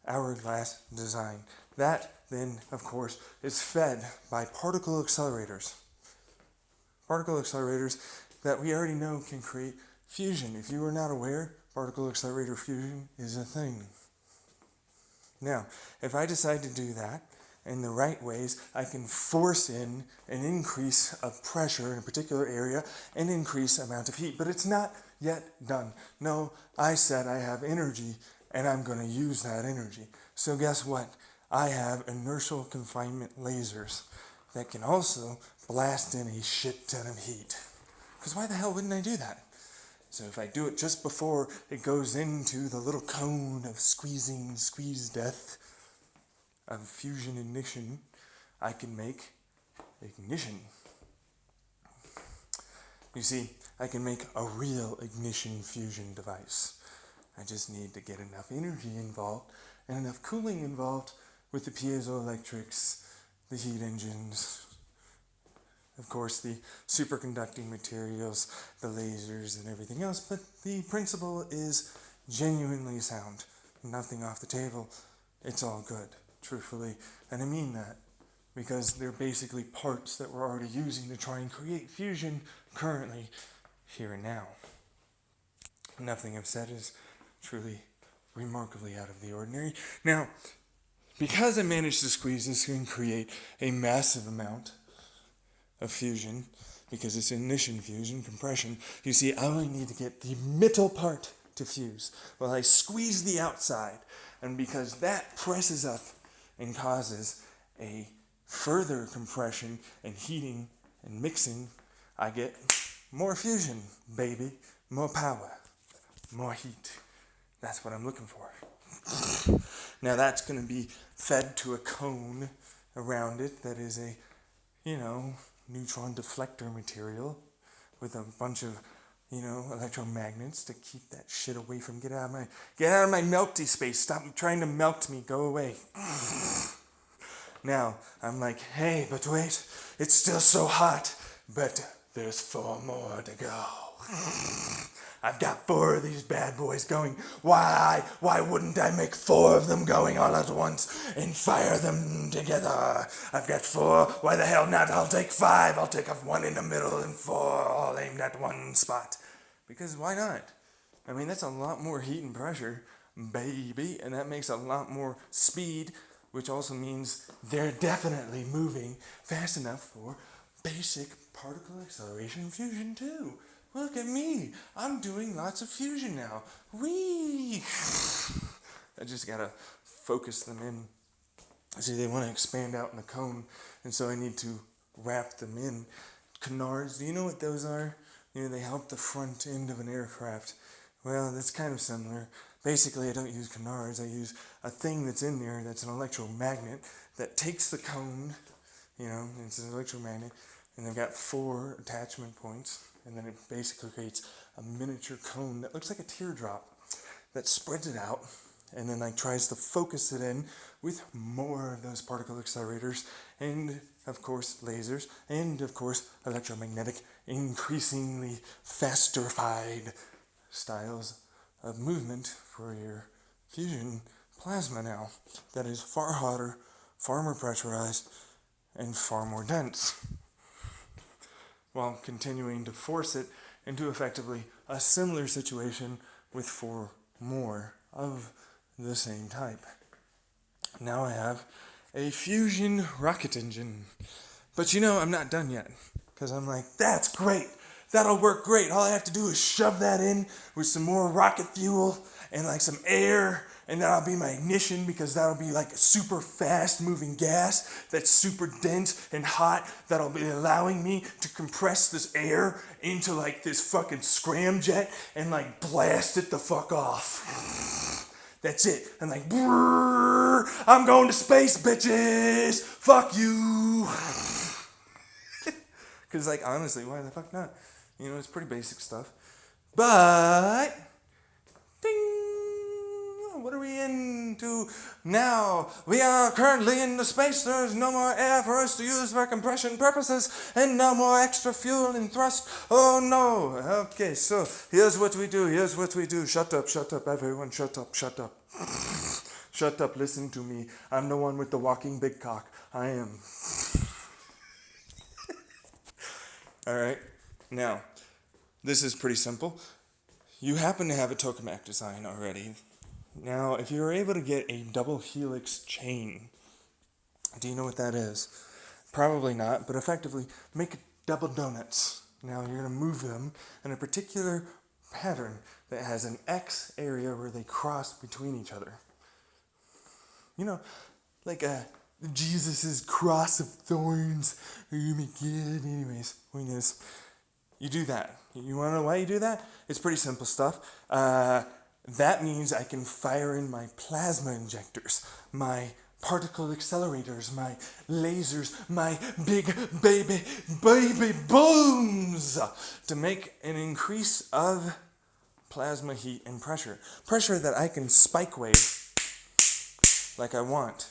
hourglass design. That then, of course, is fed by particle accelerators. Particle accelerators that we already know can create fusion. If you are not aware, particle accelerator fusion is a thing. Now, if I decide to do that in the right ways, I can force in an increase of pressure in a particular area, an increased amount of heat. But it's not yet done. No, I said I have energy, and I'm going to use that energy. So guess what? I have inertial confinement lasers that can also blast in a shit ton of heat. Because why the hell wouldn't I do that? So if I do it just before it goes into the little cone of squeeze death, of fusion ignition, I can make ignition. You see, I can make a real ignition fusion device. I just need to get enough energy involved and enough cooling involved with the piezoelectrics, the heat engines, of course the superconducting materials, the lasers and everything else, but the principle is genuinely sound. Nothing off the table. It's all good, truthfully. And I mean that because they're basically parts that we're already using to try and create fusion currently, here and now. Nothing I've said is truly remarkably out of the ordinary. Now, because I managed to squeeze this and create a massive amount of fusion, because it's ignition fusion, compression, you see, I only need to get the middle part to fuse. Well, I squeeze the outside, and because that presses up and causes a further compression and heating and mixing, I get more fusion, baby, more power, more heat. That's what I'm looking for. Now that's going to be fed to a cone around it that is a, neutron deflector material with a bunch of, electromagnets to keep that shit away from get out of my melty space. Stop trying to melt me. Go away. Now I'm like, hey, but wait, it's still so hot, but there's 4 more to go. I've got 4 of these bad boys going. Why wouldn't I make 4 of them going all at once and fire them together? I've got 4, why the hell not? I'll take 5, I'll take off 1 in the middle and 4 all aimed at one spot. Because why not? I mean, that's a lot more heat and pressure, baby, and that makes a lot more speed, which also means they're definitely moving fast enough for basic particle acceleration fusion too. Look at me. I'm doing lots of fusion now. Whee! I just gotta focus them in. See, they want to expand out in the cone, and so I need to wrap them in. Canards, do you know what those are? They help the front end of an aircraft. Well, that's kind of similar. Basically, I don't use canards. I use a thing that's in there that's an electromagnet that takes the cone, it's an electromagnet, and they've got 4 attachment points. And then it basically creates a miniature cone that looks like a teardrop that spreads it out and then tries to focus it in with more of those particle accelerators and, of course, lasers and, of course, electromagnetic, increasingly faster-fied styles of movement for your fusion plasma now that is far hotter, far more pressurized, and far more dense, while continuing to force it into effectively a similar situation with 4 more of the same type. Now I have a fusion rocket engine. But I'm not done yet, because I'm like, that's great. That'll work great. All I have to do is shove that in with some more rocket fuel and some air, and that'll be my ignition, because that'll be a super fast moving gas that's super dense and hot, that'll be allowing me to compress this air into this fucking scramjet and blast it the fuck off. That's it. And brrr, I'm going to space, bitches. Fuck you. Because honestly, why the fuck not? It's pretty basic stuff. But ding! What are we into now? We are currently in the space. There's no more air for us to use for compression purposes, and no more extra fuel and thrust. Oh no. Okay, so here's what we do. Shut up, everyone. Shut up. Shut up, listen to me. I'm the one with the walking big cock. I am. Alright, now, this is pretty simple. You happen to have a tokamak design already. Now, if you're able to get a double helix chain, do you know what that is? Probably not, but effectively, make double donuts. Now, you're going to move them in a particular pattern that has an X area where they cross between each other. Like a Jesus' cross of thorns. Oh my God. Anyways, point is, you do that. You want to know why you do that? It's pretty simple stuff. That means I can fire in my plasma injectors, my particle accelerators, my lasers, my big baby booms to make an increase of plasma heat and pressure. Pressure that I can spike wave like I want.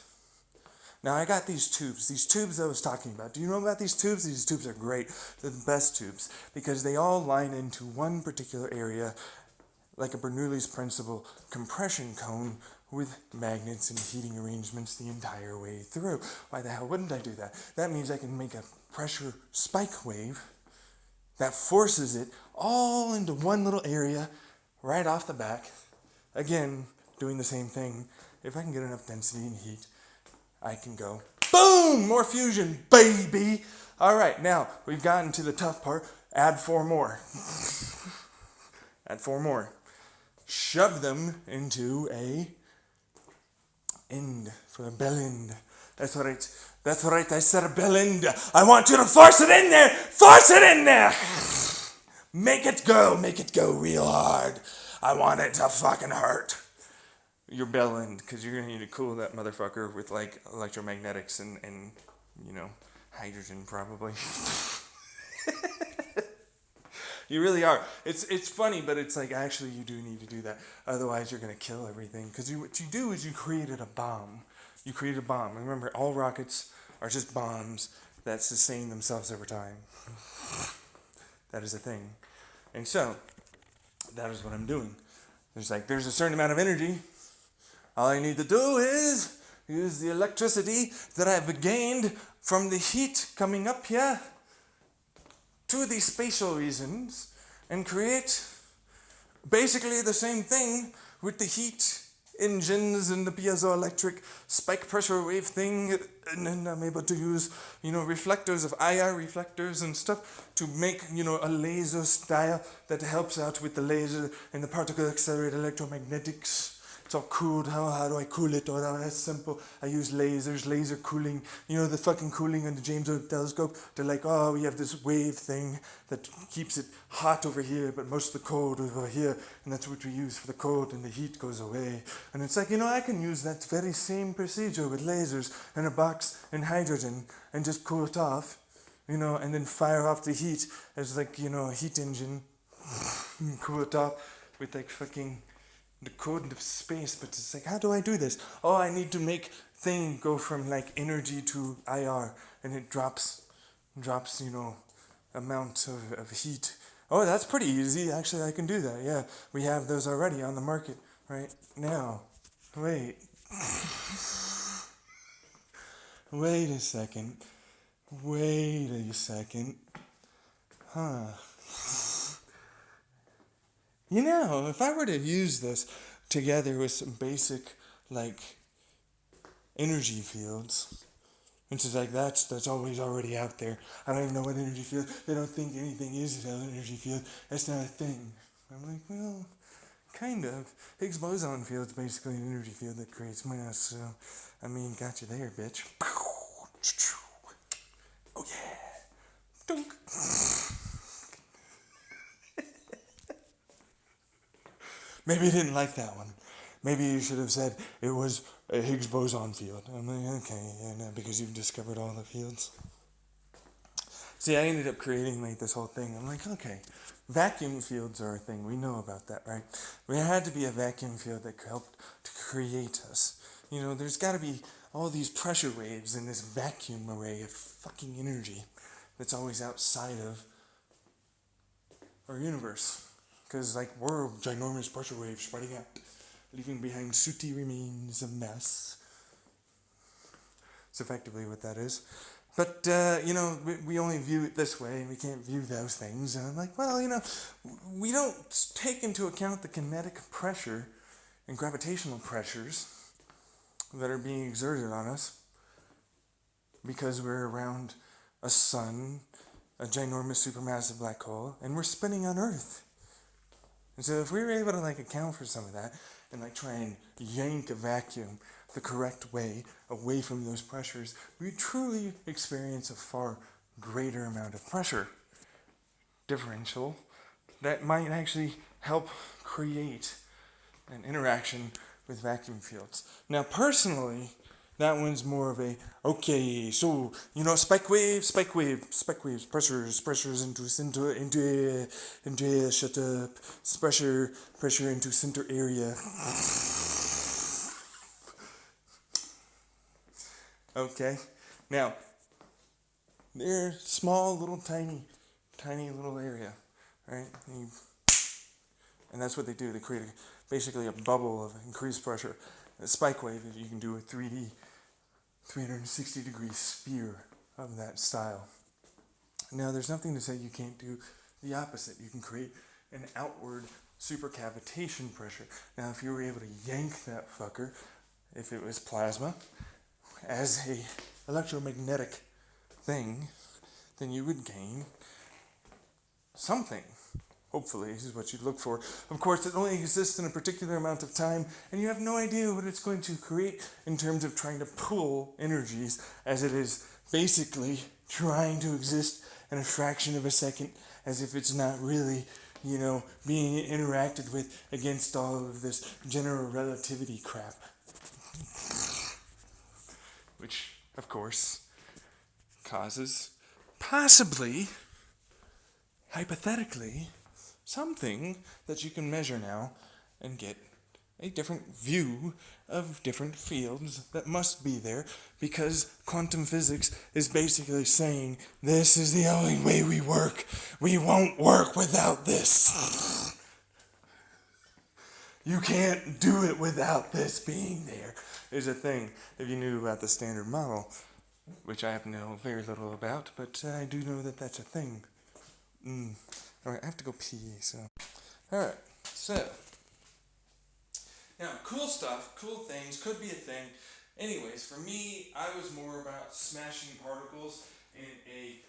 Now I got these tubes I was talking about. Do you know about these tubes? These tubes are great. They're the best tubes because they all line into one particular area like a Bernoulli's principle compression cone with magnets and heating arrangements the entire way through. Why the hell wouldn't I do that? That means I can make a pressure spike wave that forces it all into one little area right off the back. Again, doing the same thing. If I can get enough density and heat, I can go, boom, more fusion, baby. All right, now we've gotten to the tough part. Add 4 more. Add 4 more. Shove them into a end for a bell end. That's right. That's right. I said a bell end. I want you to force it in there. Force it in there. Make it go. Make it go real hard. I want it to fucking hurt. Your bell end, because you're gonna need to cool that motherfucker with like electromagnetics and you know, hydrogen probably. You really are. It's funny, but it's like actually you do need to do that. Otherwise, you're gonna kill everything. Because what you do is you created a bomb. You created a bomb. Remember, all rockets are just bombs that sustain themselves over time. That is a thing. And so, that is what I'm doing. There's a certain amount of energy. All I need to do is use the electricity that I've gained from the heat coming up here to the spatial regions and create basically the same thing with the heat engines and the piezoelectric spike pressure wave thing, and then I'm able to use, reflectors of IR reflectors and stuff to make, a laser style that helps out with the laser and the particle accelerated electromagnetics. It's all cooled. How do I cool it? Oh, that's simple. I use lasers, laser cooling. The fucking cooling on the James Webb Telescope. They're like, oh, we have this wave thing that keeps it hot over here, but most of the cold is over here, and that's what we use for the cold, and the heat goes away. And it's like, I can use that very same procedure with lasers and a box and hydrogen and just cool it off, and then fire off the heat as like, a heat engine. Cool it off with like fucking the code of space. But it's like, how do I do this? Oh, I need to make thing go from like energy to IR, and it drops amount of heat. Oh, that's pretty easy. Actually, I can do that. Yeah, we have those already on the market right now. Wait a second. Huh. If I were to use this together with some basic, like, energy fields, which is like, that's always already out there. I don't even know what energy field. They don't think anything is an energy field. That's not a thing. I'm like, well, kind of. Higgs boson field is basically an energy field that creates mass. So, got you there, bitch. Oh yeah. Dunk. Maybe you didn't like that one. Maybe you should have said it was a Higgs boson field. I'm like, okay, yeah, no, because you've discovered all the fields. See, I ended up creating like this whole thing. I'm like, okay, vacuum fields are a thing. We know about that, right? There had to be a vacuum field that helped to create us. There's got to be all these pressure waves in this vacuum array of fucking energy that's always outside of our universe. Because, we're ginormous pressure waves spreading out, leaving behind sooty remains of mass. It's effectively what that is. But, we only view it this way, and we can't view those things. And I'm like, well, we don't take into account the kinetic pressure and gravitational pressures that are being exerted on us because we're around a sun, a ginormous supermassive black hole, and we're spinning on Earth. And so if we were able to account for some of that and try and yank a vacuum the correct way away from those pressures, we truly experience a far greater amount of pressure differential that might actually help create an interaction with vacuum fields. Now, personally, that one's more of a, okay, so, spike waves, pressures into shut up, pressure into center area. Okay, now, they're small, little, tiny little area, right? And that's what they do. They create basically a bubble of increased pressure. A spike wave, if you can do a 3D, 360-degree sphere of that style. Now, there's nothing to say you can't do the opposite. You can create an outward supercavitation pressure. Now, if you were able to yank that fucker, if it was plasma, as a electromagnetic thing, then you would gain something. Hopefully, this is what you'd look for. Of course, it only exists in a particular amount of time, and you have no idea what it's going to create in terms of trying to pull energies, as it is basically trying to exist in a fraction of a second, as if it's not really, being interacted with against all of this general relativity crap. Which, of course, causes, possibly, hypothetically, something that you can measure now and get a different view of different fields that must be there, because quantum physics is basically saying this is the only way we work. We won't work without this. You can't do it without this being there, is a thing. If you knew about the Standard Model, which I know very little about, but I do know that that's a thing. Alright, I have to go pee, so. Alright, so. Now, cool stuff, cool things, could be a thing. Anyways, for me, I was more about smashing particles in a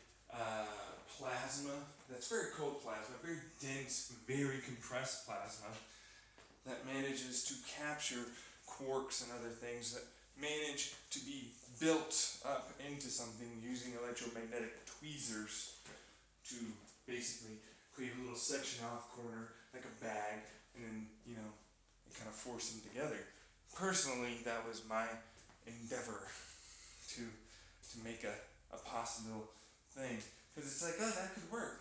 plasma that's very cold plasma, very dense, very compressed plasma that manages to capture quarks and other things that manage to be built up into something using electromagnetic tweezers to basically create a little section off corner, like a bag, and then, kind of force them together. Personally, that was my endeavor to make a possible thing. Because it's like, that could work.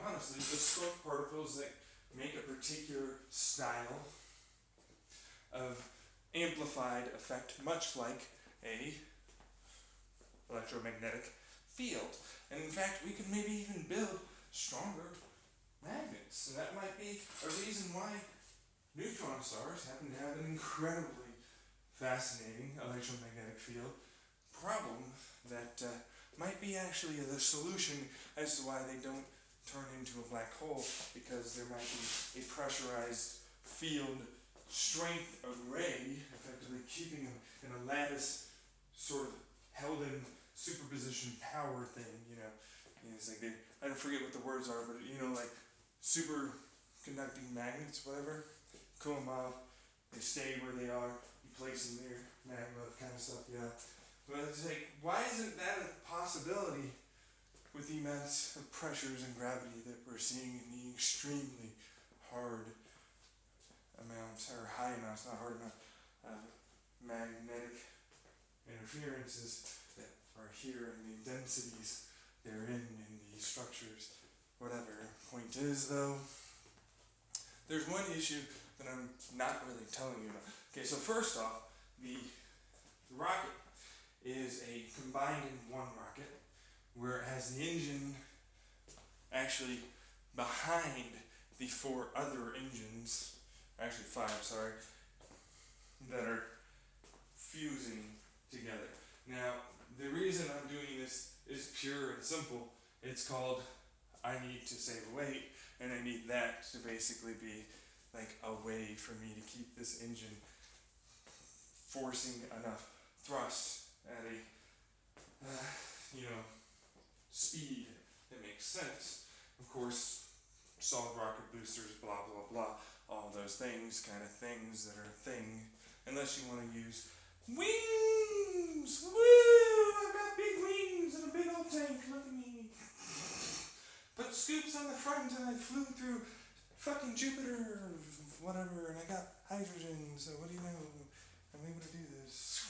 Honestly, the smoke particles that make a particular style of amplified effect, much like a electromagnetic field. And in fact, we could maybe even build stronger magnets. And that might be a reason why neutron stars happen to have an incredibly fascinating electromagnetic field problem that might be actually the solution as to why they don't turn into a black hole, because there might be a pressurized field strength array effectively keeping them in a lattice sort of held in superposition power thing, It's like I don't forget what the words are, but like superconducting magnets, whatever. Cool them off, they stay where they are, you place them there, maglev kind of stuff, yeah. But it's like, why isn't that a possibility with the immense pressures and gravity that we're seeing in the extremely hard amounts, or high amounts, not hard enough, of magnetic interferences that are here, and the densities they're in these structures, whatever. Point is, though, there's one issue that I'm not really telling you about. Okay, so first off, the rocket is a combined in one rocket, where it has the engine actually behind the 4 other engines, actually 5, sorry, that are fusing together. Now, the reason I'm doing this is pure and simple. It's called, I need to save weight, and I need that to basically be like a way for me to keep this engine forcing enough thrust at a, speed that makes sense. Of course, solid rocket boosters, blah, blah, blah, all those things that are a thing, unless you want to use wings! Woo! I've got big wings and a big old tank, look at me. Put scoops on the front and I flew through fucking Jupiter or whatever, and I got hydrogen, so what do you know? I'm able to do this.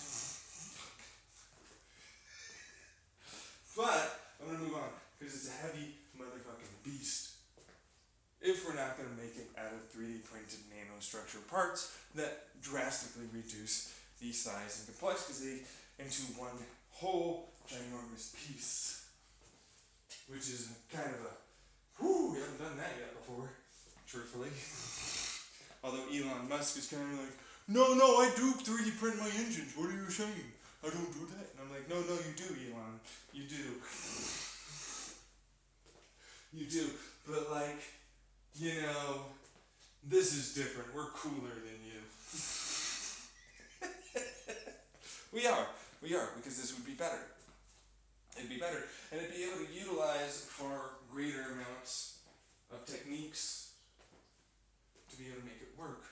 But I'm gonna move on, because it's a heavy motherfucking beast. If we're not gonna make it out of 3D printed nanostructure parts that drastically reduce the size and complexity into one whole ginormous piece. Which is kind of we haven't done that yet before, truthfully. Although Elon Musk is kind of like, no, I do 3D print my engines, what are you saying? I don't do that. And I'm like, no, you do, Elon. You do. You do. But This is different. We're cooler than you. We are. We are, because this would be better. It'd be better. And it'd be able to utilize far greater amounts of techniques to be able to make it work.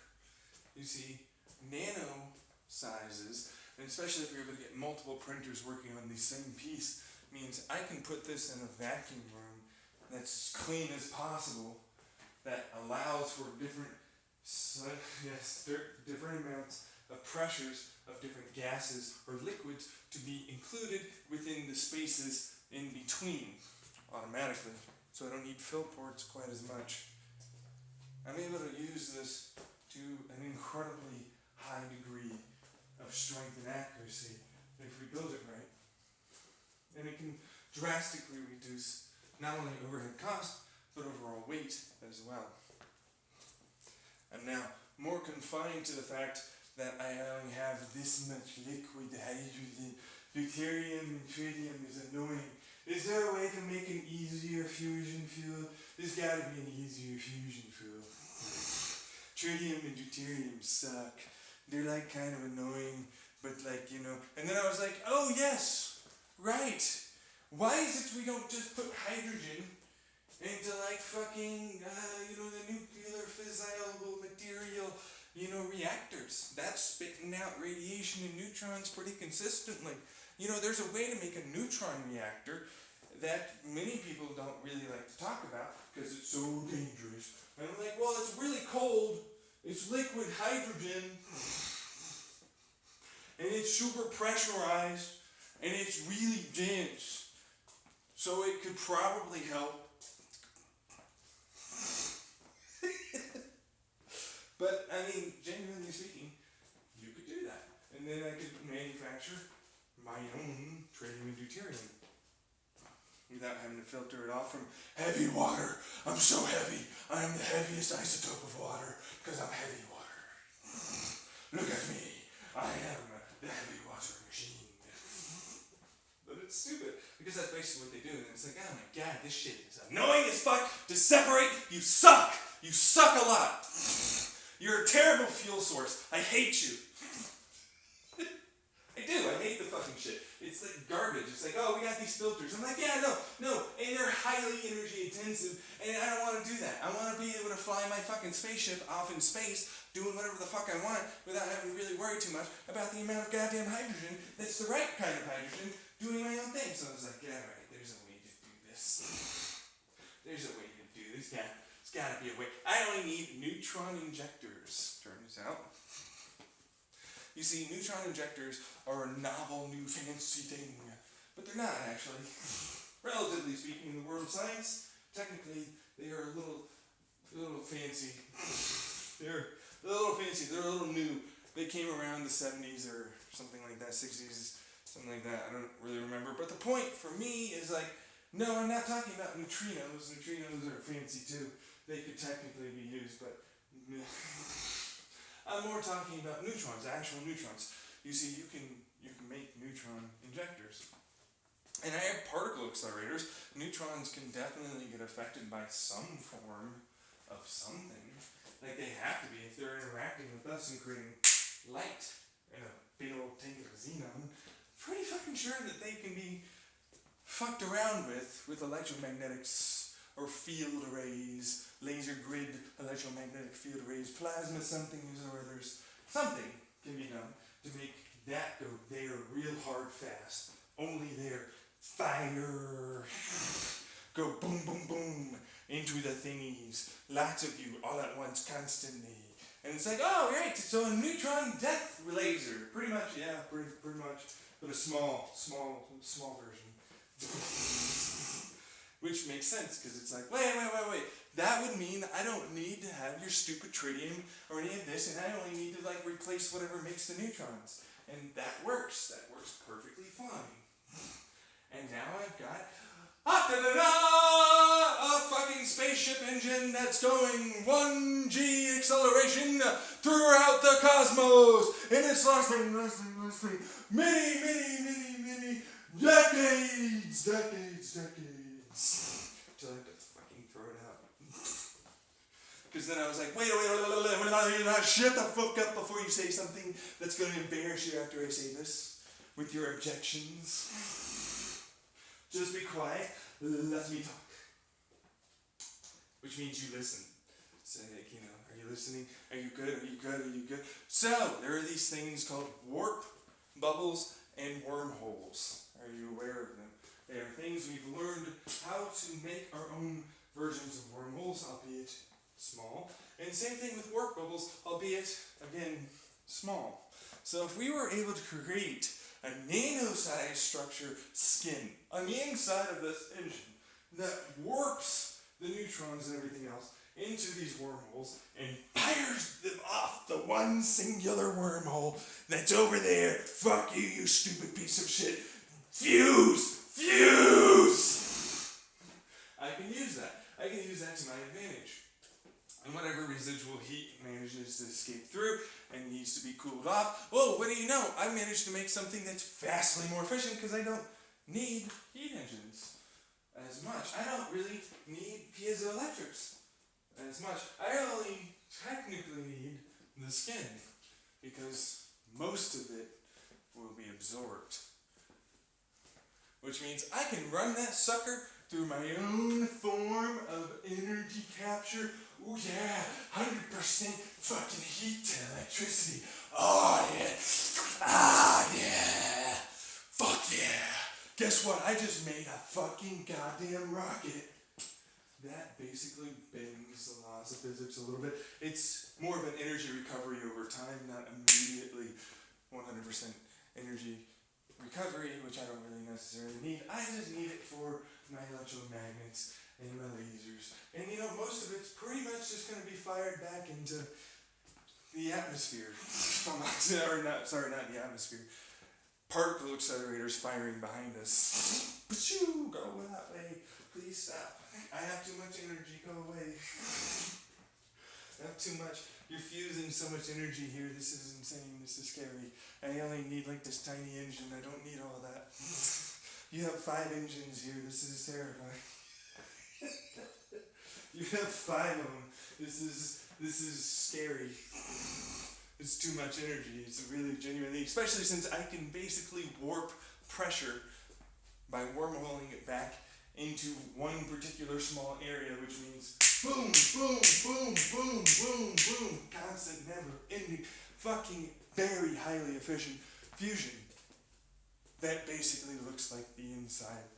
You see, nano sizes, and especially if you're able to get multiple printers working on the same piece, means I can put this in a vacuum room that's as clean as possible, that allows for different amounts of pressures of different gases or liquids to be included within the spaces in between automatically. So I don't need fill ports quite as much. I'm able to use this to an incredibly high degree of strength and accuracy if we build it right. And it can drastically reduce not only overhead cost, but overall weight as well. I'm now more confined to the fact that I only have this much liquid hydrogen. Deuterium and tritium is annoying. Is there a way to make an easier fusion fuel? There's gotta be an easier fusion fuel. Tritium and deuterium suck. They're like kind of annoying, but like, you know. And then I was like, oh yes, right. Why is it we don't just put hydrogen into like fucking, the nuclear fissile material, reactors? That's spitting out radiation and neutrons pretty consistently. There's a way to make a neutron reactor that many people don't really like to talk about because it's so dangerous. And I'm like, well, it's really cold. It's liquid hydrogen. And it's super pressurized. And it's really dense. So it could probably help. But, genuinely speaking, you could do that. And then I could manufacture my own tritium and deuterium without having to filter it off from heavy water. I'm so heavy. I am the heaviest isotope of water because I'm heavy water. Look at me. I am the heavy water machine. But it's stupid because that's basically what they do. And it's like, oh my god, this shit is annoying as fuck to separate. You suck. You suck a lot. You're a terrible fuel source. I hate you. I do. I hate the fucking shit. It's like garbage. It's like, oh, we got these filters. I'm like, yeah, no. And they're highly energy intensive, and I don't want to do that. I want to be able to fly my fucking spaceship off in space, doing whatever the fuck I want, without having to really worry too much about the amount of goddamn hydrogen that's the right kind of hydrogen, doing my own thing. So I was like, yeah, right, there's a way to do this. There's a way to do this. Yeah, there's gotta be a way. I only need neutron injectors, turns out. You see, neutron injectors are a novel, new, fancy thing. But they're not, actually. Relatively speaking, in the world of science, technically, they are a little fancy. They're a little fancy. They're a little new. They came around the 70s or something like that, 60s, something like that. I don't really remember. But the point for me is like, no, I'm not talking about neutrinos. Neutrinos are fancy too. They could technically be used, but I'm more talking about neutrons, actual neutrons. You see, you can make neutron injectors. And I have particle accelerators. Neutrons can definitely get affected by some form of something. Like they have to be if they're interacting with us and creating light in a big old tank of xenon. Pretty fucking sure that they can be fucked around with electromagnetics or field arrays, laser grid electromagnetic field arrays, plasma something or others. Something can be done to make that go there real hard fast. Only there. Fire. Go boom, boom, boom into the thingies. Lots of you all at once constantly. And it's like, oh, right, so a neutron death laser. Pretty much, yeah, pretty much. But a small version. Which makes sense, because it's like, wait. That would mean I don't need to have your stupid tritium or any of this, and I only need to, replace whatever makes the neutrons. And that works. That works perfectly fine. And now I've got a fucking spaceship engine that's going 1G acceleration throughout the cosmos. And it's lasting many decades. Till I have to fucking throw it out. Because then I was like, wait, shut the fuck up before you say something that's going to embarrass you after I say this with your objections. Just be quiet, let me talk. Which means you listen. So, like, you know, are you listening? Are you good? Are you good? Are you good? So, there are these things called warp bubbles and wormholes. Are you aware of them? They are things we've learned how to make our own versions of wormholes, albeit small. And same thing with warp bubbles, albeit, again, small. So if we were able to create a nano-sized structure skin on the inside of this engine that warps the neutrons and everything else into these wormholes and fires them off the one singular wormhole that's over there. Fuck you, you stupid piece of shit. Fuse! Fuse! I can use that. I can use that to my advantage. And whatever residual heat manages to escape through and needs to be cooled off, well, what do you know? I managed to make something that's vastly more efficient because I don't need heat engines as much. I don't really need piezoelectrics as much. I only technically need the skin because most of it will be absorbed. Which means I can run that sucker through my own form of energy capture. Oh yeah, 100% fucking heat to electricity. Oh yeah. Ah yeah. Fuck yeah. Guess what? I just made a fucking goddamn rocket. That basically bends the laws of physics a little bit. It's more of an energy recovery over time, not immediately 100% energy recovery, which I don't really necessarily need. I just need it for my electromagnets and my lasers. And you know, most of it's pretty much just going to be fired back into the atmosphere. Not the atmosphere. Particle accelerators firing behind us. Pachoo, go that way. Please stop. I have too much energy. Go away. I have too much. You're fusing so much energy here. This is insane. This is scary. I only need like this tiny engine. I don't need all that. You have 5 engines here. This is terrifying. You have 5 of them. This is scary. It's too much energy. It's really genuinely, especially since I can basically warp pressure by wormholing it back into one particular small area, which means boom, boom, boom, boom, boom, boom, constant, never-ending, fucking very highly efficient fusion. That basically looks like the inside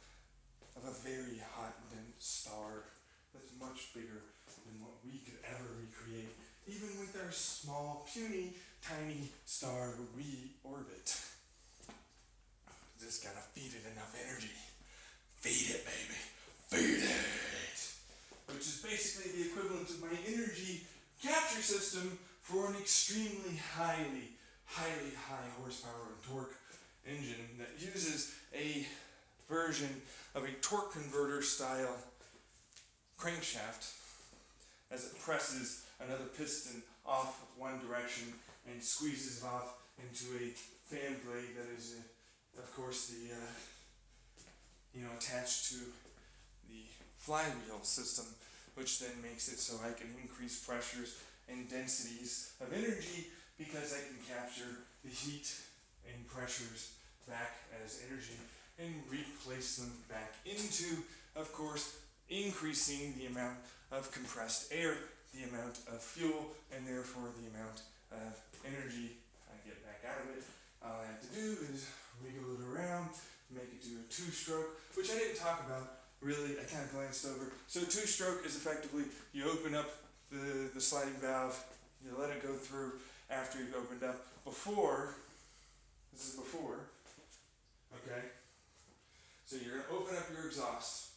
of a very hot, dense star that's much bigger than what we could ever recreate, even with our small, puny, tiny star we orbit. Just gotta feed it enough energy. Feed it, baby. Feed it. Which is basically the equivalent of my energy capture system for an extremely highly high horsepower and torque engine that uses a version of a torque converter style crankshaft as it presses another piston off one direction and squeezes it off into a fan blade that is, of course, the attached to the flywheel system, which then makes it so I can increase pressures and densities of energy because I can capture the heat and pressures back as energy and replace them back into, of course, increasing the amount of compressed air, the amount of fuel, and therefore the amount of energy I get back out of it. All I have to do is wiggle it around, make it do a 2-stroke, which I didn't talk about really. I kind of glanced over. So 2-stroke is effectively you open up the sliding valve, you let it go through after you've opened up. This is before, okay? So you're going to open up your exhaust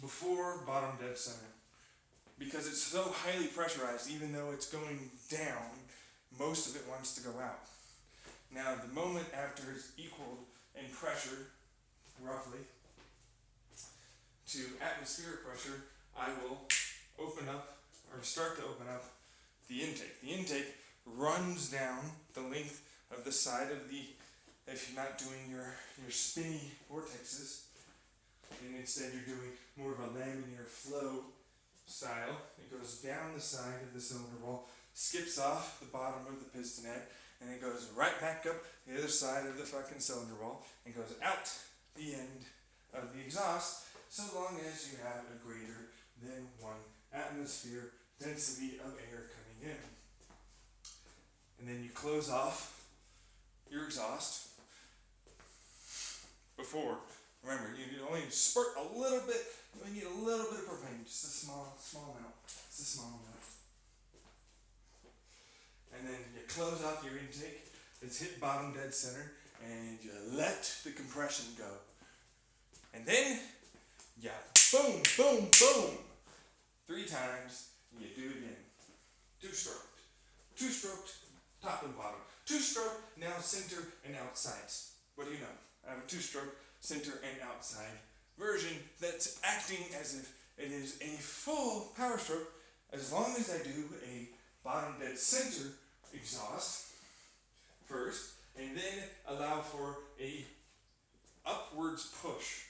before bottom dead center. Because it's so highly pressurized, even though it's going down, most of it wants to go out. Now, the moment after it's equaled in pressure, roughly, to atmospheric pressure, I will start to open up the intake. The intake runs down the length of the side of if you're not doing your spinny vortexes, and instead you're doing more of a laminar flow style. It goes down the side of the cylinder wall, skips off the bottom of the piston head, and it goes right back up the other side of the fucking cylinder wall and goes out the end of the exhaust, so long as you have a greater than 1 atmosphere density of air coming in. And then you close off your exhaust before. Remember, you only spurt a little bit. You only need a little bit of propane, just a small amount. Just a small amount. And then you close off your intake. It's hit bottom dead center, and you let the compression go. And then, yeah, boom, boom, boom. 3 times, and you do it again. 2-stroked. 2-stroked, top and bottom. 2-stroke, now center and outsides. What do you know? I have a 2-stroke, center and outside version that's acting as if it is a full power stroke, as long as I do a bottom dead center exhaust first, and then allow for a upwards push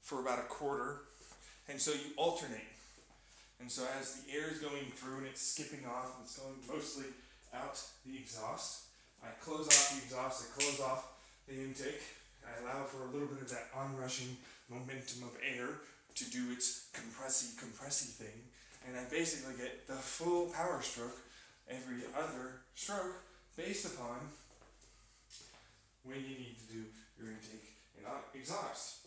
for about a quarter, and so you alternate. And so as the air is going through and it's skipping off and it's going mostly out the exhaust, I close off the exhaust, I close off the intake, I allow for a little bit of that onrushing momentum of air to do its compressy thing, and I basically get the full power stroke every other stroke based upon when you need to do your intake and exhaust.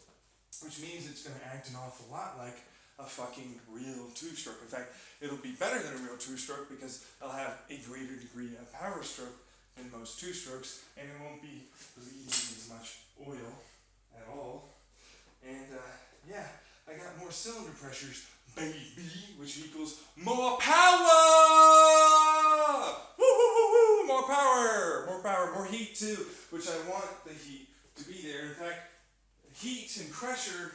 Which means it's going to act an awful lot like a fucking real 2-stroke. In fact, it'll be better than a real 2-stroke because I'll have a greater degree of power stroke than most 2-strokes, and it won't be bleeding as much oil at all. And yeah, I got more cylinder pressures, baby, which equals more power! Woo, woo, woo, woo! More power, more heat too, which I want the heat to be there. In fact, heat and pressure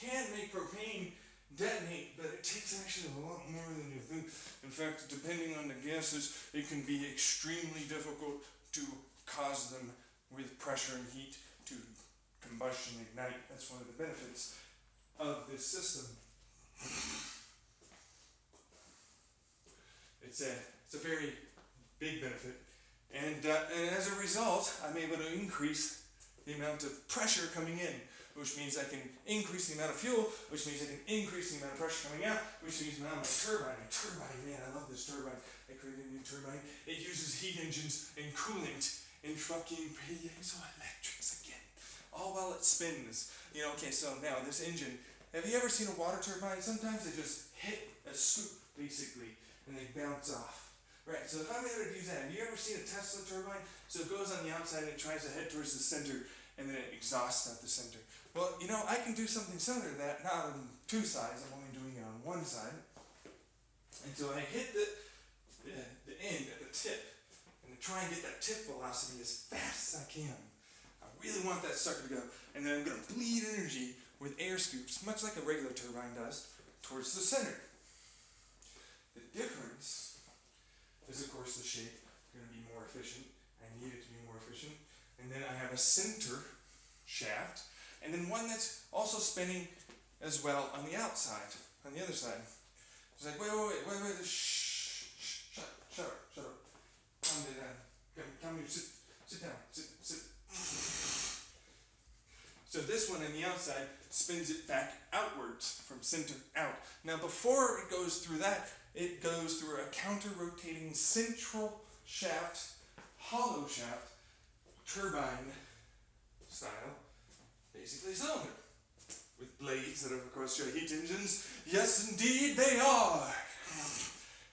can make propane detonate, but it takes actually a lot more than you think. In fact, depending on the gases, it can be extremely difficult to cause them with pressure and heat to combustion ignite. That's one of the benefits of this system. It's a very big benefit, and as a result, I'm able to increase the amount of pressure coming in, which means I can increase the amount of fuel, which means I can increase the amount of pressure coming out, which means now my turbine, man, I love this turbine. I created a new turbine. It uses heat engines and coolant and fucking piezoelectrics again, all while it spins. You know, okay, so now this engine, have you ever seen a water turbine? Sometimes they just hit a scoop, basically, and they bounce off. Right, so if I'm able to do that, have you ever seen a Tesla turbine? So it goes on the outside and it tries to head towards the center, and then it exhausts at the center. Well, you know, I can do something similar to that, not on 2 sides, I'm only doing it on 1 side. And so I hit the end at the tip, and try and get that tip velocity as fast as I can. I really want that sucker to go, and then I'm going to bleed energy with air scoops, much like a regular turbine does, towards the center. The difference is, of course, the shape going to be more efficient. I need it to be more efficient. And then I have a center shaft, and then one that's also spinning as well on the outside, on the other side. It's like, wait, shut up. Come here, sit down, sit. So this one on the outside spins it back outwards from center out. Now before it goes through that, it goes through a counter-rotating central shaft, hollow shaft, turbine style, basically cylinder, with blades that of course show heat engines. Yes, indeed they are.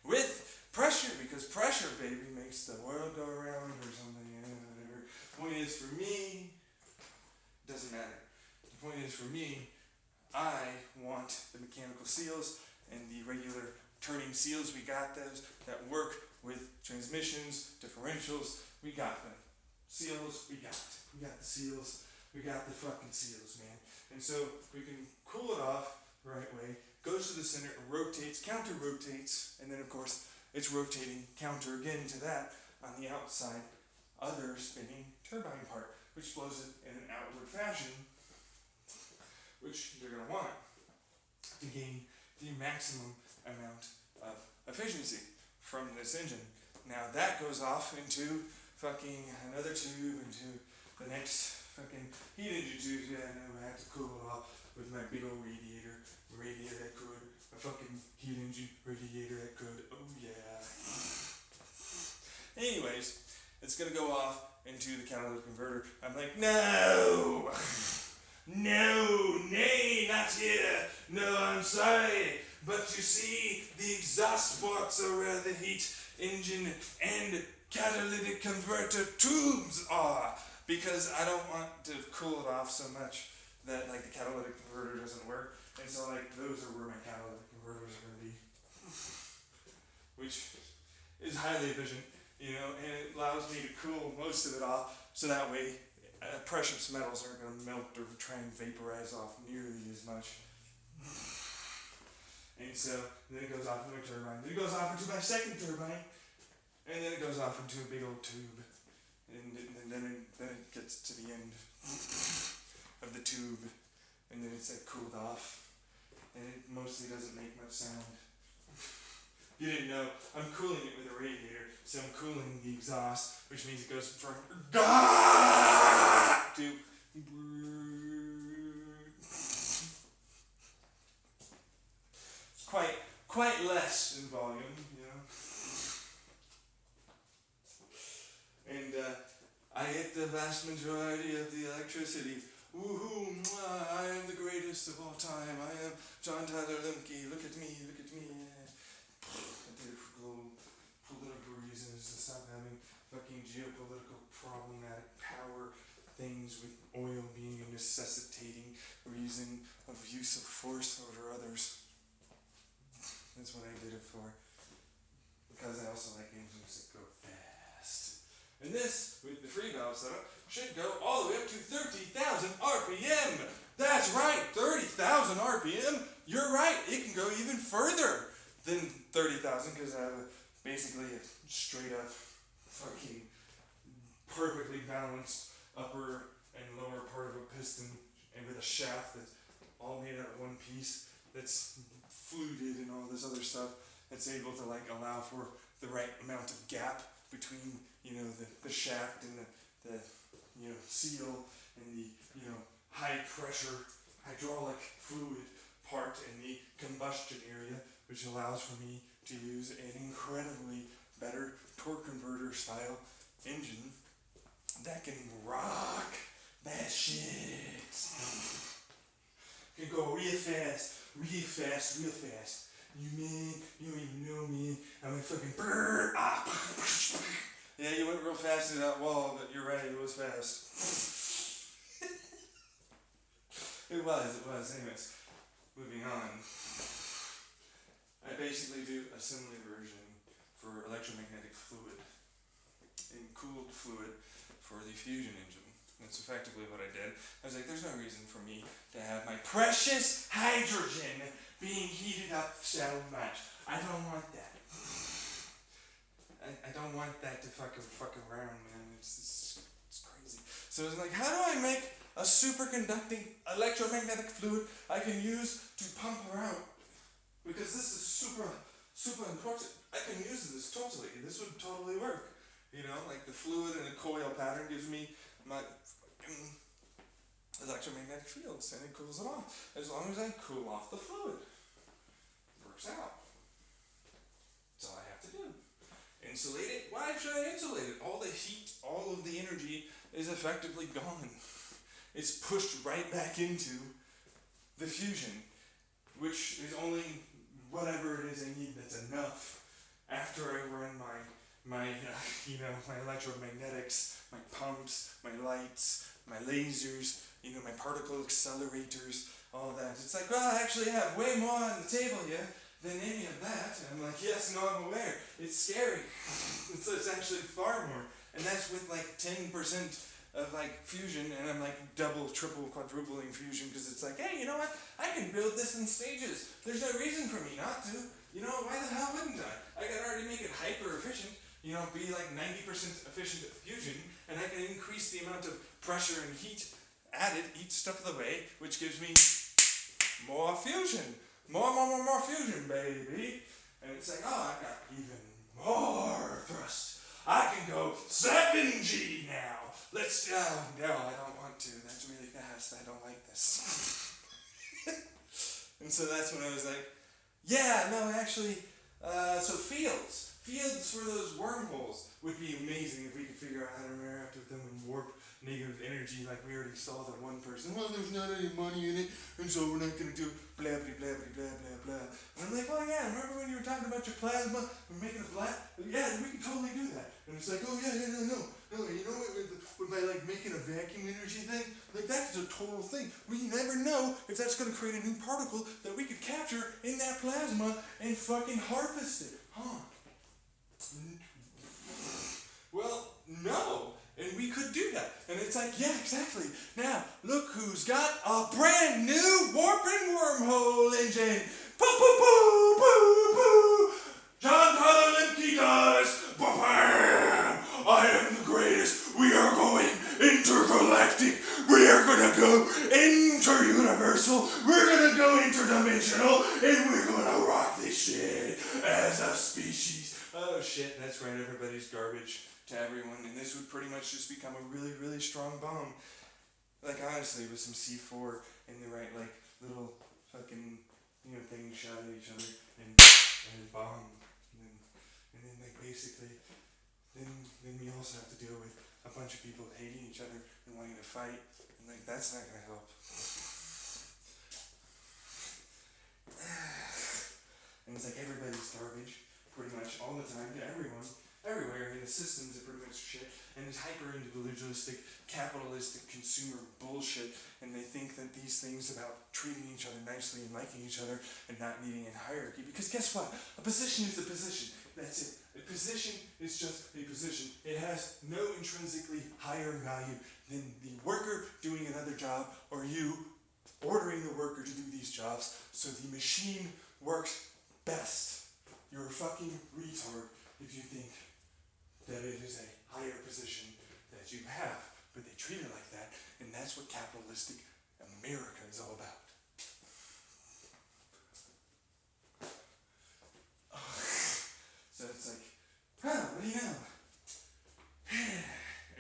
With pressure, because pressure, baby, makes the world go around or something. Whatever. The point is, for me, doesn't matter. The point is, for me, I want the mechanical seals and the regular turning seals. We got those that work with transmissions, differentials. We got them. Seals, we got the seals. We got the fucking seals, man. And so we can cool it off the right way, goes to the center, rotates, counter-rotates, and then of course it's rotating counter again to that on the outside, other spinning turbine part, which blows it in an outward fashion, which they're going to want to gain the maximum amount of efficiency from this engine. Now that goes off into fucking another tube, into the next fucking heat engine tube. Yeah, I know I have to cool it off with my big old radiator that could, a fucking heat engine radiator that could. Oh yeah. Anyways, it's gonna go off into the catalytic converter. I'm like, no, nay, not here. No, I'm sorry, but you see, the exhaust ports are where the heat engine and catalytic converter tubes are, because I don't want to cool it off so much that like the catalytic converter doesn't work, and so like those are where my catalytic converters are going to be, which is highly efficient, and it allows me to cool most of it off, so that way precious metals aren't going to melt or try and vaporize off nearly as much. And so then it goes off into my turbine, then it goes off into my second turbine, and then it goes off into a big old tube, and then it gets to the end of the tube, and then it's cooled off, and it mostly doesn't make much sound. You didn't know, I'm cooling it with a radiator, so I'm cooling the exhaust, which means it goes from to it's quite less in volume, And I get the vast majority of the electricity. Woohoo! Mwah, I am the greatest of all time. I am John Tyler Lemke. Look at me. I did it for global political reasons, to stop having fucking geopolitical problematic power things with oil being a necessitating reason of use of force over others. That's what I did it for. Because I also like engines that go fast. And this, with the free valve setup, should go all the way up to 30,000 RPM. That's right, 30,000 RPM. You're right, it can go even further than 30,000, because I have basically a straight up fucking perfectly balanced upper and lower part of a piston, and with a shaft that's all made out of one piece, that's fluted and all this other stuff, that's able to like allow for the right amount of gap between the shaft and the seal and the high pressure hydraulic fluid part in the combustion area, which allows for me to use an incredibly better torque converter style engine that can rock that shit. Can go real fast. You don't even know me. I'm a fucking bird. Yeah, you went real fast to that wall, but you're right, it was fast. It was. Anyways, moving on. I basically do a similar version for electromagnetic fluid and cooled fluid for the fusion engine. That's effectively what I did. I was like, there's no reason for me to have my precious hydrogen being heated up so much. I don't want that. I don't want that to fuck around, man. It's crazy. So I was like, how do I make a superconducting electromagnetic fluid I can use to pump around? Because this is super important. I can use this totally. This would totally work. Like the fluid in a coil pattern gives me my electromagnetic fields, and it cools it off. As long as I cool off the fluid. It works out. That's all I have to do. Insulate it? Why should I insulate it? All the heat, all of the energy is effectively gone. It's pushed right back into the fusion, which is only whatever it is I need that's enough after I run my electromagnetics, my pumps, my lights, my lasers, my particle accelerators, all of that. It's like, well, I actually have way more on the table here than any of that. And I'm like, yes, no, I'm aware. It's scary. It's actually far more. And that's with like 10% of like fusion, and I'm like double, triple, quadrupling fusion, because it's like, hey, you know what? I can build this in stages. There's no reason for me not to. Why the hell wouldn't I? I can already make it hyper efficient. Be like 90% efficient at fusion, and I can increase the amount of pressure and heat added each step of the way, which gives me more fusion. more fusion, baby. And it's like, oh, I got even more thrust. I can go 7G now. Let's, no, I don't want to. That's really fast. I don't like this. And so that's when I was like, yeah, no, actually, so fields for those wormholes would be amazing if we could figure out how to interact with them and warp negative energy like we already saw that one person. Well, there's not any money in it, and so we're not going to do blah, blah, blah, blah, blah, blah, blah. And I'm like, oh yeah, remember when you were talking about your plasma and making it flat? Yeah, we can totally do that. And it's like, oh yeah, no, you know what, with my like making a vacuum energy thing, like that's a total thing. We never know if that's going to create a new particle that we could capture in that plasma and fucking harvest it. Huh. Well, no. And we could do that. And it's like, yeah, exactly. Now, look who's got a brand new warping wormhole engine. Poo, poo, poo, poo, poo. John Tyler Lemke does. Ba-bam! I am the greatest. We are going intergalactic. We are going to go inter-universal. We're going to go interdimensional. And we're going to rock this shit as a species. Oh, shit. That's right. Everybody's garbage to everyone, and this would pretty much just become a really, really strong bomb. Like, honestly, with some C4 and the right, like, little fucking, things shot at each other, and bomb. And then, like, basically, then we also have to deal with a bunch of people hating each other and wanting to fight, and, like, that's not gonna help. And it's like everybody's garbage, pretty much, all the time, to everyone. Everywhere, and the systems are pretty much shit, and it's hyper-individualistic, capitalistic consumer bullshit, and they think that these things about treating each other nicely and liking each other and not needing a hierarchy, because guess what? A position is a position. That's it. A position is just a position. It has no intrinsically higher value than the worker doing another job, or you ordering the worker to do these jobs, so the machine works best. You're a fucking retard if you think that it is a higher position that you have, but they treat it like that, and that's what capitalistic America is all about. So it's like, what do you know?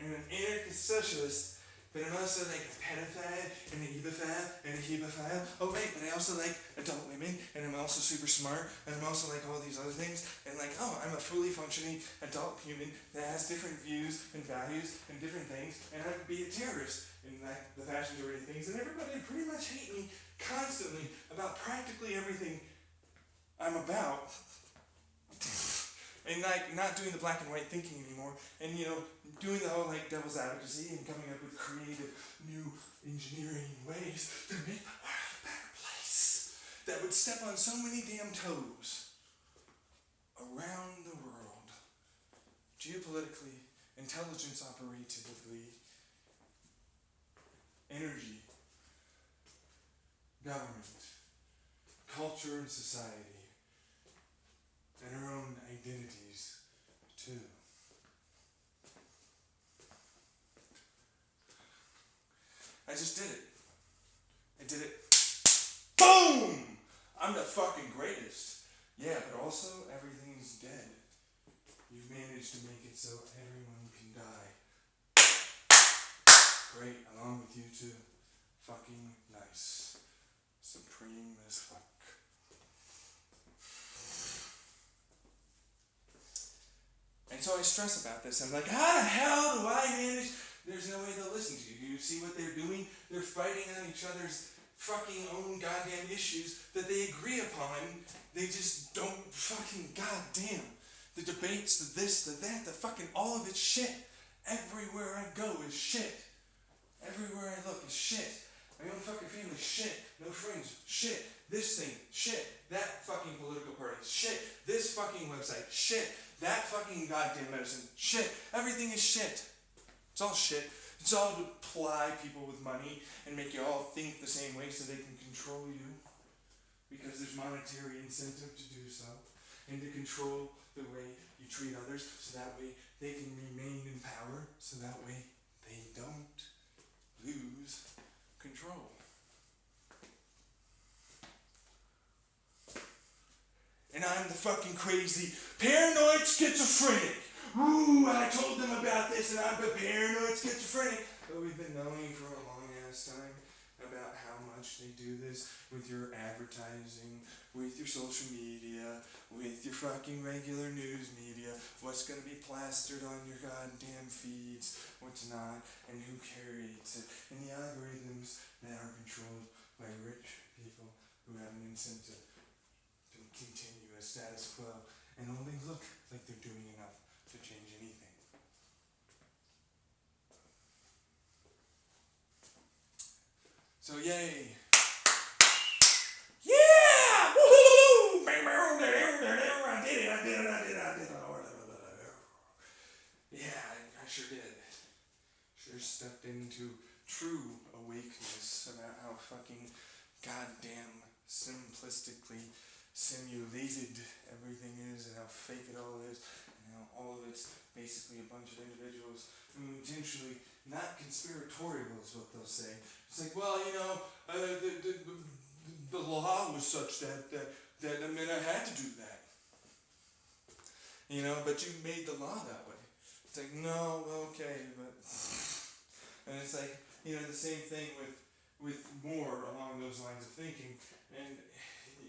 And an anarchist socialist, but I'm also like a pedophile and a hebephile and a hebephile. Oh wait, but I also like adult women, and I'm also super smart, and I'm also like all these other things, and like, oh, I'm a fully functioning adult human that has different views and values and different things, and I could be a terrorist in like the vast majority of things, and everybody pretty much hate me constantly about practically everything I'm about. And like not doing the black and white thinking anymore, and doing the whole like devil's advocacy and coming up with creative new engineering ways to make the world a better place that would step on so many damn toes around the world, geopolitically, intelligence operatively, energy, government, culture and society, and our own identities, too. I just did it. I did it. Boom! I'm the fucking greatest. Yeah, but also everything's dead. You've managed to make it so everyone can die. Great, along with you too. Fucking nice. Supreme as fuck. And so I stress about this. I'm like, how the hell do I manage? There's no way they'll listen to you. You see what they're doing? They're fighting on each other's fucking own goddamn issues that they agree upon. They just don't fucking goddamn. The debates, the this, the that, the fucking all of it's shit. Everywhere I go is shit. Everywhere I look is shit. My own fucking family, shit. No friends, shit. This thing, shit. That fucking political party, shit. This fucking website, shit. That fucking goddamn medicine, shit. Everything is shit. It's all shit. It's all to ply people with money and make you all think the same way so they can control you. Because there's monetary incentive to do so. And to control the way you treat others so that way they can remain in power, so that way they don't lose control. and I'm the fucking crazy paranoid schizophrenic. Ooh, I told them about this and I'm a paranoid schizophrenic. But we've been knowing for a long ass time about how much they do this with your advertising, with your social media, with your fucking regular news media, what's going to be plastered on your goddamn feeds, what's not, and who curates it, and the algorithms that are controlled by rich people who have an incentive to continue a status quo and only look like they're doing enough to change anything. So yay! Yeah! Woo-hoo-hoo-hoo! I did it. Yeah, I sure did. Sure stepped into true awakeness about how fucking goddamn simplistically simulated everything is and how fake it all is and how all of it's basically a bunch of individuals who intentionally, not conspiratorial is what they'll say. It's like, well, the law was such that I mean I had to do that. But you made the law that way. It's like, no, okay, but and it's like, the same thing with more along those lines of thinking, and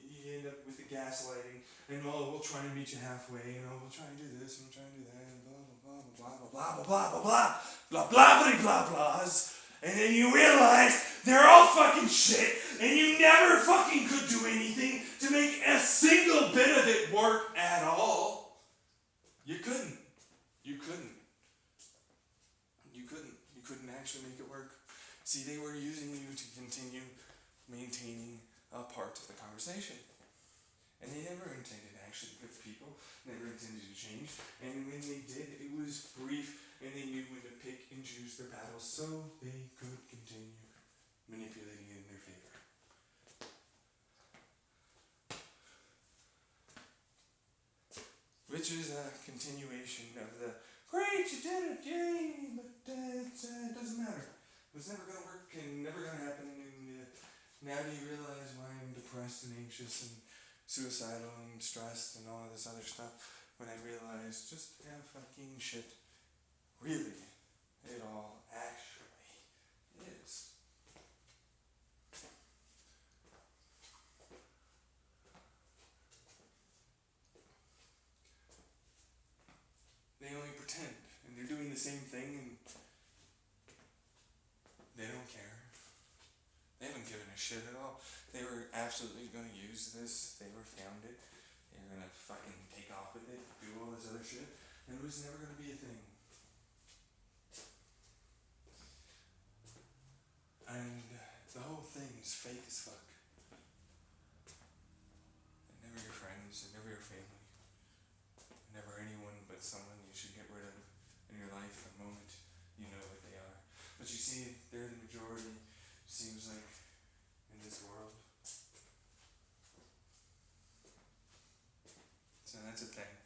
you end up with the gaslighting, and we'll try and meet you halfway, we'll try and do this, and we'll try and do that, and blah blah blah blah blah blah blah blah blah blah blah blah blah blahs, and then you realize they're all fucking shit, and you never fucking could do anything to make a single bit of it work at all. You couldn't. You couldn't actually make it work. See, they were using you to continue maintaining a part of the conversation. And they never intended to actually hurt people, never intended to change. And when they did, it was brief, and they knew when to pick and choose their battles so they could continue manipulating it in their favor. Which is a continuation of the, great, you did it, yay, but it doesn't matter. It was never going to work and never going to happen, and now do you realize why I'm depressed and anxious and suicidal and stressed and all of this other stuff, when I realized just how fucking shit really it all actually is. They only pretend, and they're doing the same thing, and they don't care. They haven't given a shit at all. They were absolutely going to use this. They were found it. They were going to fucking take off with it, do all this other shit, and it was never going to be a thing. And the whole thing is fake as fuck. They're never your friends, they're never your family. They're never anyone but someone you should get rid of in your life the moment you know what they are. But you see, they're the majority, seems like, in this world. So that's a thing.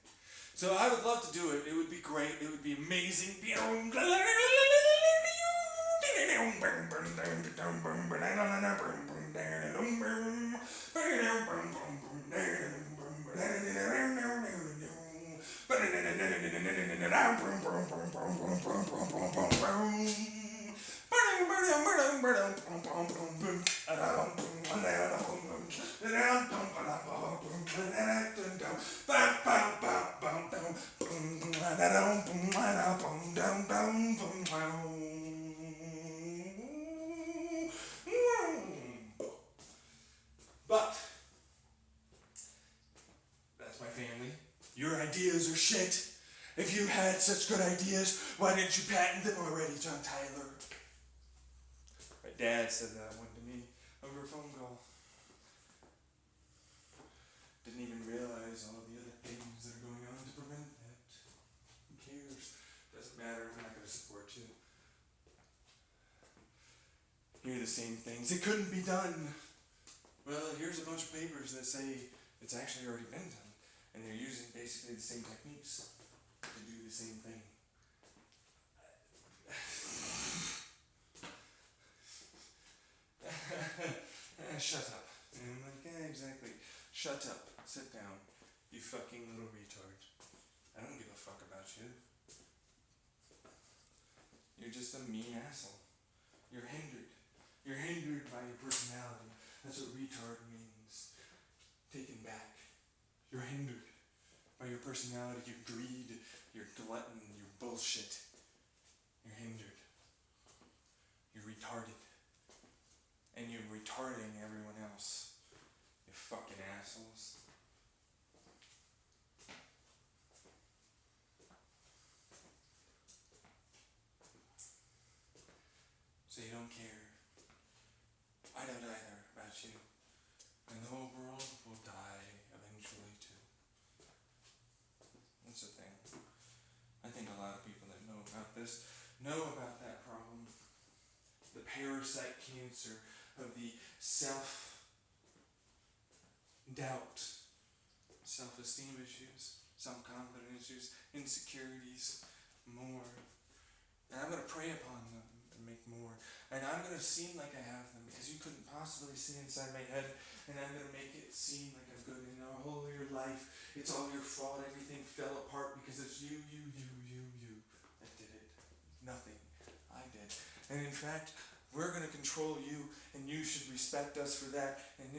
So I would love to do it. It would be great. It would be amazing. But that's my family. Your ideas are shit. If you had such good ideas, why didn't you patent them already, John Tyler? My dad said that one to me over a phone call. Didn't even realize all the other things that are going on to prevent that. Who cares? Doesn't matter. I'm not going to support you. You're the same things. It couldn't be done. Well, here's a bunch of papers that say it's actually already been done, and they're using basically the same techniques to do the same thing. Shut up. And I'm like, yeah, exactly. Shut up. Sit down. You fucking little retard. I don't give a fuck about you. You're just a mean asshole. You're hindered. You're hindered by your personality. That's what retard means. Taken back. You're hindered by your personality, your greed, your glutton, your bullshit. You're hindered. You're retarded. And you're retarding everyone else. You fucking assholes. So you don't care. I don't either about you. And the whole world will die eventually too. That's the thing. I think a lot of people that know about this know about that problem. The parasite cancer of the self-doubt, self-esteem issues, self-confidence issues, insecurities, more. And I'm going to prey upon them and make more. And I'm going to seem like I have them because you couldn't possibly see inside my head. And I'm going to make it seem like I'm good. And our whole of your life, it's all your fault. Everything fell apart because it's you that did it. Nothing. I did. And in fact, we're going to control you, and you should respect us for that. And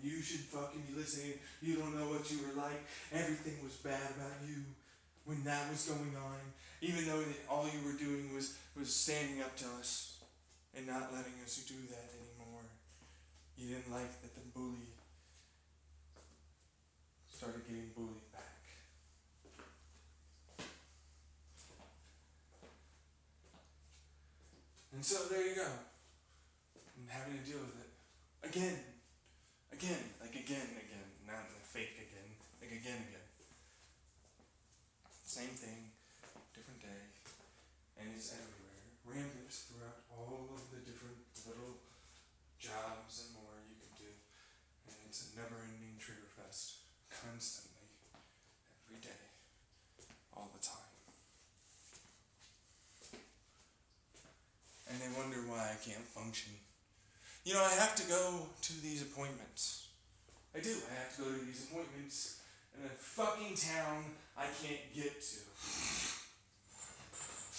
you should fucking be listening. You don't know what you were like. Everything was bad about you when that was going on. Even though all you were doing was standing up to us and not letting us do that anymore. You didn't like that the bully started getting bullied back. And so there you go. I'm having to deal with it. Again. Not in a fake again. Like again. Same thing, different day. And it's everywhere. Rampant throughout all of the different little jobs and more you can do. And it's a never-ending trigger fest. Constantly. Every day. All the time. And they wonder why I can't function. You know, I have to go to these appointments. I do. I have to go to these appointments in a fucking town I can't get to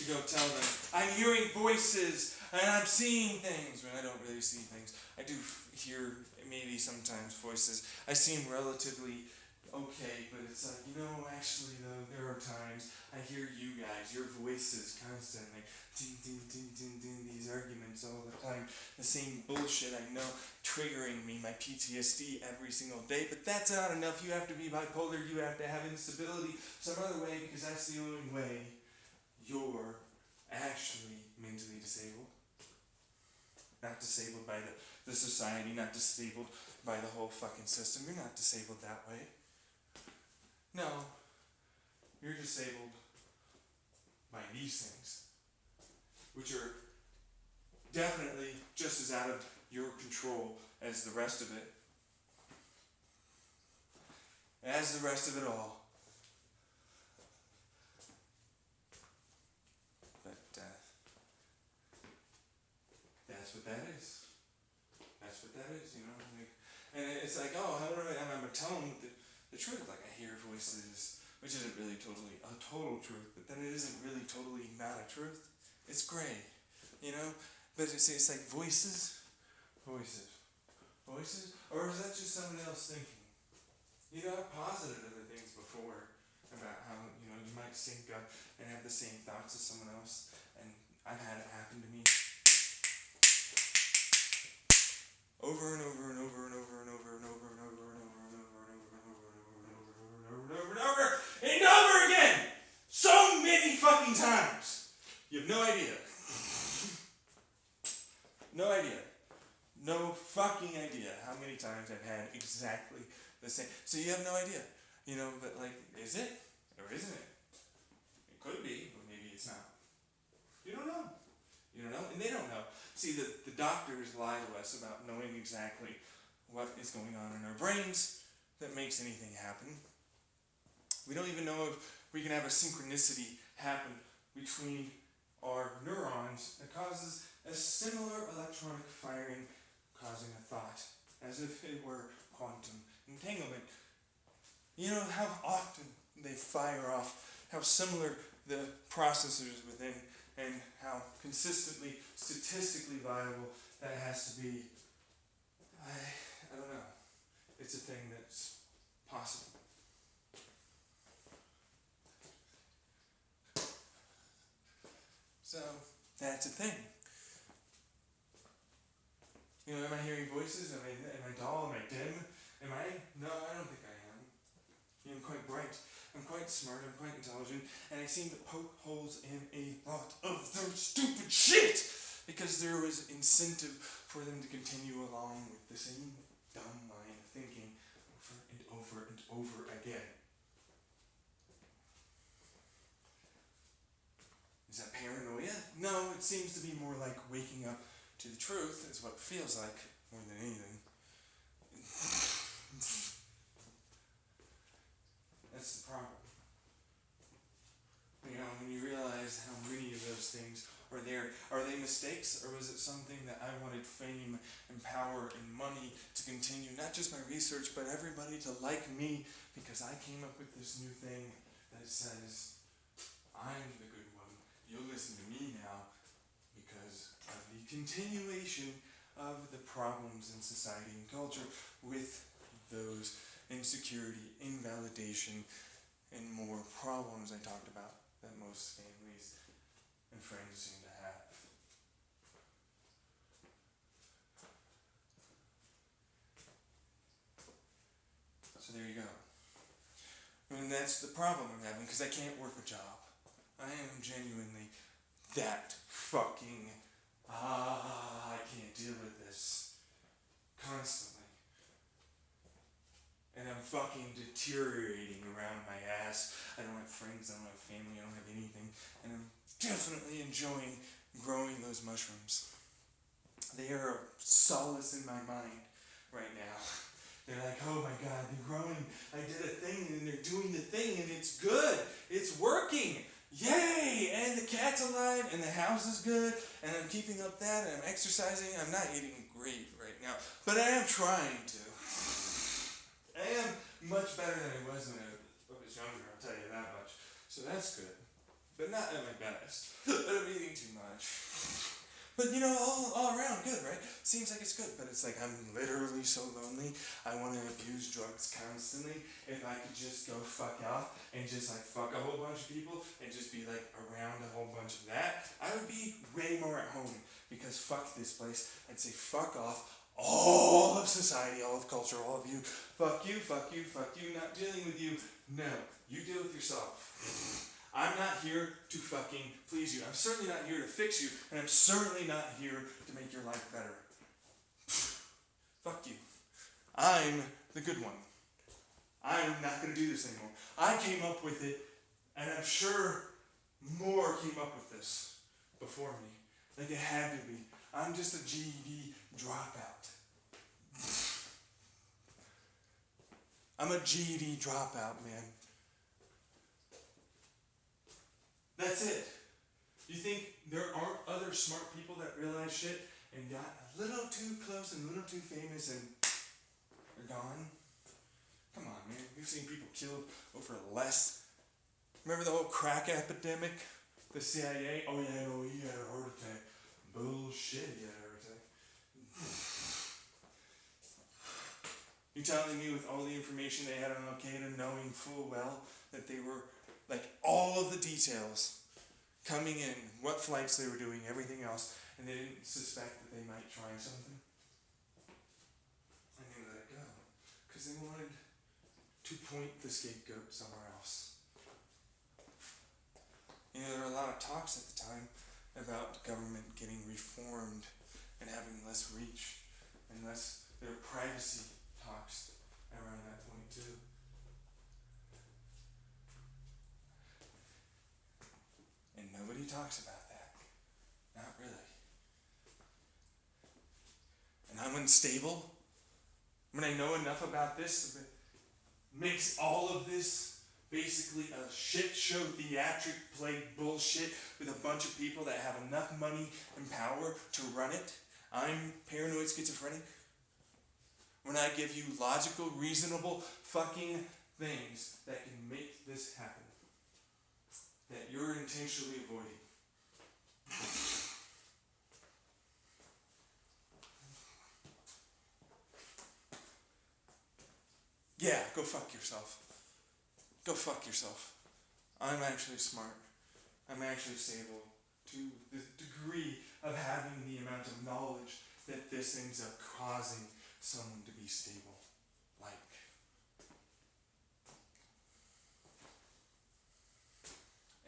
go tell them I'm hearing voices and I'm seeing things when I don't really see things. I do hear maybe sometimes voices. I seem relatively okay, but it's like, you know, actually though, there are times I hear you guys, your voices constantly, ding, ding, ding, ding, ding, these arguments all the time, the same bullshit I know, triggering me, my PTSD every single day, but that's not enough. You have to be bipolar, you have to have instability some other way, because that's the only way you're actually mentally disabled. Not disabled by the society, not disabled by the whole fucking system. You're not disabled that way. No, you're disabled by these things, which are definitely just as out of your control as the rest of it. As the rest of it all. But that's what that is. That's what that is, you know. Like, and it's like, oh, how do I? And I'm telling them the truth. Like, I hear voices, which isn't really totally a total truth, but then it isn't really totally not a truth. It's gray, you know. But it's like voices, or is that just someone else thinking? You know, I've posited other things before about how, you know, you might sync up and have the same thoughts as someone else, and I've had it happen to me over and over and over and over and over and over and over and over and over and over and over and over and over again, so many fucking times. You have no idea. No fucking idea how many times I've had exactly the same. So you have no idea, you know, but like, is it? Or isn't it? It could be, but maybe it's not. You don't know. And they don't know. See, the doctors lie to us about knowing exactly what is going on in our brains that makes anything happen. We don't even know if we can have a synchronicity happen between our neurons that causes a similar electronic firing causing a thought, as if it were quantum entanglement. You know how often they fire off, how similar the processors within, and how consistently, statistically viable that has to be. I don't know. It's a thing that's possible. So, that's a thing. You know, am I hearing voices? Am I dull? Am I dim? Am I? No, I don't think I am. You know, I'm quite bright. I'm quite smart. I'm quite intelligent. And I seem to poke holes in a lot of their stupid shit! Because there was incentive for them to continue along with the same dumb line of thinking over and over and over again. Is that paranoia? No, it seems to be more like waking up to the truth, is what it feels like, more than anything. That's the problem. You know, when you realize how many of those things are there, are they mistakes, or was it something that I wanted fame and power and money to continue, not just my research, but everybody to like me, because I came up with this new thing that says, I'm the good one, you'll listen to me now, because of the continuation of the problems in society and culture with those insecurity, invalidation, and more problems I talked about that most families and friends seem to have. So there you go. And that's the problem I'm having, because I can't work a job. I am genuinely that fucking, I can't deal with this constantly. And I'm fucking deteriorating around my ass. I don't have friends, I don't have family, I don't have anything. And I'm definitely enjoying growing those mushrooms. They are a solace in my mind right now. They're like, oh my god, they're growing. I did a thing and they're doing the thing and it's good. It's working. Yay! And the cat's alive and the house is good and I'm keeping up that and I'm exercising. I'm not eating great right now, but I am trying to. I am much better than I was when I was younger, I'll tell you that much. So that's good. But not at my best. But I'm eating too much. But you know, all around good, right? Seems like it's good, but it's like I'm literally so lonely. I want to abuse drugs constantly. If I could just go fuck off and just like fuck a whole bunch of people and just be like around a whole bunch of that, I would be way more at home. Because fuck this place. I'd say fuck off all of society, all of culture, all of you. Fuck you, fuck you, fuck you, not dealing with you. No, you deal with yourself. I'm not here to fucking please you. I'm certainly not here to fix you, and I'm certainly not here to make your life better. Fuck you. I'm the good one. I'm not going to do this anymore. I came up with it, and I'm sure more came up with this before me. Like it had to be. I'm just a GED dropout. I'm a GED dropout, man. That's it. You think there aren't other smart people that realize shit and got a little too close and a little too famous and they're gone? Come on, man. We've seen people killed over less. Remember the whole crack epidemic? The CIA? Oh, yeah, no, he had a heart attack. Bullshit, he had a heart attack. You telling me with all the information they had on Al-Qaeda, knowing full well that they were, like, all of the details coming in, what flights they were doing, everything else, and they didn't suspect that they might try something? And they let it go. Because they wanted to point the scapegoat somewhere else. You know, there were a lot of talks at the time about government getting reformed and having less reach and less, there were privacy talks around that point too. And nobody talks about that. Not really. And I'm unstable. When I know enough about this, it makes all of this basically a shit show theatric play bullshit with a bunch of people that have enough money and power to run it. I'm paranoid schizophrenic. When I give you logical, reasonable fucking things that can make this happen, that you're intentionally avoiding. Yeah, go fuck yourself. Go fuck yourself. I'm actually smart. I'm actually stable to the degree of having the amount of knowledge that this ends up causing someone to be stable. Like.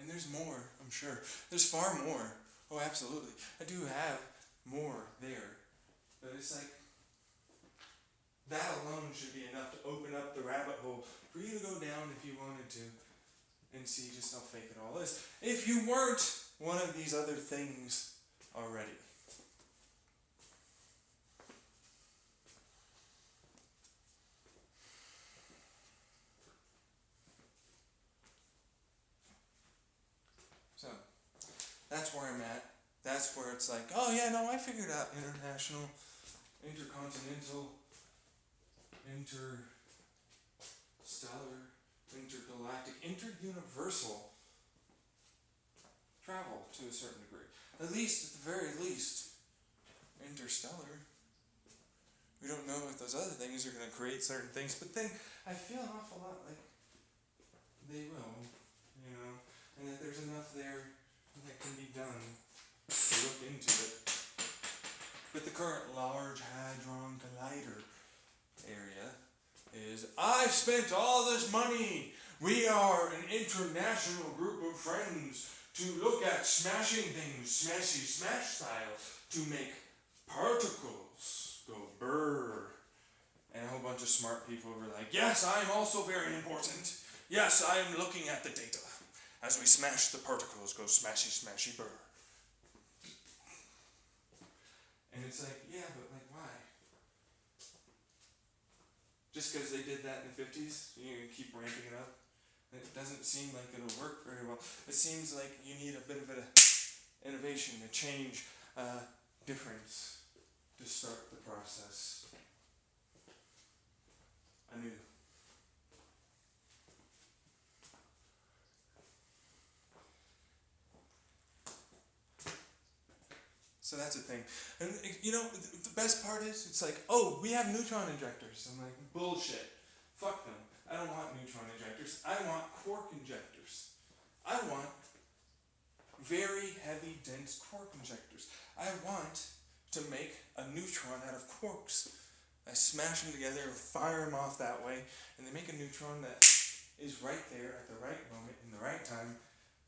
And there's more, I'm sure. There's far more. Oh, absolutely. I do have more there. But it's like, that alone should be enough to open up the rabbit hole for you to go down if you wanted to and see just how fake it all is. If you weren't one of these other things already. So, that's where I'm at. That's where it's like, oh yeah, no, I figured out international, intercontinental, interstellar, intergalactic, interuniversal travel to a certain degree. At least, at the very least, interstellar. We don't know if those other things are going to create certain things, but then I feel an awful lot like they will, and that there's enough there that can be done to look into it. But the current Large Hadron Collider area is, I've spent all this money. We are an international group of friends to look at smashing things, smashy smash style, to make particles go brrr. And a whole bunch of smart people were like, yes, I am also very important. Yes, I am looking at the data. As we smash the particles, go smashy smashy brrr. And it's like, yeah, but like why? Just because they did that in the 50s, you keep ramping it up? It doesn't seem like it'll work very well. It seems like you need a bit of an innovation, a change, a difference to start the process anew. So that's the thing. And the best part is, it's like, oh, we have neutron injectors. I'm like, bullshit. Fuck them. I don't want neutron injectors. I want quark injectors. I want very heavy, dense quark injectors. I want to make a neutron out of quarks. I smash them together and fire them off that way, and they make a neutron that is right there at the right moment in the right time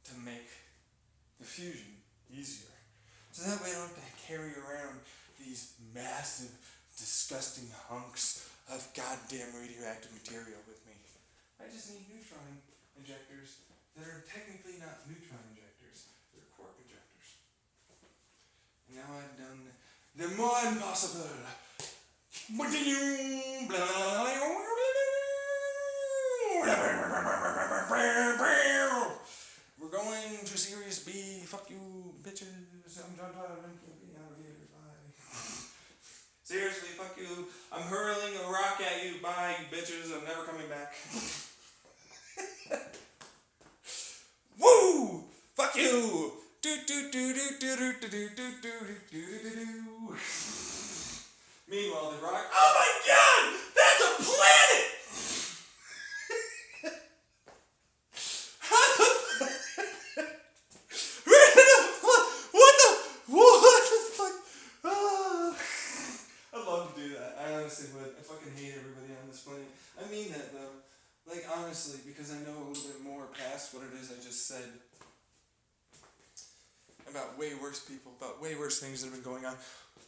to make the fusion easier. So that way I don't have to carry around these massive, disgusting hunks of goddamn radioactive material with me. I just need neutron injectors that are technically not neutron injectors. They're quark injectors. And now I've done the more impossible. We're going to Series B. Fuck you, bitches. I'm John Tyler. Bye. Seriously, fuck you. I'm hurling a rock at you. Bye, you bitches. I'm never coming back. Woo! Fuck you! Do do do do do do do do do do do do do. Meanwhile, the rock. Oh my God! That's a planet! What the fuck? I'd love to do that. I honestly would. I fucking hate everybody on this planet. I mean that though. Like honestly, because I know a little bit more past what it is I just said. About way worse people, about way worse things that have been going on.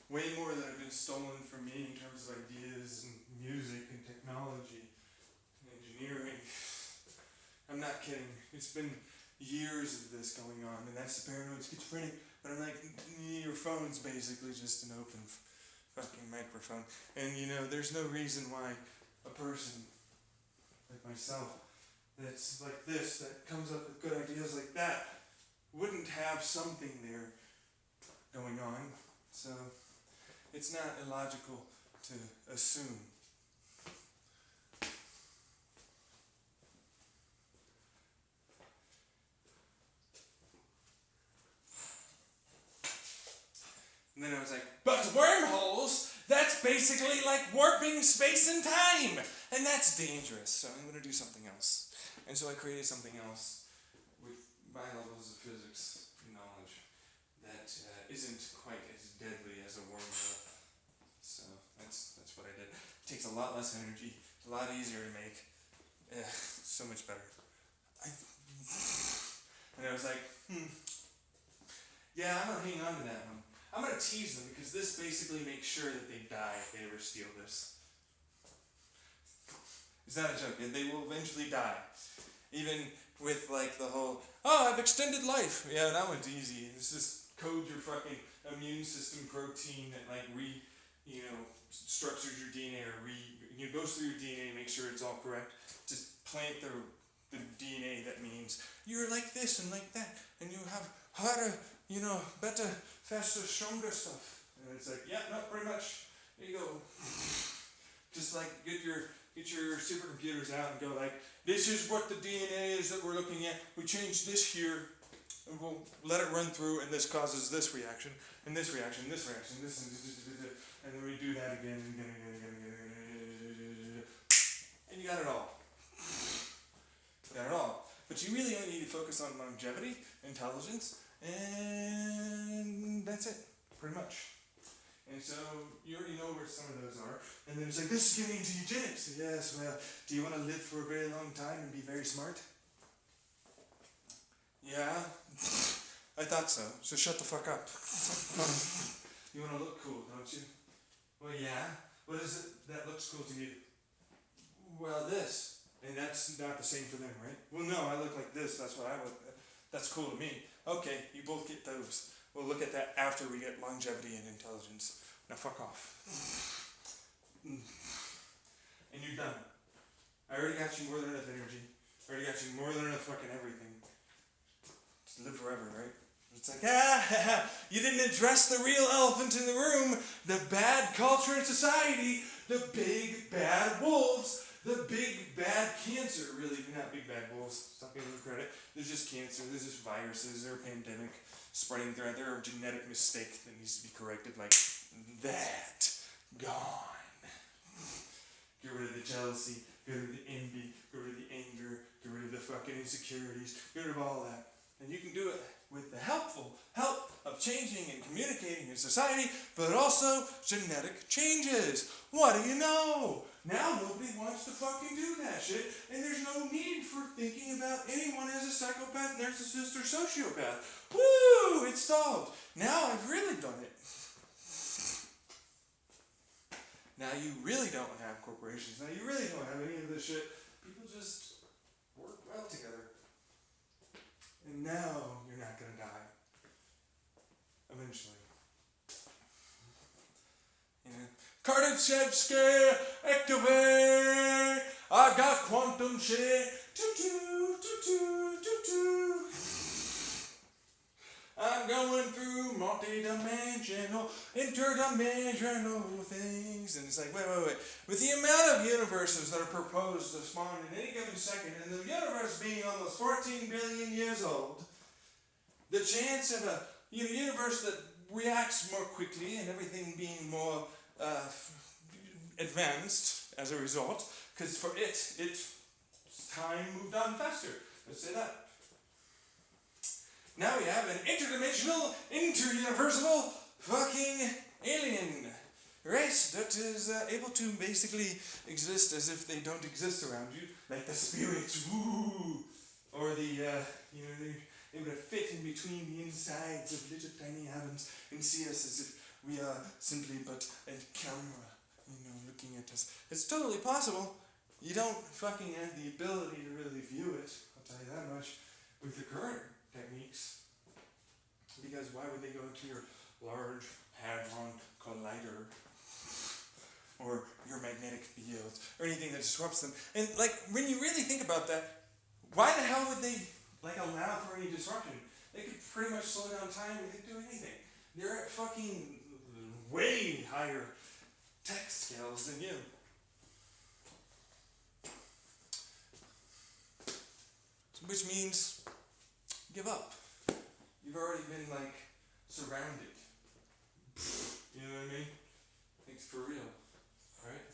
Way more that have been stolen from me in terms of ideas and music and technology and engineering. I'm not kidding. It's been years of this going on, and that's the paranoid schizophrenic. But I'm like, your phone's basically just an open fucking microphone. And there's no reason why a person like myself that's like this, that comes up with good ideas like that, wouldn't have something there going on. So it's not illogical to assume And then I was like, but wormholes, that's basically like warping space and time. And that's dangerous, so I'm going to do something else. And so I created something else with my levels of physics knowledge that isn't quite as deadly as a wormhole. So that's what I did. It takes a lot less energy, it's a lot easier to make. So much better. And I was like, yeah, I'm going to hang on to that one. I'm going to tease them because this basically makes sure that they die if they ever steal this. It's not a joke. They will eventually die. Even with like the whole, oh, I've extended life. Yeah, that one's easy. It's just code your fucking immune system protein that like structures your DNA or goes through your DNA, make sure it's all correct. Just plant the DNA that means you're like this and like that, and you have harder, better, faster, stronger stuff. And it's like, yeah, no, pretty much. There you go. Just like get your supercomputers out and go like, this is what the DNA is that we're looking at. We change this here, and we'll let it run through, and this causes this reaction, and this reaction, this reaction, and then we do that again and again and again and again, and you got it all. Got it all. But you really only need to focus on longevity, intelligence, and that's it, pretty much. And so you already know where some of those are. And then it's like, this is getting into eugenics. Yes, well, do you want to live for a very long time and be very smart? Yeah, I thought so. So shut the fuck up. You want to look cool, don't you? Well, yeah. What is it that looks cool to you? Well, this. And that's not the same for them, right? Well, no, I look like this. That's what I look. That's cool to me. Okay, you both get those. We'll look at that after we get longevity and intelligence. Now fuck off. And you're done. I already got you more than enough energy. I already got you more than enough fucking everything. Just live forever, right? It's like, you didn't address the real elephant in the room, the bad culture in society, the big bad wolves, the big bad cancer. Really, not big bad wolves. Stop giving them credit. There's just cancer. There's just viruses. There's a pandemic spreading throughout. There's a genetic mistake that needs to be corrected. Like that. Gone. Get rid of the jealousy. Get rid of the envy. Get rid of the anger. Get rid of the fucking insecurities. Get rid of all that. And you can do it with the help of changing and communicating in society, but also genetic changes. What do you know? Now nobody wants to fucking do that shit, and there's no need for thinking about anyone as a psychopath, narcissist, or sociopath. Woo! It's solved. Now I've really done it. Now you really don't have corporations. Now you really don't have any of this shit. People just work well together. And now you're not going to die. Eventually. Kardashev activate! I got quantum shit. I'm going through multi-dimensional, interdimensional things. And it's like, wait. With the amount of universes that are proposed to spawn in any given second, and the universe being almost 14 billion years old, the chance of a universe that reacts more quickly and everything being more advanced as a result, because for time moved on faster. Let's say that. Now we have an interdimensional, interuniversal fucking alien race that is able to basically exist as if they don't exist around you, like the spirits, woo, or they're able to fit in between the insides of little tiny atoms and see us as if we are simply but a camera, looking at us. It's totally possible. You don't fucking have the ability to really view it, I'll tell you that much, with the current techniques. Because why would they go into your large hadron collider or your magnetic field or anything that disrupts them? And like when you really think about that, why the hell would they allow for any disruption? They could pretty much slow down time. They could do anything. They're at fucking way higher tech scales than you. Which means give up. You've already been surrounded. know what I mean? Like, for real, right?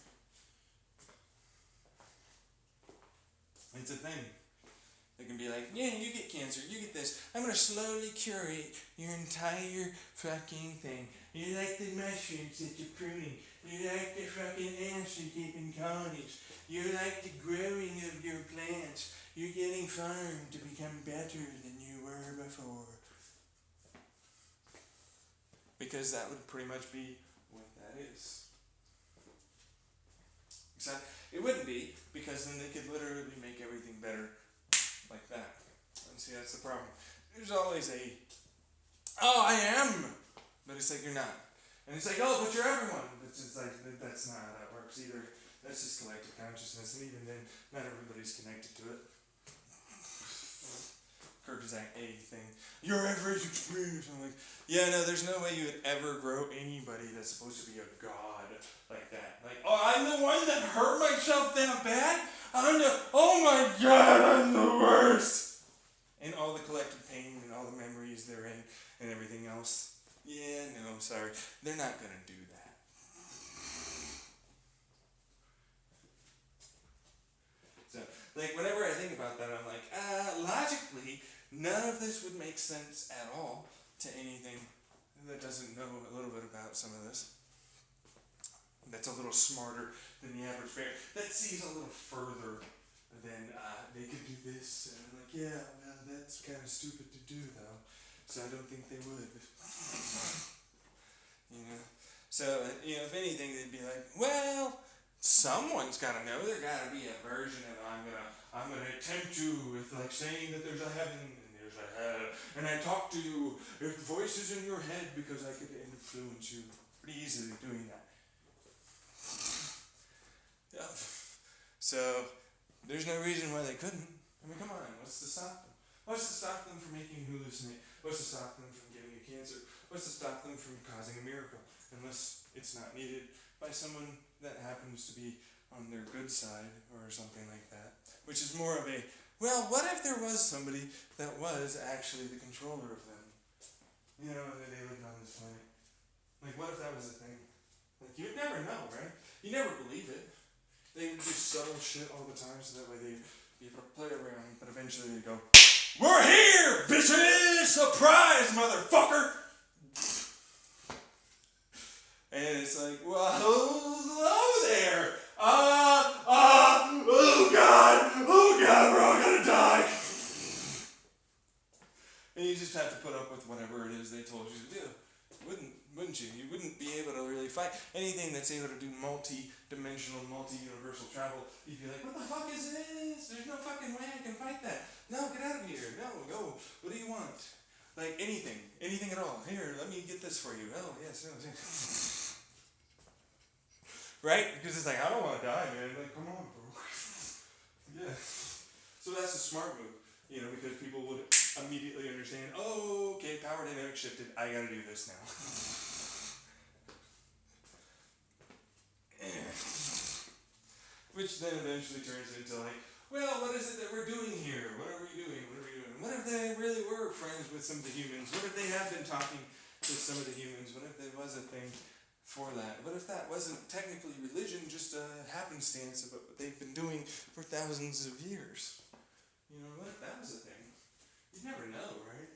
It's a thing. They can be like, yeah, you get cancer, you get this. I'm gonna slowly curate your entire fucking thing. You like the mushrooms that you're pruning. You like the fucking ants you're keeping colonies. You like the growing of your plants. You're getting farmed to become better than you were before. Because that would pretty much be what that is. Except it wouldn't be, because then they could literally make everything better like that. And see, that's the problem. There's always a, oh, I am! But it's like, you're not. And it's like, oh, but you're everyone. It's just like, that's not how that works either. That's just collective consciousness, and even then, not everybody's connected to it. Kierkegaard's A thing. Your average experience. I'm like, yeah, no, there's no way you would ever grow anybody that's supposed to be a god like that. Like, oh, I'm the one that hurt myself that bad? Oh my god, I'm the worst! And all the collective pain and all the memories they're in and everything else. Yeah, no, sorry. They're not gonna do that. So, like, whenever I think about that, I'm like, logically, none of this would make sense at all to anything that doesn't know a little bit about some of this. That's a little smarter than the average bear. That sees a little further than they could do this. And I'm like, yeah, well, that's kind of stupid to do, though. So I don't think they would. You know? So, if anything, they'd be like, well, someone's got to know. There got to be a version of I'm gonna tempt you with like saying that there's a heaven and there's a hell, and I talk to you with voices in your head because I could influence you pretty easily doing that. Yeah. So there's no reason why they couldn't. I mean, come on, what's to stop them? What's to stop them from making you hallucinate? What's to stop them from giving you cancer? What's to stop them from causing a miracle? Unless it's not needed by someone that happens to be on their good side or something like that. Which is more of a, well, what if there was somebody that was actually the controller of them? That they lived on this planet. Like, what if that was a thing? Like, you'd never know, right? You never believe it. They would do subtle shit all the time so that way they'd be able to play around, but eventually they'd go, we're here, bitches! Surprise, motherfucker! And it's like, well, hello there! Oh god, we're all gonna die! And you just have to put up with whatever it is they told you to do. Wouldn't you? You wouldn't be able to really fight anything that's able to do multi-dimensional, multi-universal travel. You'd be like, what the fuck is this? There's no fucking way I can fight that. No, get out of here. No, go. What do you want? Like anything at all. Here, let me get this for you. Oh, yes. Right? Because it's like, I don't want to die, man. Like, come on, bro. Yeah. So that's a smart move. Because people would immediately understand, oh, okay, power dynamic shifted, I gotta do this now. Which then eventually turns into like, well, what is it that we're doing here? What are we doing? What if they really were friends with some of the humans? What if they have been talking to some of the humans? What if there was a thing for that? What if that wasn't technically religion, just a happenstance of what they've been doing for thousands of years? What if that was a thing? You'd never know, right?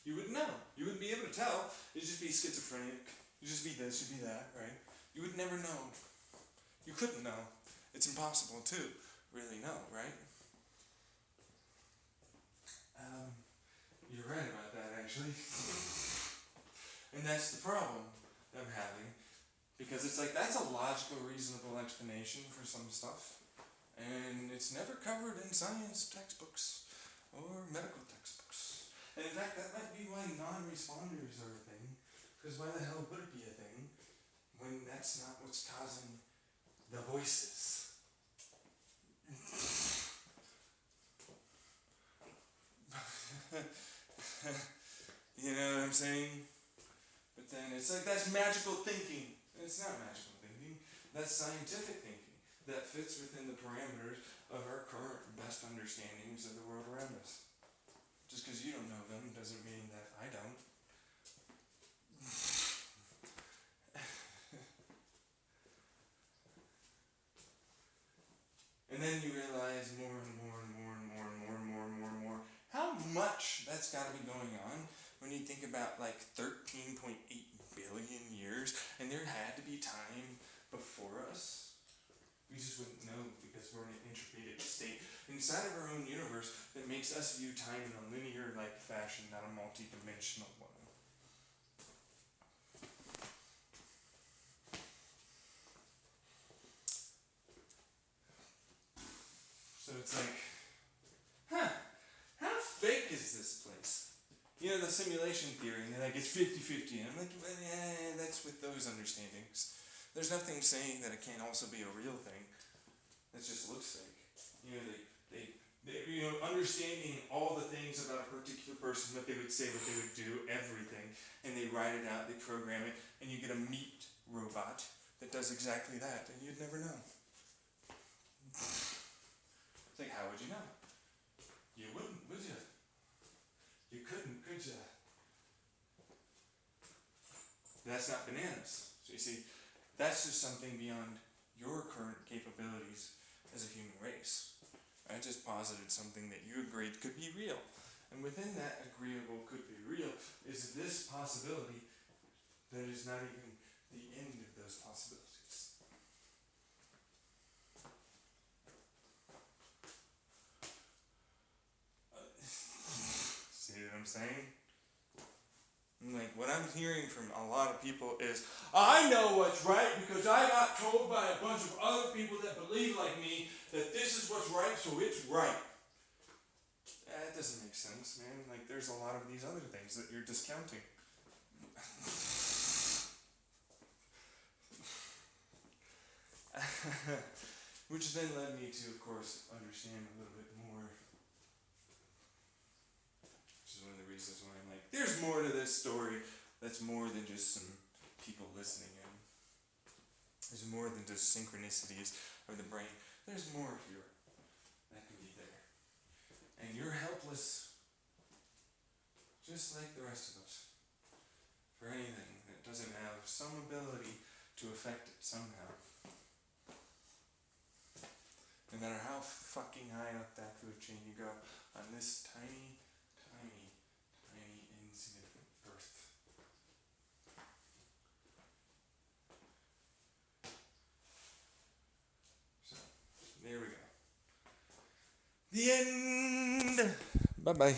You wouldn't know. You wouldn't be able to tell. You'd just be schizophrenic. You'd just be this, you'd be that, right? You would never know. You couldn't know. It's impossible to really know, right? You're right about that, actually. And that's the problem I'm having. Because it's like, that's a logical, reasonable explanation for some stuff. And it's never covered in science textbooks or medical textbooks. And in fact, that might be why non-responders are a thing. Because why the hell would it be a thing when that's not what's causing the voices? You know what I'm saying? But then it's like, that's magical thinking. And it's not magical thinking. That's scientific thinking. That fits within the parameters of our current best understandings of the world around us. Just because you don't know them doesn't mean that I don't. And then you realize more and more and more and more and more and more and more and more how much that's got to be going on when you think about like 13.8 billion years, and there had to be time before us. We just wouldn't know because we're in an intermediate state inside of our own universe that makes us view time in a linear like fashion, not a multi-dimensional one. So it's like, how fake is this place? You know, the simulation theory, and like it's 50-50, and I'm like, well, yeah, that's with those understandings. There's nothing saying that it can't also be a real thing. That just looks fake. You know, you know, understanding all the things about a particular person, what they would say, what they would do, everything, and they write it out, they program it, and you get a meat robot that does exactly that, and you'd never know. It's like, how would you know? You wouldn't, would you? You couldn't, could you? That's not bananas. So you see, that's just something beyond your current capabilities as a human race. I just posited something that you agreed could be real. And within that agreeable could be real is this possibility that is not even the end of those possibilities. See what I'm saying? Like, what I'm hearing from a lot of people is, I know what's right because I got told by a bunch of other people that believe like me that this is what's right, so it's right. That doesn't make sense, man. Like, there's a lot of these other things that you're discounting. Which then led me to, of course, understand a little bit more. Which is one of the reasons why I'm like, there's more to this story that's more than just some people listening in. There's more than just synchronicities of the brain. There's more here that can be there. And you're helpless, just like the rest of us, for anything that doesn't have some ability to affect it somehow. No matter how fucking high up that food chain you go on this tiny, tiny, tiny, insignificant earth. So, there we go. The end! Bye-bye.